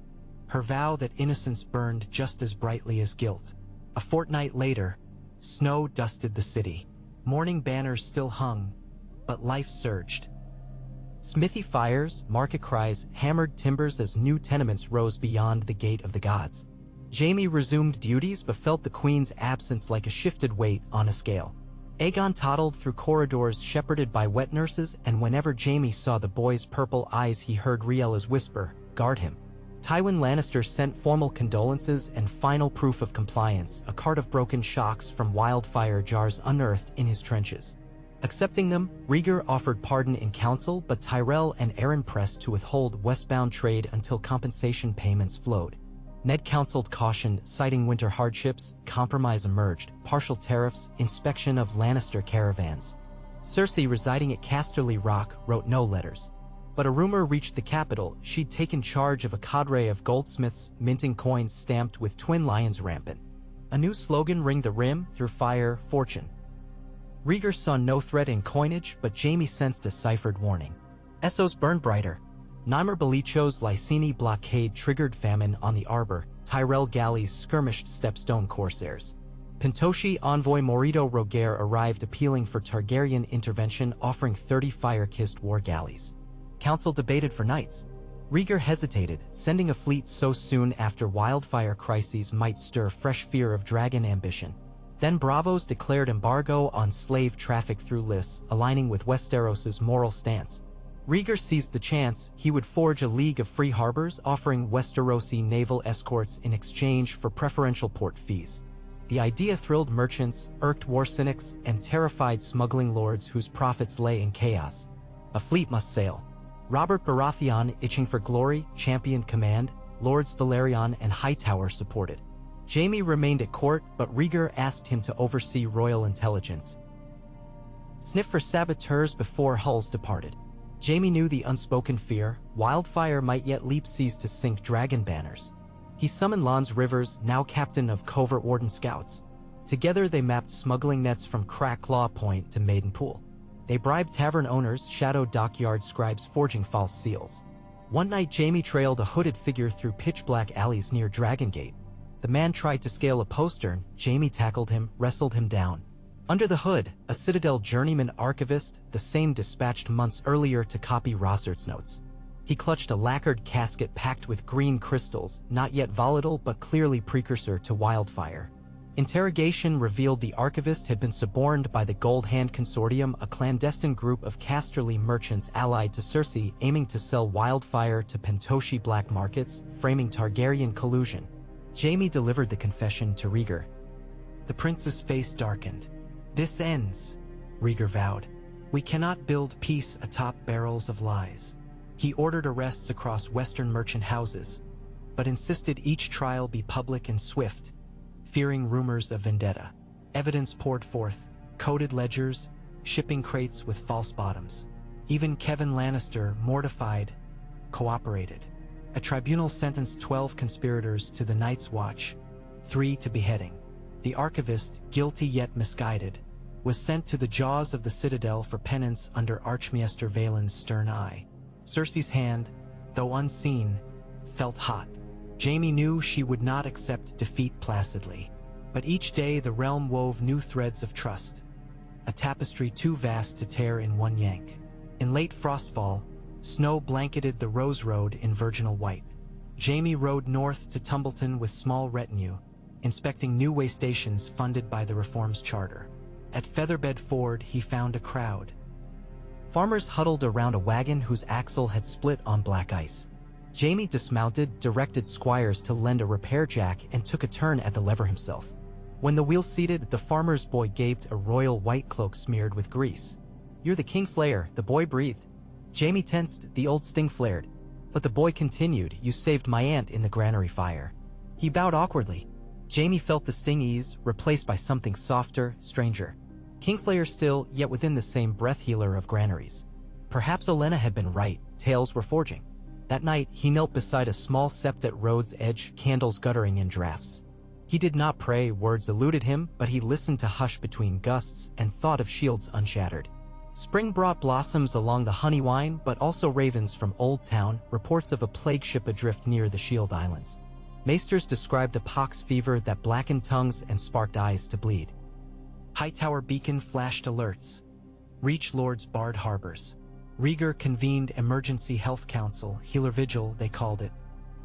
her vow that innocence burned just as brightly as guilt. A fortnight later, snow dusted the city. Mourning banners still hung, but life surged. Smithy fires, market cries, hammered timbers as new tenements rose beyond the gate of the gods. Jaime resumed duties but felt the queen's absence like a shifted weight on a scale. Aegon toddled through corridors shepherded by wet nurses, and whenever Jaime saw the boy's purple eyes he heard Riella's whisper, "Guard him." Tywin Lannister sent formal condolences and final proof of compliance, a cart of broken shocks from wildfire jars unearthed in his trenches. Accepting them, Rhaegar offered pardon in council, but Tyrell and Aeryn pressed to withhold westbound trade until compensation payments flowed. Ned counseled caution, citing winter hardships. Compromise emerged: partial tariffs, inspection of Lannister caravans. Cersei, residing at Casterly Rock, wrote no letters. But a rumor reached the capital: she'd taken charge of a cadre of goldsmiths, minting coins stamped with twin lions rampant. A new slogan ringed the rim: through fire, fortune. Rhaegar saw no threat in coinage, but Jaime sensed a ciphered warning. Essos burned brighter. Nymer Belicho's Lyseni blockade triggered famine on the Arbor. Tyrell galleys skirmished Stepstone corsairs. Pentoshi envoy Morito Rogaire arrived appealing for Targaryen intervention, offering 30 fire-kissed war galleys. Council debated for nights. Rhaegar hesitated, sending a fleet so soon after wildfire crises might stir fresh fear of dragon ambition. Then Bravos declared embargo on slave traffic through Lys, aligning with Westeros's moral stance. Rhaegar seized the chance. He would forge a league of free harbors, offering Westerosi naval escorts in exchange for preferential port fees. The idea thrilled merchants, irked war cynics, and terrified smuggling lords whose profits lay in chaos. A fleet must sail. Robert Baratheon, itching for glory, championed command. Lords Valerion and Hightower supported. Jaime remained at court, but Rhaegar asked him to oversee royal intelligence. Sniff for saboteurs before hulls departed. Jaime knew the unspoken fear: wildfire might yet leap seas to sink dragon banners. He summoned Lance Rivers, now captain of Covert Warden Scouts. Together they mapped smuggling nets from Crack Claw Point to Maidenpool. They bribed tavern owners, shadowed dockyard scribes forging false seals. One night Jaime trailed a hooded figure through pitch-black alleys near Dragongate. The man tried to scale a postern. Jaime tackled him, wrestled him down. Under the hood, a Citadel journeyman archivist, the same dispatched months earlier to copy Rossert's notes. He clutched a lacquered casket packed with green crystals, not yet volatile but clearly precursor to wildfire. Interrogation revealed the archivist had been suborned by the Gold Hand Consortium, a clandestine group of Casterly merchants allied to Cersei, aiming to sell wildfire to Pentoshi black markets, framing Targaryen collusion. Jaime delivered the confession to Rhaegar. The prince's face darkened. "This ends," Rhaegar vowed. "We cannot build peace atop barrels of lies." He ordered arrests across Western merchant houses, but insisted each trial be public and swift, fearing rumors of vendetta. Evidence poured forth: coded ledgers, shipping crates with false bottoms. Even Kevin Lannister, mortified, cooperated. A tribunal sentenced 12 conspirators to the Night's Watch, 3 to beheading. The archivist, guilty yet misguided, was sent to the jaws of the Citadel for penance under Archmaester Vaelin's stern eye. Cersei's hand, though unseen, felt hot. Jaime knew she would not accept defeat placidly. But each day the realm wove new threads of trust, a tapestry too vast to tear in one yank. In late frostfall, snow blanketed the Rose Road in virginal white. Jaime rode north to Tumbleton with small retinue, inspecting new way stations funded by the Reform's charter. At Featherbed Ford he found a crowd. Farmers huddled around a wagon whose axle had split on black ice. Jaime dismounted, directed squires to lend a repair jack, and took a turn at the lever himself. When the wheel seated, the farmer's boy gaped, a royal white cloak smeared with grease. "You're the Kingslayer," the boy breathed. Jaime tensed, the old sting flared. But the boy continued, "You saved my aunt in the granary fire." He bowed awkwardly. Jaime felt the sting ease, replaced by something softer, stranger. Kingslayer still, yet within the same breath healer of granaries. Perhaps Olenna had been right, tales were forging. That night, he knelt beside a small sept at road's edge, candles guttering in drafts. He did not pray, words eluded him, but he listened to hush between gusts and thought of shields unshattered. Spring brought blossoms along the Honeywine, but also ravens from Old Town, reports of a plague ship adrift near the Shield Islands. Maesters described a pox fever that blackened tongues and sparked eyes to bleed. Hightower Beacon flashed alerts. Reach Lords barred harbors. Rhaegar convened Emergency Health Council, Healer Vigil they called it.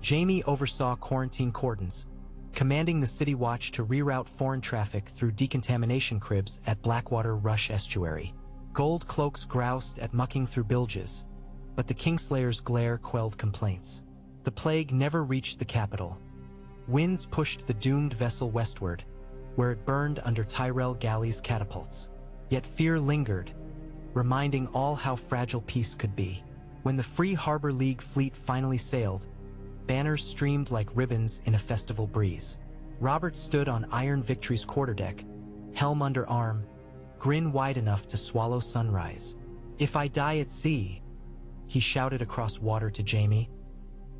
Jaime oversaw quarantine cordons, commanding the City Watch to reroute foreign traffic through decontamination cribs at Blackwater Rush Estuary. Gold cloaks groused at mucking through bilges, but the Kingslayer's glare quelled complaints. The plague never reached the capital. Winds pushed the doomed vessel westward, where it burned under Tyrell Galley's catapults. Yet fear lingered, reminding all how fragile peace could be. When the Free Harbor League fleet finally sailed, banners streamed like ribbons in a festival breeze. Robert stood on Iron Victory's quarterdeck, helm under arm, grin wide enough to swallow sunrise. "If I die at sea," he shouted across water to Jaime,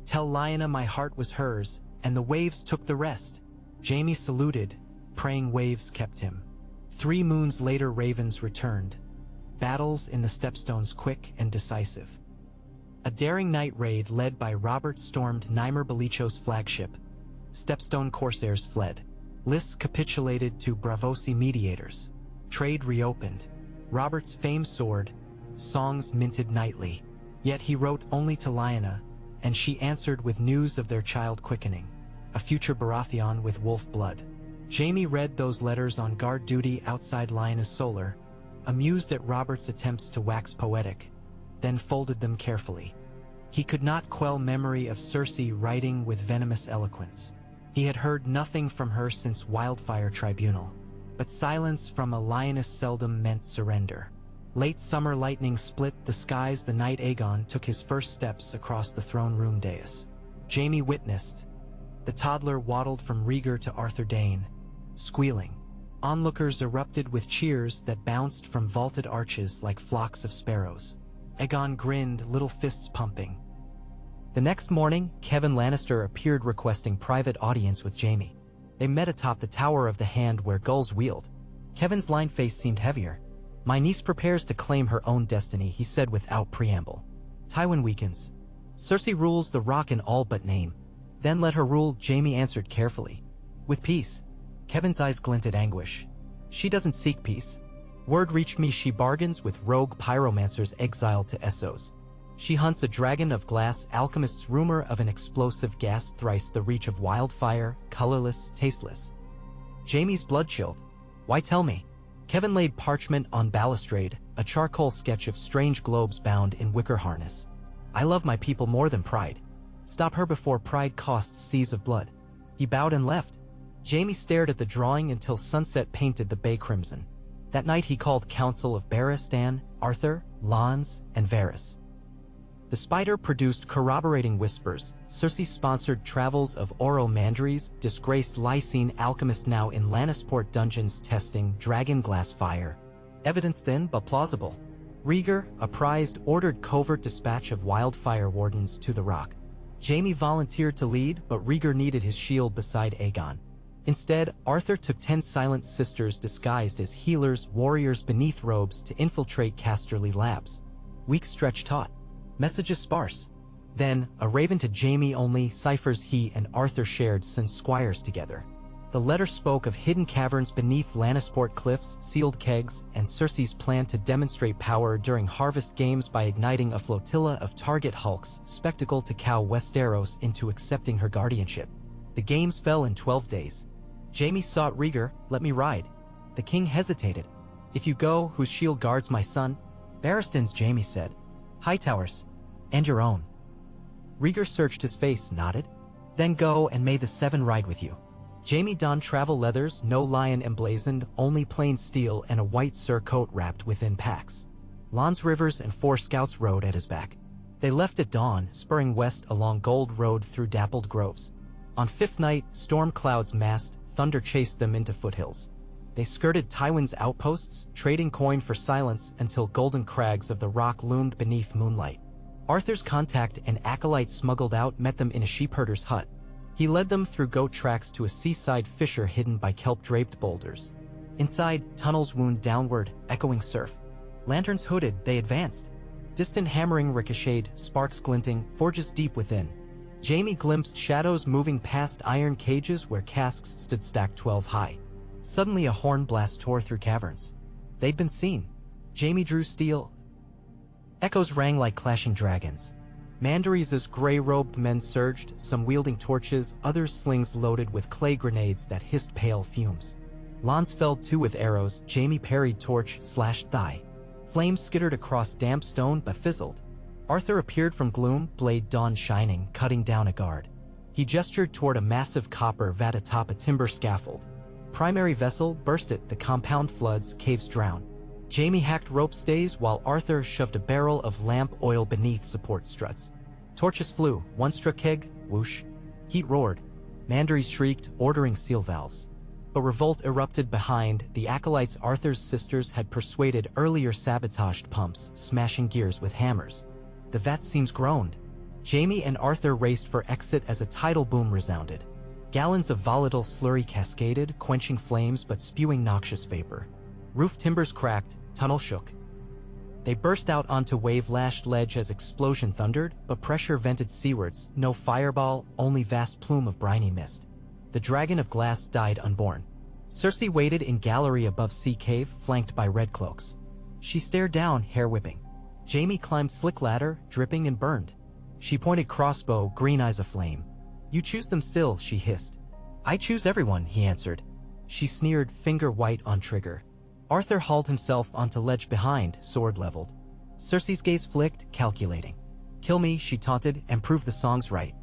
"tell Lyanna my heart was hers, and the waves took the rest." Jaime saluted, praying waves kept him. 3 moons later ravens returned, battles in the Stepstones quick and decisive. A daring night raid led by Robert stormed Nymer Belicho's flagship. Stepstone corsairs fled. Lists capitulated to Braavosi mediators. Trade reopened. Robert's famed soared, songs minted nightly. Yet he wrote only to Lyanna, and she answered with news of their child quickening, a future Baratheon with wolf blood. Jaime read those letters on guard duty outside Lyanna's solar, amused at Robert's attempts to wax poetic, then folded them carefully. He could not quell memory of Cersei writing with venomous eloquence. He had heard nothing from her since Wildfire Tribunal, but silence from a lioness seldom meant surrender. Late summer lightning split the skies the night Aegon took his first steps across the throne room dais. Jaime witnessed. The toddler waddled from Rhaegar to Arthur Dayne, squealing. Onlookers erupted with cheers that bounced from vaulted arches like flocks of sparrows. Aegon grinned, little fists pumping. The next morning, Kevin Lannister appeared requesting private audience with Jaime. They met atop the Tower of the Hand where gulls wheeled. Kevin's lined face seemed heavier. "My niece prepares to claim her own destiny," he said without preamble. "Tywin weakens. Cersei rules the Rock in all but name. Then let her rule," Jaime answered carefully. "With peace." Kevin's eyes glinted anguish. "She doesn't seek peace. Word reached me she bargains with rogue pyromancers exiled to Essos. She hunts a dragon of glass, alchemists' rumor of an explosive gas thrice the reach of wildfire, colorless, tasteless." Jaime's blood chilled. "Why tell me?" Kevin laid parchment on balustrade, a charcoal sketch of strange globes bound in wicker harness. "I love my people more than pride. Stop her before pride costs seas of blood." He bowed and left. Jaime stared at the drawing until sunset painted the bay crimson. That night he called council of Barristan, Arthur, Lons, and Varys. The spider produced corroborating whispers. Cersei-sponsored travels of Oro Mandries, disgraced Lysine alchemist now in Lannisport dungeons testing dragon glass fire. Evidence thin but plausible. Rhaegar, apprised, ordered covert dispatch of wildfire wardens to the Rock. Jaime volunteered to lead, but Rhaegar needed his shield beside Aegon. Instead, Arthur took 10 silent sisters disguised as healers, warriors beneath robes to infiltrate Casterly Labs. Weak stretch taut. Messages sparse. Then, a raven to Jaime only, ciphers he and Arthur shared since squires together. The letter spoke of hidden caverns beneath Lannisport cliffs, sealed kegs, and Cersei's plan to demonstrate power during Harvest Games by igniting a flotilla of target hulks, spectacle to cow Westeros into accepting her guardianship. The games fell in 12 days. Jaime sought Rhaegar, "Let me ride." The king hesitated. "If you go, whose shield guards my son?" "Barristan's," Jaime said. "Hightower's. And your own." Rhaegar searched his face, nodded. "Then go, and may the 7 ride with you." Jaime donned travel leathers, no lion emblazoned, only plain steel and a white surcoat wrapped within packs. Lons Rivers and 4 scouts rode at his back. They left at dawn, spurring west along Gold Road through dappled groves. On 5th night, storm clouds massed, thunder chased them into foothills. They skirted Tywin's outposts, trading coin for silence until golden crags of the Rock loomed beneath moonlight. Arthur's contact, an acolyte smuggled out, met them in a sheepherder's hut. He led them through goat tracks to a seaside fissure hidden by kelp-draped boulders. Inside, tunnels wound downward, echoing surf. Lanterns hooded, they advanced. Distant hammering ricocheted, sparks glinting, forges deep within. Jaime glimpsed shadows moving past iron cages where casks stood stacked 12 high. Suddenly a horn blast tore through caverns. They'd been seen. Jaime drew steel. Echoes rang like clashing dragons. Mandariz's gray-robed men surged, some wielding torches, others slings loaded with clay grenades that hissed pale fumes. Lance felled two with arrows. Jaime parried torch, slashed thigh. Flames skittered across damp stone but fizzled. Arthur appeared from gloom, blade dawn shining, cutting down a guard. He gestured toward a massive copper vat atop a timber scaffold. Primary vessel, burst it, the compound floods, caves drown. Jaime hacked rope stays while Arthur shoved a barrel of lamp oil beneath support struts. Torches flew, one struck keg, whoosh. Heat roared. Mandarins shrieked, ordering seal valves. But revolt erupted behind. The acolytes Arthur's sisters had persuaded earlier sabotaged pumps, smashing gears with hammers. The vat seams groaned. Jaime and Arthur raced for exit as a tidal boom resounded. Gallons of volatile slurry cascaded, quenching flames but spewing noxious vapor. Roof timbers cracked, tunnel shook. They burst out onto wave-lashed ledge as explosion thundered, but pressure vented seawards, no fireball, only vast plume of briny mist. The dragon of glass died unborn. Cersei waited in gallery above sea cave, flanked by red cloaks. She stared down, hair whipping. Jaime climbed slick ladder, dripping and burned. She pointed crossbow, green eyes aflame. "You choose them still," she hissed. "I choose everyone," he answered. She sneered, finger white on trigger. Arthur hauled himself onto ledge behind, sword leveled. Cersei's gaze flicked, calculating. "Kill me," she taunted, "and prove the song's right."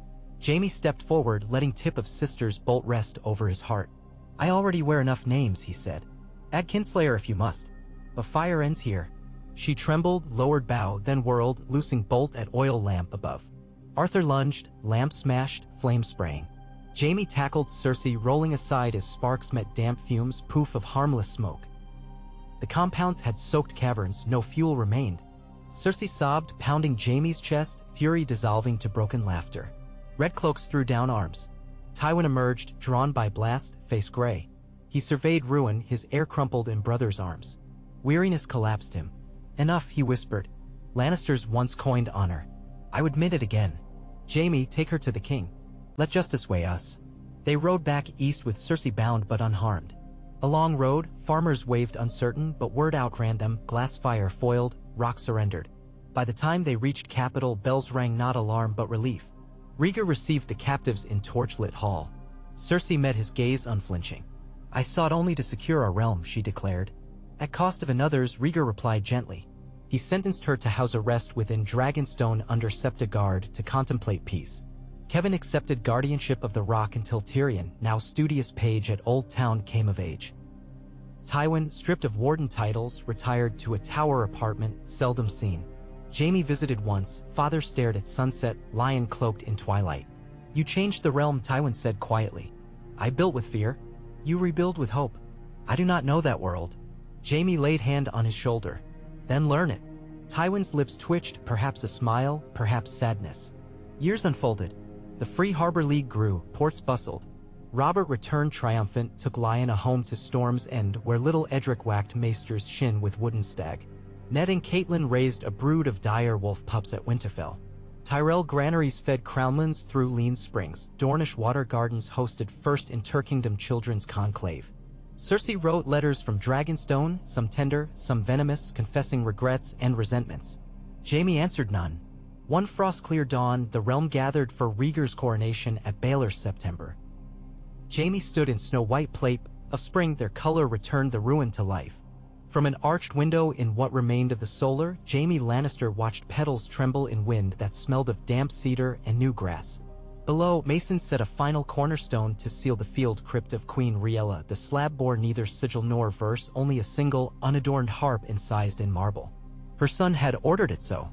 Jaime stepped forward, letting tip of sister's bolt rest over his heart. "I already wear enough names," he said. "Add Kinslayer if you must. But fire ends here." She trembled, lowered bow, then whirled, loosing bolt at oil lamp above. Arthur lunged, lamp smashed, flame spraying. Jaime tackled Cersei, rolling aside as sparks met damp fumes, poof of harmless smoke. The compounds had soaked caverns, no fuel remained. Cersei sobbed, pounding Jaime's chest, fury dissolving to broken laughter. Red cloaks threw down arms. Tywin emerged, drawn by blast, face gray. He surveyed ruin, his air crumpled in brother's arms. Weariness collapsed him. "Enough," he whispered. "Lannisters once coined honor. I would admit it again. Jaime, take her to the king. Let justice weigh us." They rode back east with Cersei bound but unharmed. A long road, farmers waved uncertain, but word outran them, glass fire foiled, rock surrendered. By the time they reached capital, bells rang not alarm but relief. Rhaegar received the captives in torchlit hall. Cersei met his gaze unflinching. "I sought only to secure our realm," she declared. "At cost of another's," Rhaegar replied gently. He sentenced her to house arrest within Dragonstone under Septa Guard to contemplate peace. Kevan accepted guardianship of the Rock until Tyrion, now studious page at Old Town, came of age. Tywin, stripped of warden titles, retired to a tower apartment, seldom seen. Jaime visited once, father stared at sunset, lion cloaked in twilight. "You changed the realm," Tywin said quietly. "I built with fear. You rebuild with hope. I do not know that world." Jaime laid hand on his shoulder. "Then learn it." Tywin's lips twitched, perhaps a smile, perhaps sadness. Years unfolded. The Free Harbor League grew, ports bustled. Robert returned triumphant, took Lyon a home to Storm's End, where little Edric whacked Maester's shin with wooden stag. Ned and Catelyn raised a brood of dire wolf pups at Winterfell. Tyrell granaries fed crownlands through lean springs. Dornish water gardens hosted first Interkingdom children's conclave. Cersei wrote letters from Dragonstone, some tender, some venomous, confessing regrets and resentments. Jaime answered none. One frost-clear dawn, the realm gathered for Rhaegar's coronation at Baelor's September. Jaime stood in snow-white plate of spring, their color returned the ruin to life. From an arched window in what remained of the solar, Jaime Lannister watched petals tremble in wind that smelled of damp cedar and new grass. Below, masons set a final cornerstone to seal the field crypt of Queen Riella. The slab bore neither sigil nor verse, only a single, unadorned harp incised in marble. Her son had ordered it so.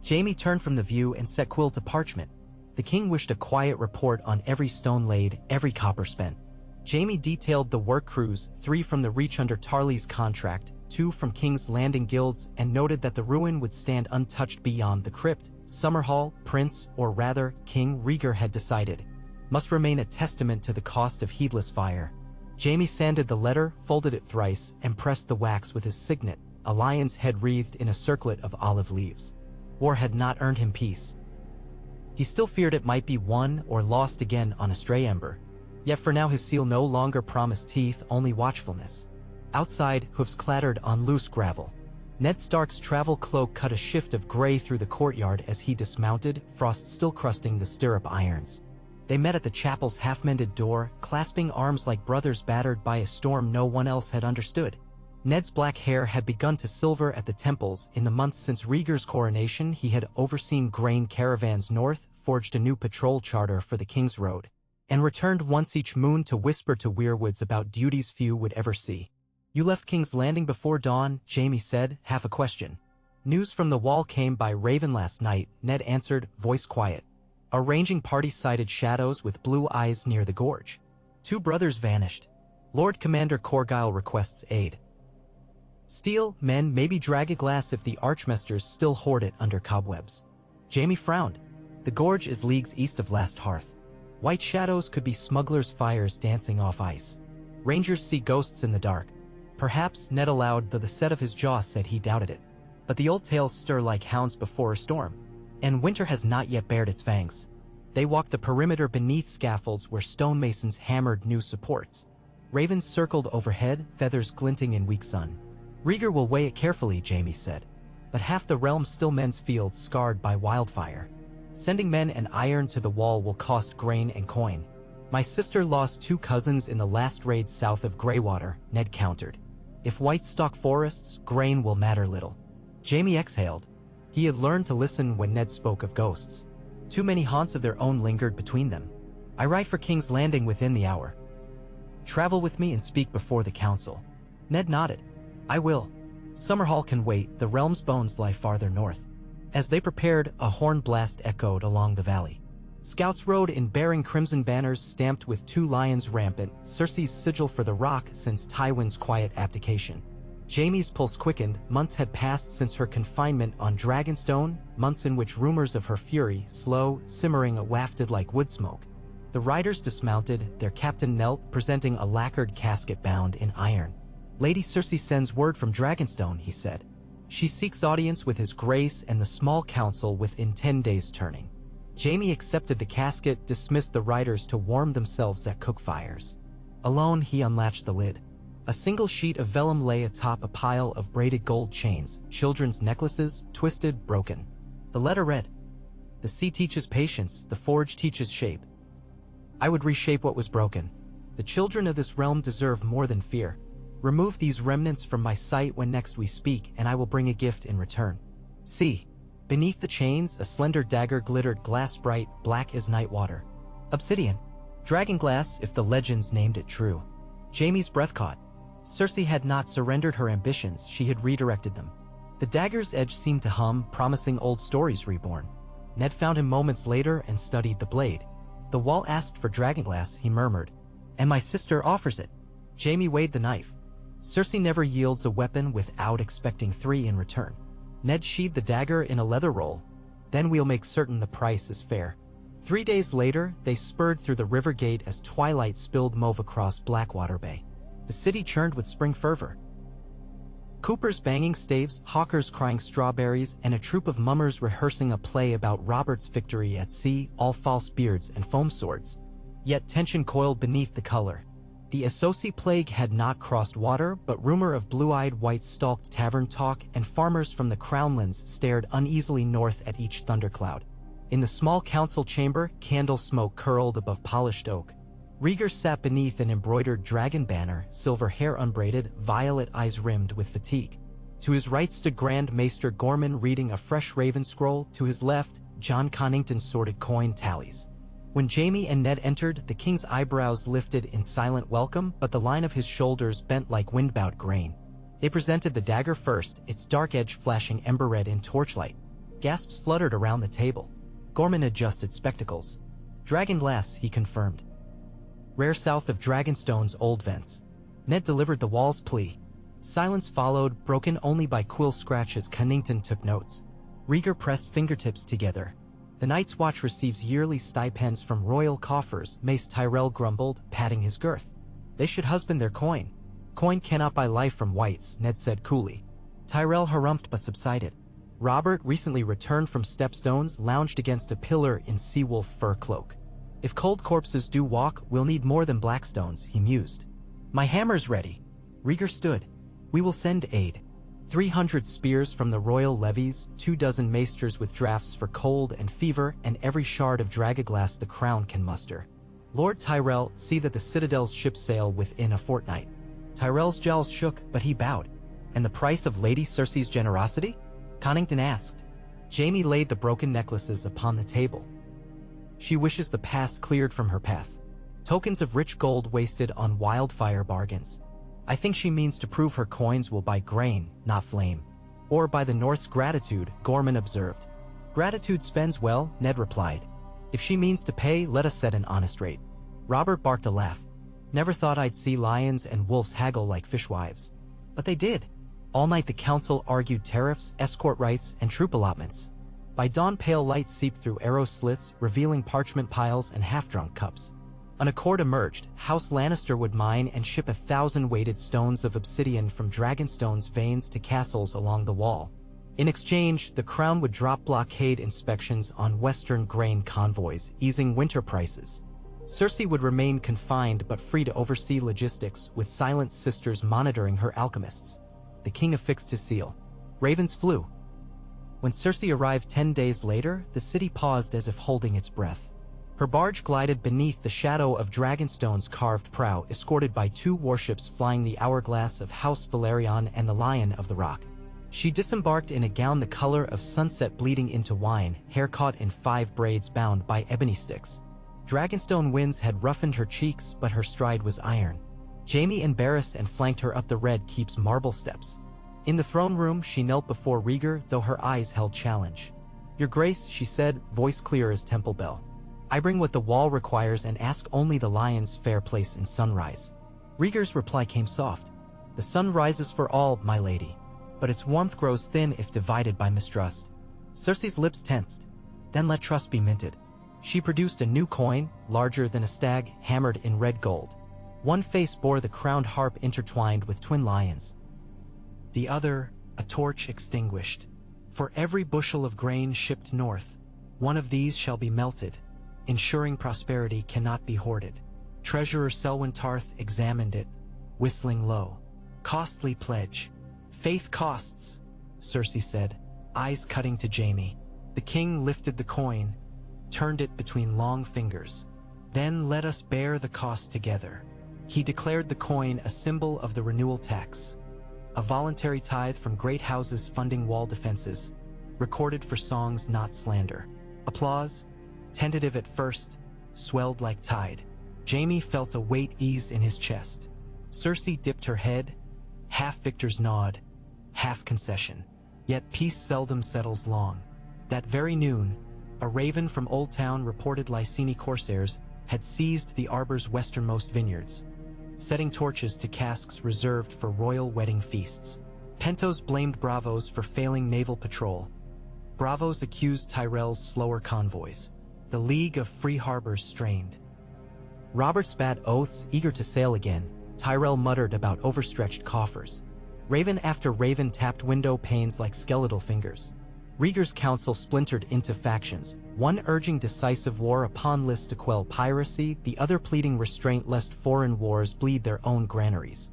Jaime turned from the view and set quill to parchment. The king wished a quiet report on every stone laid, every copper spent. Jaime detailed the work crews, 3 from the Reach under Tarly's contract, 2 from King's Landing guilds, and noted that the ruin would stand untouched beyond the crypt. Summerhall, Prince, or rather, King Rhaegar had decided, must remain a testament to the cost of heedless fire. Jaime sanded the letter, folded it thrice, and pressed the wax with his signet, a lion's head wreathed in a circlet of olive leaves. War had not earned him peace. He still feared it might be won or lost again on a stray ember. Yet for now his seal no longer promised teeth, only watchfulness. Outside, hoofs clattered on loose gravel. Ned Stark's travel cloak cut a shift of gray through the courtyard as he dismounted, frost still crusting the stirrup irons. They met at the chapel's half-mended door, clasping arms like brothers battered by a storm no one else had understood. Ned's black hair had begun to silver at the temples. In the months since Rhaegar's coronation, he had overseen grain caravans north, forged a new patrol charter for the King's Road, and returned once each moon to whisper to weirwoods about duties few would ever see. "You left King's Landing before dawn," Jaime said, half a question. "News from the Wall came by Raven last night," Ned answered, voice quiet. A ranging party sighted shadows with blue eyes near the gorge. 2 brothers vanished. Lord Commander Corgyle requests aid. Steel, men, maybe dragonglass if the Archmasters still hoard it under cobwebs. Jaime frowned. The gorge is leagues east of Last Hearth. White shadows could be smugglers' fires dancing off ice. Rangers see ghosts in the dark. Perhaps, Ned allowed, though the set of his jaw said he doubted it. But the old tales stir like hounds before a storm. And winter has not yet bared its fangs. They walked the perimeter beneath scaffolds where stonemasons hammered new supports. Ravens circled overhead, feathers glinting in weak sun. "Rhaegar will weigh it carefully," Jaime said. "But half the realm still men's fields scarred by wildfire. Sending men and iron to the Wall will cost grain and coin. My sister lost 2 cousins in the last raid south of Greywater," Ned countered. "If white stock forests, grain will matter little." Jaime exhaled. He had learned to listen when Ned spoke of ghosts. Too many haunts of their own lingered between them. "I ride for King's Landing within the hour. Travel with me and speak before the council." Ned nodded. "I will. Summerhall can wait, the realm's bones lie farther north." As they prepared, a horn blast echoed along the valley. Scouts rode in bearing crimson banners stamped with 2 lions rampant, Cersei's sigil for the Rock since Tywin's quiet abdication. Jaime's pulse quickened. Months had passed since her confinement on Dragonstone, months in which rumors of her fury, slow, simmering, wafted like wood smoke. The riders dismounted, their captain knelt, presenting a lacquered casket bound in iron. "Lady Cersei sends word from Dragonstone," he said. "She seeks audience with his grace and the small council within 10 days turning." Jaime accepted the casket, dismissed the riders to warm themselves at cook fires. Alone, he unlatched the lid. A single sheet of vellum lay atop a pile of braided gold chains, children's necklaces, twisted, broken. The letter read, "The sea teaches patience, the forge teaches shape. I would reshape what was broken. The children of this realm deserve more than fear. Remove these remnants from my sight when next we speak, and I will bring a gift in return. See." Beneath the chains, a slender dagger glittered, glass bright, black as night water. Obsidian. Dragonglass, if the legends named it true. Jaime's breath caught. Cersei had not surrendered her ambitions, she had redirected them. The dagger's edge seemed to hum, promising old stories reborn. Ned found him moments later and studied the blade. "The Wall asked for dragonglass," he murmured. "And my sister offers it." Jaime weighed the knife. Cersei never yields a weapon without expecting 3 in return. Ned sheathed the dagger in a leather roll. "Then we'll make certain the price is fair." 3 days later, they spurred through the river gate as twilight spilled mauve across Blackwater Bay. The city churned with spring fervor. Coopers banging staves, hawkers crying strawberries, and a troop of mummers rehearsing a play about Robert's victory at sea, all false beards and foam swords. Yet tension coiled beneath the color. The Associ plague had not crossed water, but rumor of blue-eyed whites stalked tavern talk, and farmers from the Crownlands stared uneasily north at each thundercloud. In the small council chamber, candle smoke curled above polished oak. Rhaegar sat beneath an embroidered dragon banner, silver hair unbraided, violet eyes rimmed with fatigue. To his right stood Grand Maester Gorman reading a fresh raven scroll, to his left, John Connington sorted coin tallies. When Jaime and Ned entered, the king's eyebrows lifted in silent welcome, but the line of his shoulders bent like wind-bowed grain. They presented the dagger first, its dark edge flashing ember red in torchlight. Gasps fluttered around the table. Gorman adjusted spectacles. "Dragonglass," he confirmed. "Rare south of Dragonstone's old vents." Ned delivered the Wall's plea. Silence followed, broken only by quill scratches. Connington took notes. Rhaegar pressed fingertips together. "The Night's Watch receives yearly stipends from royal coffers," Mace Tyrell grumbled, patting his girth. "They should husband their coin." "Coin cannot buy life from whites," Ned said coolly. Tyrell harumphed but subsided. Robert, recently returned from Stepstones, lounged against a pillar in seawolf fur cloak. If cold corpses do walk, we'll need more than Blackstones, he mused. My hammer's ready. Rieger stood. We will send aid. 300 spears from the royal levies, 24 maesters with drafts for cold and fever, and every shard of dragaglass the crown can muster. Lord Tyrell, see that the Citadel's ships sail within a fortnight. Tyrell's jowls shook, but he bowed. And the price of Lady Cersei's generosity? Connington asked. Jaime laid the broken necklaces upon the table. She wishes the past cleared from her path. Tokens of rich gold wasted on wildfire bargains. I think she means to prove her coins will buy grain, not flame. Or by the North's gratitude, Gorman observed. Gratitude spends well, Ned replied. If she means to pay, let us set an honest rate. Robert barked a laugh. Never thought I'd see lions and wolves haggle like fishwives. But they did. All night the council argued tariffs, escort rights, and troop allotments. By dawn pale light seeped through arrow slits, revealing parchment piles and half-drunk cups. An accord emerged. House Lannister would mine and ship 1,000 weighted stones of obsidian from Dragonstone's veins to castles along the wall. In exchange, the crown would drop blockade inspections on western grain convoys, easing winter prices. Cersei would remain confined but free to oversee logistics, with silent sisters monitoring her alchemists. The king affixed his seal. Ravens flew. When Cersei arrived 10 days later, the city paused as if holding its breath. Her barge glided beneath the shadow of Dragonstone's carved prow, escorted by 2 warships flying the Hourglass of House Valerion and the Lion of the Rock. She disembarked in a gown the color of sunset bleeding into wine, hair caught in 5 braids bound by ebony sticks. Dragonstone winds had roughened her cheeks, but her stride was iron. Jaime embarrassed and flanked her up the Red Keep's marble steps. In the throne room, she knelt before Rieger, though her eyes held challenge. Your Grace, she said, voice clear as temple bell. I bring what the wall requires and ask only the lion's fair place in sunrise. Rieger's reply came soft. The sun rises for all, my lady, but its warmth grows thin if divided by mistrust. Cersei's lips tensed. Then let trust be minted. She produced a new coin, larger than a stag, hammered in red gold. One face bore the crowned harp intertwined with twin lions. The other, a torch extinguished. For every bushel of grain shipped north, one of these shall be melted. Ensuring prosperity cannot be hoarded. Treasurer Selwyn Tarth examined it, whistling low. Costly pledge. Faith costs, Cersei said, eyes cutting to Jaime. The king lifted the coin, turned it between long fingers. Then let us bear the cost together. He declared the coin a symbol of the renewal tax, a voluntary tithe from great houses funding wall defenses, recorded for songs not slander. Applause, tentative at first, swelled like tide. Jaime felt a weight ease in his chest. Cersei dipped her head, half victor's nod, half concession. Yet peace seldom settles long. That very noon, a raven from Old Town reported Lyseni corsairs had seized the arbor's westernmost vineyards, setting torches to casks reserved for royal wedding feasts. Pentos blamed Bravos for failing naval patrol. Bravos accused Tyrell's slower convoys. The League of Free Harbors strained. Robert spat oaths, eager to sail again. Tyrell muttered about overstretched coffers. Raven after raven tapped window panes like skeletal fingers. Rieger's council splintered into factions, one urging decisive war upon list to quell piracy, the other pleading restraint lest foreign wars bleed their own granaries.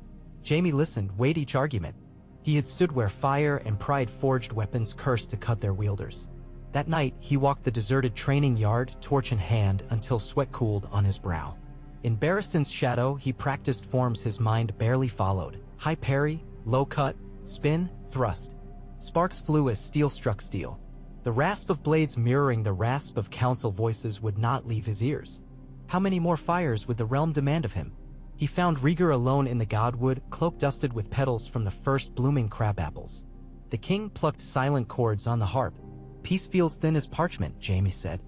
Jaime listened, weighed each argument. He had stood where fire and pride forged weapons cursed to cut their wielders. That night, he walked the deserted training yard, torch in hand, until sweat cooled on his brow. In Barristan's shadow, he practiced forms his mind barely followed. High parry, low cut, spin, thrust. Sparks flew as steel struck steel. The rasp of blades mirroring the rasp of council voices would not leave his ears. How many more fires would the realm demand of him? He found Rieger alone in the godwood, cloak dusted with petals from the first blooming crabapples. The king plucked silent chords on the harp. Peace feels thin as parchment, Jaime said.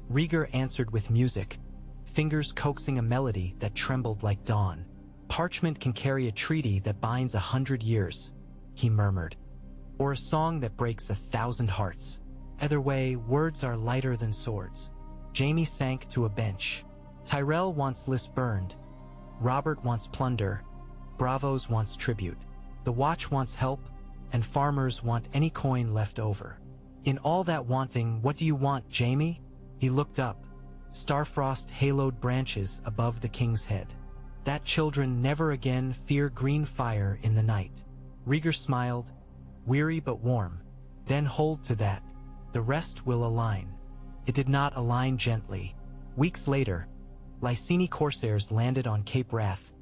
Rieger answered with music, fingers coaxing a melody that trembled like dawn. Parchment can carry a treaty that binds 100 years, he murmured. Or a song that breaks 1,000 hearts. Either way, words are lighter than swords. Jaime sank to a bench. Tyrell wants list burned. Robert wants plunder. Bravos wants tribute. The Watch wants help. and farmers want any coin left over. In all that wanting, what do you want, Jaime? He looked up. Starfrost haloed branches above the king's head. That children never again fear green fire in the night. Rhaegar smiled, weary but warm. Then hold to that. The rest will align. It did not align gently. Weeks later, Lyseni corsairs landed on Cape Wrath,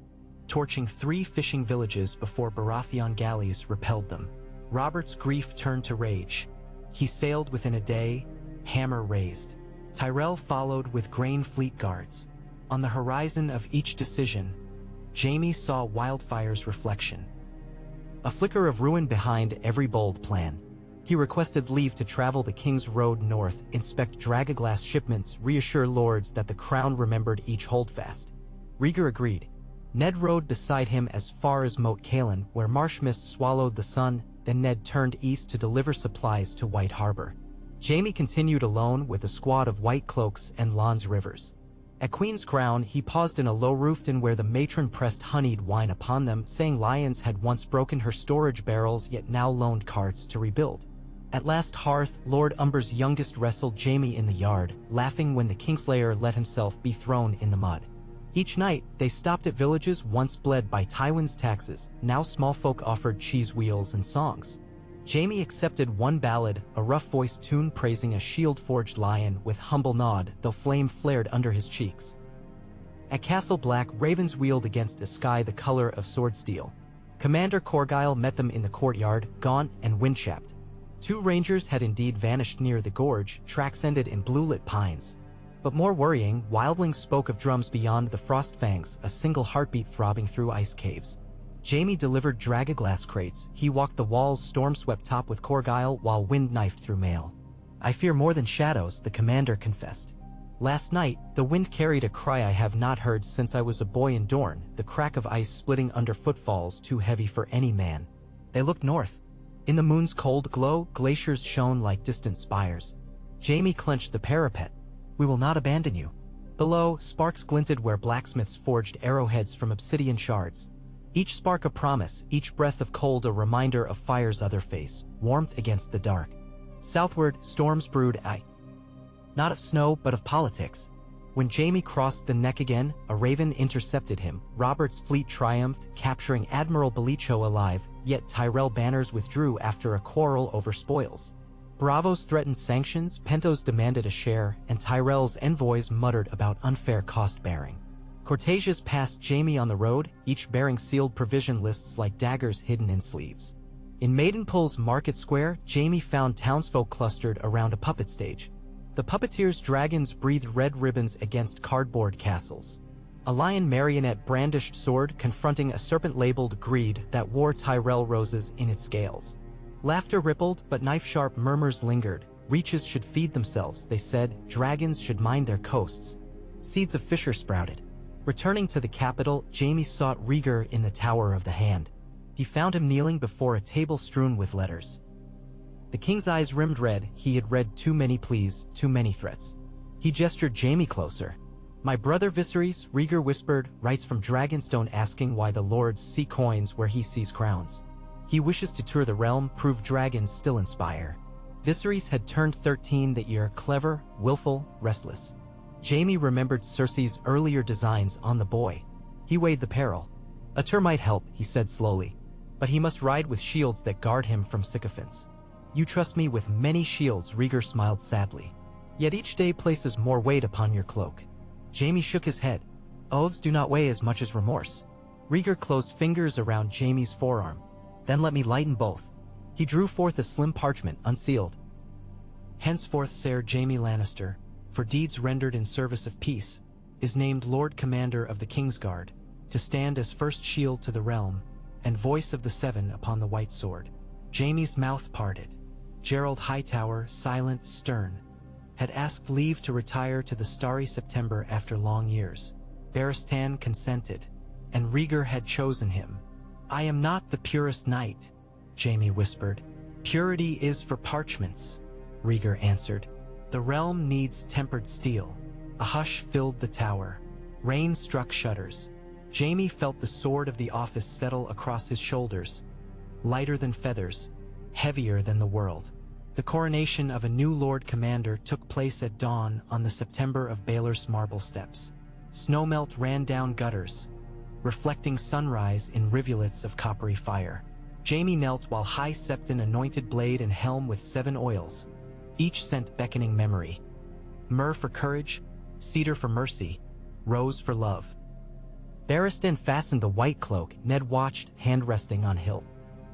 torching 3 fishing villages before Baratheon galleys repelled them. Robert's grief turned to rage. He sailed within a day, hammer raised. Tyrell followed with grain fleet guards. On the horizon of each decision, Jaime saw Wildfire's reflection. A flicker of ruin behind every bold plan. He requested leave to travel the King's Road north, inspect Dragaglass shipments, reassure lords that the crown remembered each holdfast. Rhaegar agreed. Ned rode beside him as far as Moat Cailin, where marsh mist swallowed the sun. Then Ned turned east to deliver supplies to White Harbor. Jaime continued alone with a squad of white cloaks and Lons Rivers. At Queen's Crown, he paused in a low-roofed inn where the matron pressed honeyed wine upon them, saying lions had once broken her storage barrels yet now loaned carts to rebuild. At last Hearth, Lord Umber's youngest, wrestled Jaime in the yard, laughing when the Kingslayer let himself be thrown in the mud. Each night, they stopped at villages once bled by Tywin's taxes. Now small folk offered cheese wheels and songs. Jaime accepted one ballad, a rough-voiced tune praising a shield-forged lion, with humble nod, though flame flared under his cheeks. At Castle Black, ravens wheeled against a sky the color of sword steel. Commander Corgyle met them in the courtyard, gaunt and wind-chapped. 2 rangers had indeed vanished near the gorge, tracks ended in blue-lit pines. But more worrying, wildlings spoke of drums beyond the frost fangs, a single heartbeat throbbing through ice caves. Jaime delivered Dragaglass crates. He walked the wall's storm-swept top with Corgyle while wind knifed through mail. I fear more than shadows, the commander confessed. Last night, the wind carried a cry I have not heard since I was a boy in Dorne, the crack of ice splitting under footfalls too heavy for any man. They looked north. In the moon's cold glow, glaciers shone like distant spires. Jaime clenched the parapet. We will not abandon you. Below, sparks glinted where blacksmiths forged arrowheads from obsidian shards. Each spark a promise, each breath of cold a reminder of fire's other face, warmth against the dark. Southward, storms brewed, not of snow, but of politics. When Jaime crossed the neck again, a raven intercepted him. Robert's fleet triumphed, capturing Admiral Belicho alive, yet Tyrell banners withdrew after a quarrel over spoils. Bravos threatened sanctions, Pentos demanded a share, and Tyrell's envoys muttered about unfair cost-bearing. Cortesias passed Jaime on the road, each bearing sealed provision lists like daggers hidden in sleeves. In Maidenpool's market square, Jaime found townsfolk clustered around a puppet stage. The puppeteers' dragons breathed red ribbons against cardboard castles. A lion marionette brandished sword confronting a serpent labeled greed that wore Tyrell roses in its scales. Laughter rippled, but knife-sharp murmurs lingered. Reaches should feed themselves, they said. Dragons should mind their coasts. Seeds of fisher sprouted. Returning to the capital, Jaime sought Rhaegar in the Tower of the Hand. He found him kneeling before a table strewn with letters. The king's eyes rimmed red. He had read too many pleas, too many threats. He gestured Jaime closer. My brother Viserys, Rhaegar whispered, writes from Dragonstone asking why the lords see coins where he sees crowns. He wishes to tour the realm, prove dragons still inspire. Viserys had turned 13 that year, clever, willful, restless. Jaime remembered Cersei's earlier designs on the boy. He weighed the peril. A tour might help, he said slowly, but he must ride with shields that guard him from sycophants. You trust me with many shields, Rhaegar smiled sadly. Yet each day places more weight upon your cloak. Jaime shook his head. Oaths do not weigh as much as remorse. Rhaegar closed fingers around Jaime's forearm. Then let me lighten both. He drew forth a slim parchment, unsealed. Henceforth Ser Jaime Lannister, for deeds rendered in service of peace, is named Lord Commander of the Kingsguard, to stand as first shield to the realm, and voice of the Seven upon the white sword. Jaime's mouth parted. Gerald Hightower, silent, stern, had asked leave to retire to the starry September after long years. Barristan consented, and Rhaegar had chosen him. I am not the purest knight, Jaime whispered. Purity is for parchments, Rhaegar answered. The realm needs tempered steel. A hush filled the tower. Rain struck shutters. Jaime felt the sword of the office settle across his shoulders. Lighter than feathers, heavier than the world. The coronation of a new Lord Commander took place at dawn on the September of Baelor's marble steps. Snowmelt ran down gutters, reflecting sunrise in rivulets of coppery fire. Jaime knelt while High Septon anointed blade and helm with 7 oils, each scent beckoning memory. Myrrh for courage, cedar for mercy, rose for love. Barristan fastened the white cloak. Ned watched, hand resting on hilt.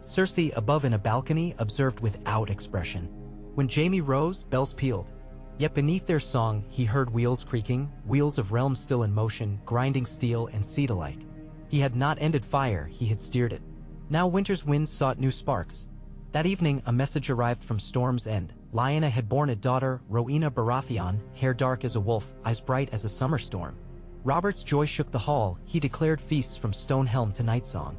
Cersei, above in a balcony, observed without expression. When Jaime rose, bells pealed. Yet beneath their song, he heard wheels creaking, wheels of realms still in motion, grinding steel and seed alike. He had not ended fire, he had steered it. Now winter's winds sought new sparks. That evening, a message arrived from Storm's End. Lyanna had borne a daughter, Rowena Baratheon, hair dark as a wolf, eyes bright as a summer storm. Robert's joy shook the hall. He declared feasts from Stonehelm to Nightsong.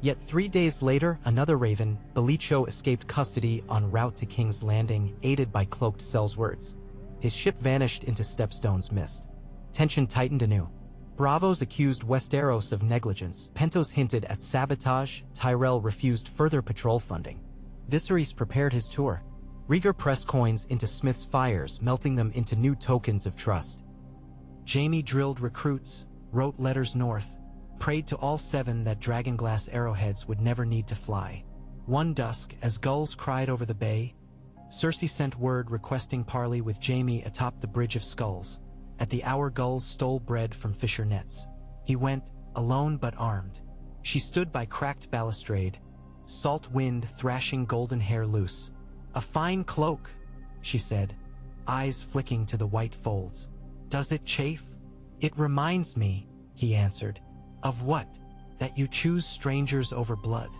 Yet 3 days later, another raven, Belicho, escaped custody en route to King's Landing, aided by cloaked Sel's words. His ship vanished into Stepstone's mist. Tension tightened anew. Bravos accused Westeros of negligence, Pentos hinted at sabotage, Tyrell refused further patrol funding. Viserys prepared his tour. Rhaegar pressed coins into Smith's fires, melting them into new tokens of trust. Jaime drilled recruits, wrote letters north, prayed to all 7 that dragonglass arrowheads would never need to fly. One dusk, as gulls cried over the bay, Cersei sent word requesting parley with Jaime atop the Bridge of Skulls. At the hour, gulls stole bread from fisher nets. He went, alone but armed. She stood by cracked balustrade, salt wind thrashing golden hair loose. "A fine cloak," she said, eyes flicking to the white folds. "Does it chafe?" "It reminds me," he answered. "Of what?" "That you choose strangers over blood."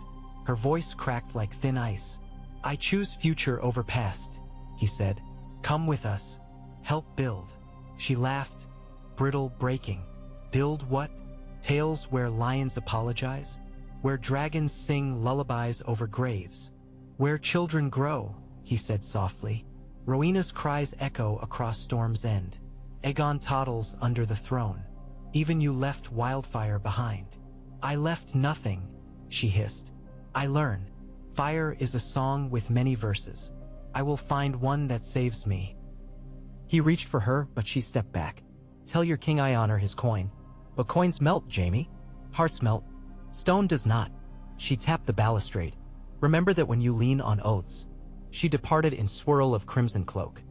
Her voice cracked like thin ice. "I choose future over past," he said. "Come with us. Help build." She laughed, brittle, breaking. "Build what? Tales where lions apologize? Where dragons sing lullabies over graves? Where children grow," he said softly. "Rowena's cries echo across Storm's End. Aegon toddles under the throne. Even you left wildfire behind." "I left nothing," she hissed. "I learn. Fire is a song with many verses. I will find one that saves me." He reached for her, but she stepped back. "Tell your king I honor his coin." "But coins melt, Jaime. Hearts melt. Stone does not." She tapped the balustrade. "Remember that when you lean on oaths." She departed in swirl of crimson cloak.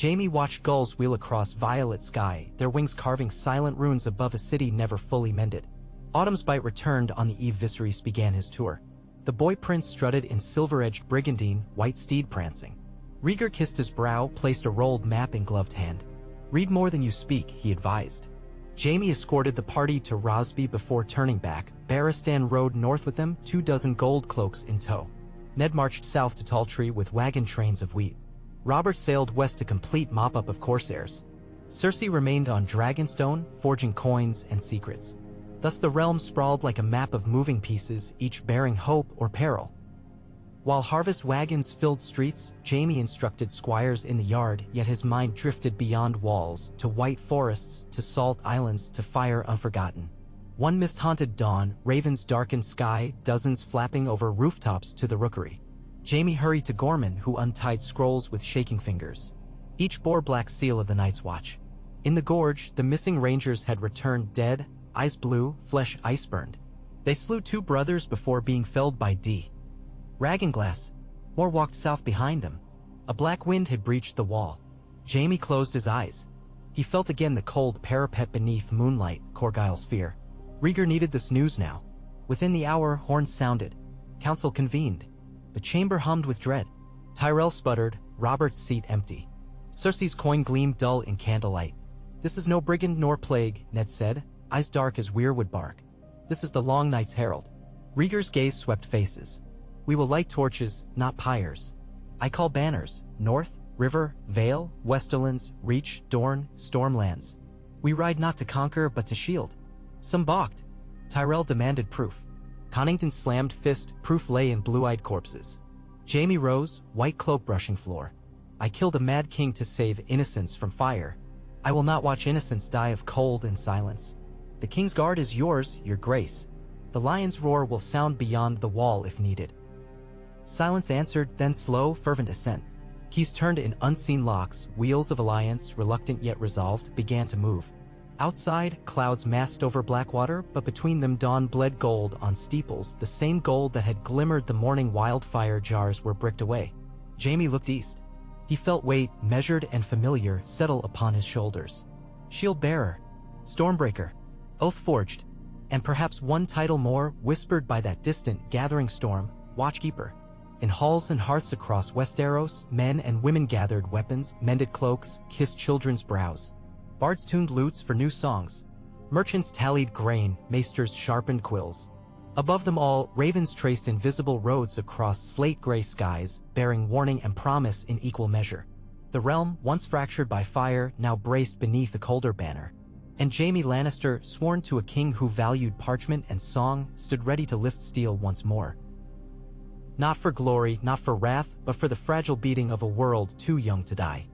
Jaime watched gulls wheel across violet sky, their wings carving silent runes above a city never fully mended. Autumn's bite returned on the eve Viserys began his tour. The boy prince strutted in silver-edged brigandine, white steed prancing. Rhaegar kissed his brow, placed a rolled map in gloved hand. "Read more than you speak," he advised. Jaime escorted the party to Rosby before turning back. Barristan rode north with them, 24 gold cloaks in tow. Ned marched south to Talltree with wagon trains of wheat. Robert sailed west to complete mop-up of corsairs. Cersei remained on Dragonstone, forging coins and secrets. Thus the realm sprawled like a map of moving pieces, each bearing hope or peril. While harvest wagons filled streets, Jaime instructed squires in the yard, yet his mind drifted beyond walls, to white forests, to salt islands, to fire unforgotten. One mist-haunted dawn, ravens darkened sky, dozens flapping over rooftops to the rookery. Jaime hurried to Gorman, who untied scrolls with shaking fingers. Each bore black seal of the Night's Watch. In the gorge, the missing rangers had returned dead, eyes blue, flesh ice-burned. They slew 2 brothers before being felled by D. Ragonglass. More walked south behind them. A black wind had breached the wall. Jaime closed his eyes. He felt again the cold parapet beneath moonlight, Corgyle's fear. Rhaegar needed this news now. Within the hour, horns sounded. Council convened. The chamber hummed with dread. Tyrell sputtered, Robert's seat empty. Cersei's coin gleamed dull in candlelight. "This is no brigand nor plague," Ned said, eyes dark as weirwood bark. "This is the long night's herald." Rhaegar's gaze swept faces. "We will light torches, not pyres. I call banners, north, river, vale, westerlands, reach, dorn, stormlands. We ride not to conquer but to shield." Some balked. Tyrell demanded proof. Connington slammed fist, proof lay in blue-eyed corpses. Jaime rose, white cloak brushing floor. "I killed a mad king to save innocence from fire. I will not watch innocence die of cold and silence. The king's guard is yours, your grace. The lion's roar will sound beyond the wall if needed." Silence answered, then slow, fervent assent. Keys turned in unseen locks, wheels of alliance, reluctant yet resolved, began to move. Outside, clouds massed over Blackwater, but between them dawn bled gold on steeples, the same gold that had glimmered the morning wildfire jars were bricked away. Jaime looked east. He felt weight, measured and familiar, settle upon his shoulders. Shield-bearer, Stormbreaker, Oath-forged, and perhaps one title more, whispered by that distant, gathering storm, Watchkeeper. In halls and hearths across Westeros, men and women gathered weapons, mended cloaks, kissed children's brows. Bards tuned lutes for new songs. Merchants tallied grain, maesters sharpened quills. Above them all, ravens traced invisible roads across slate-gray skies, bearing warning and promise in equal measure. The realm, once fractured by fire, now braced beneath a colder banner. And Jaime Lannister, sworn to a king who valued parchment and song, stood ready to lift steel once more. Not for glory, not for wrath, but for the fragile beating of a world too young to die.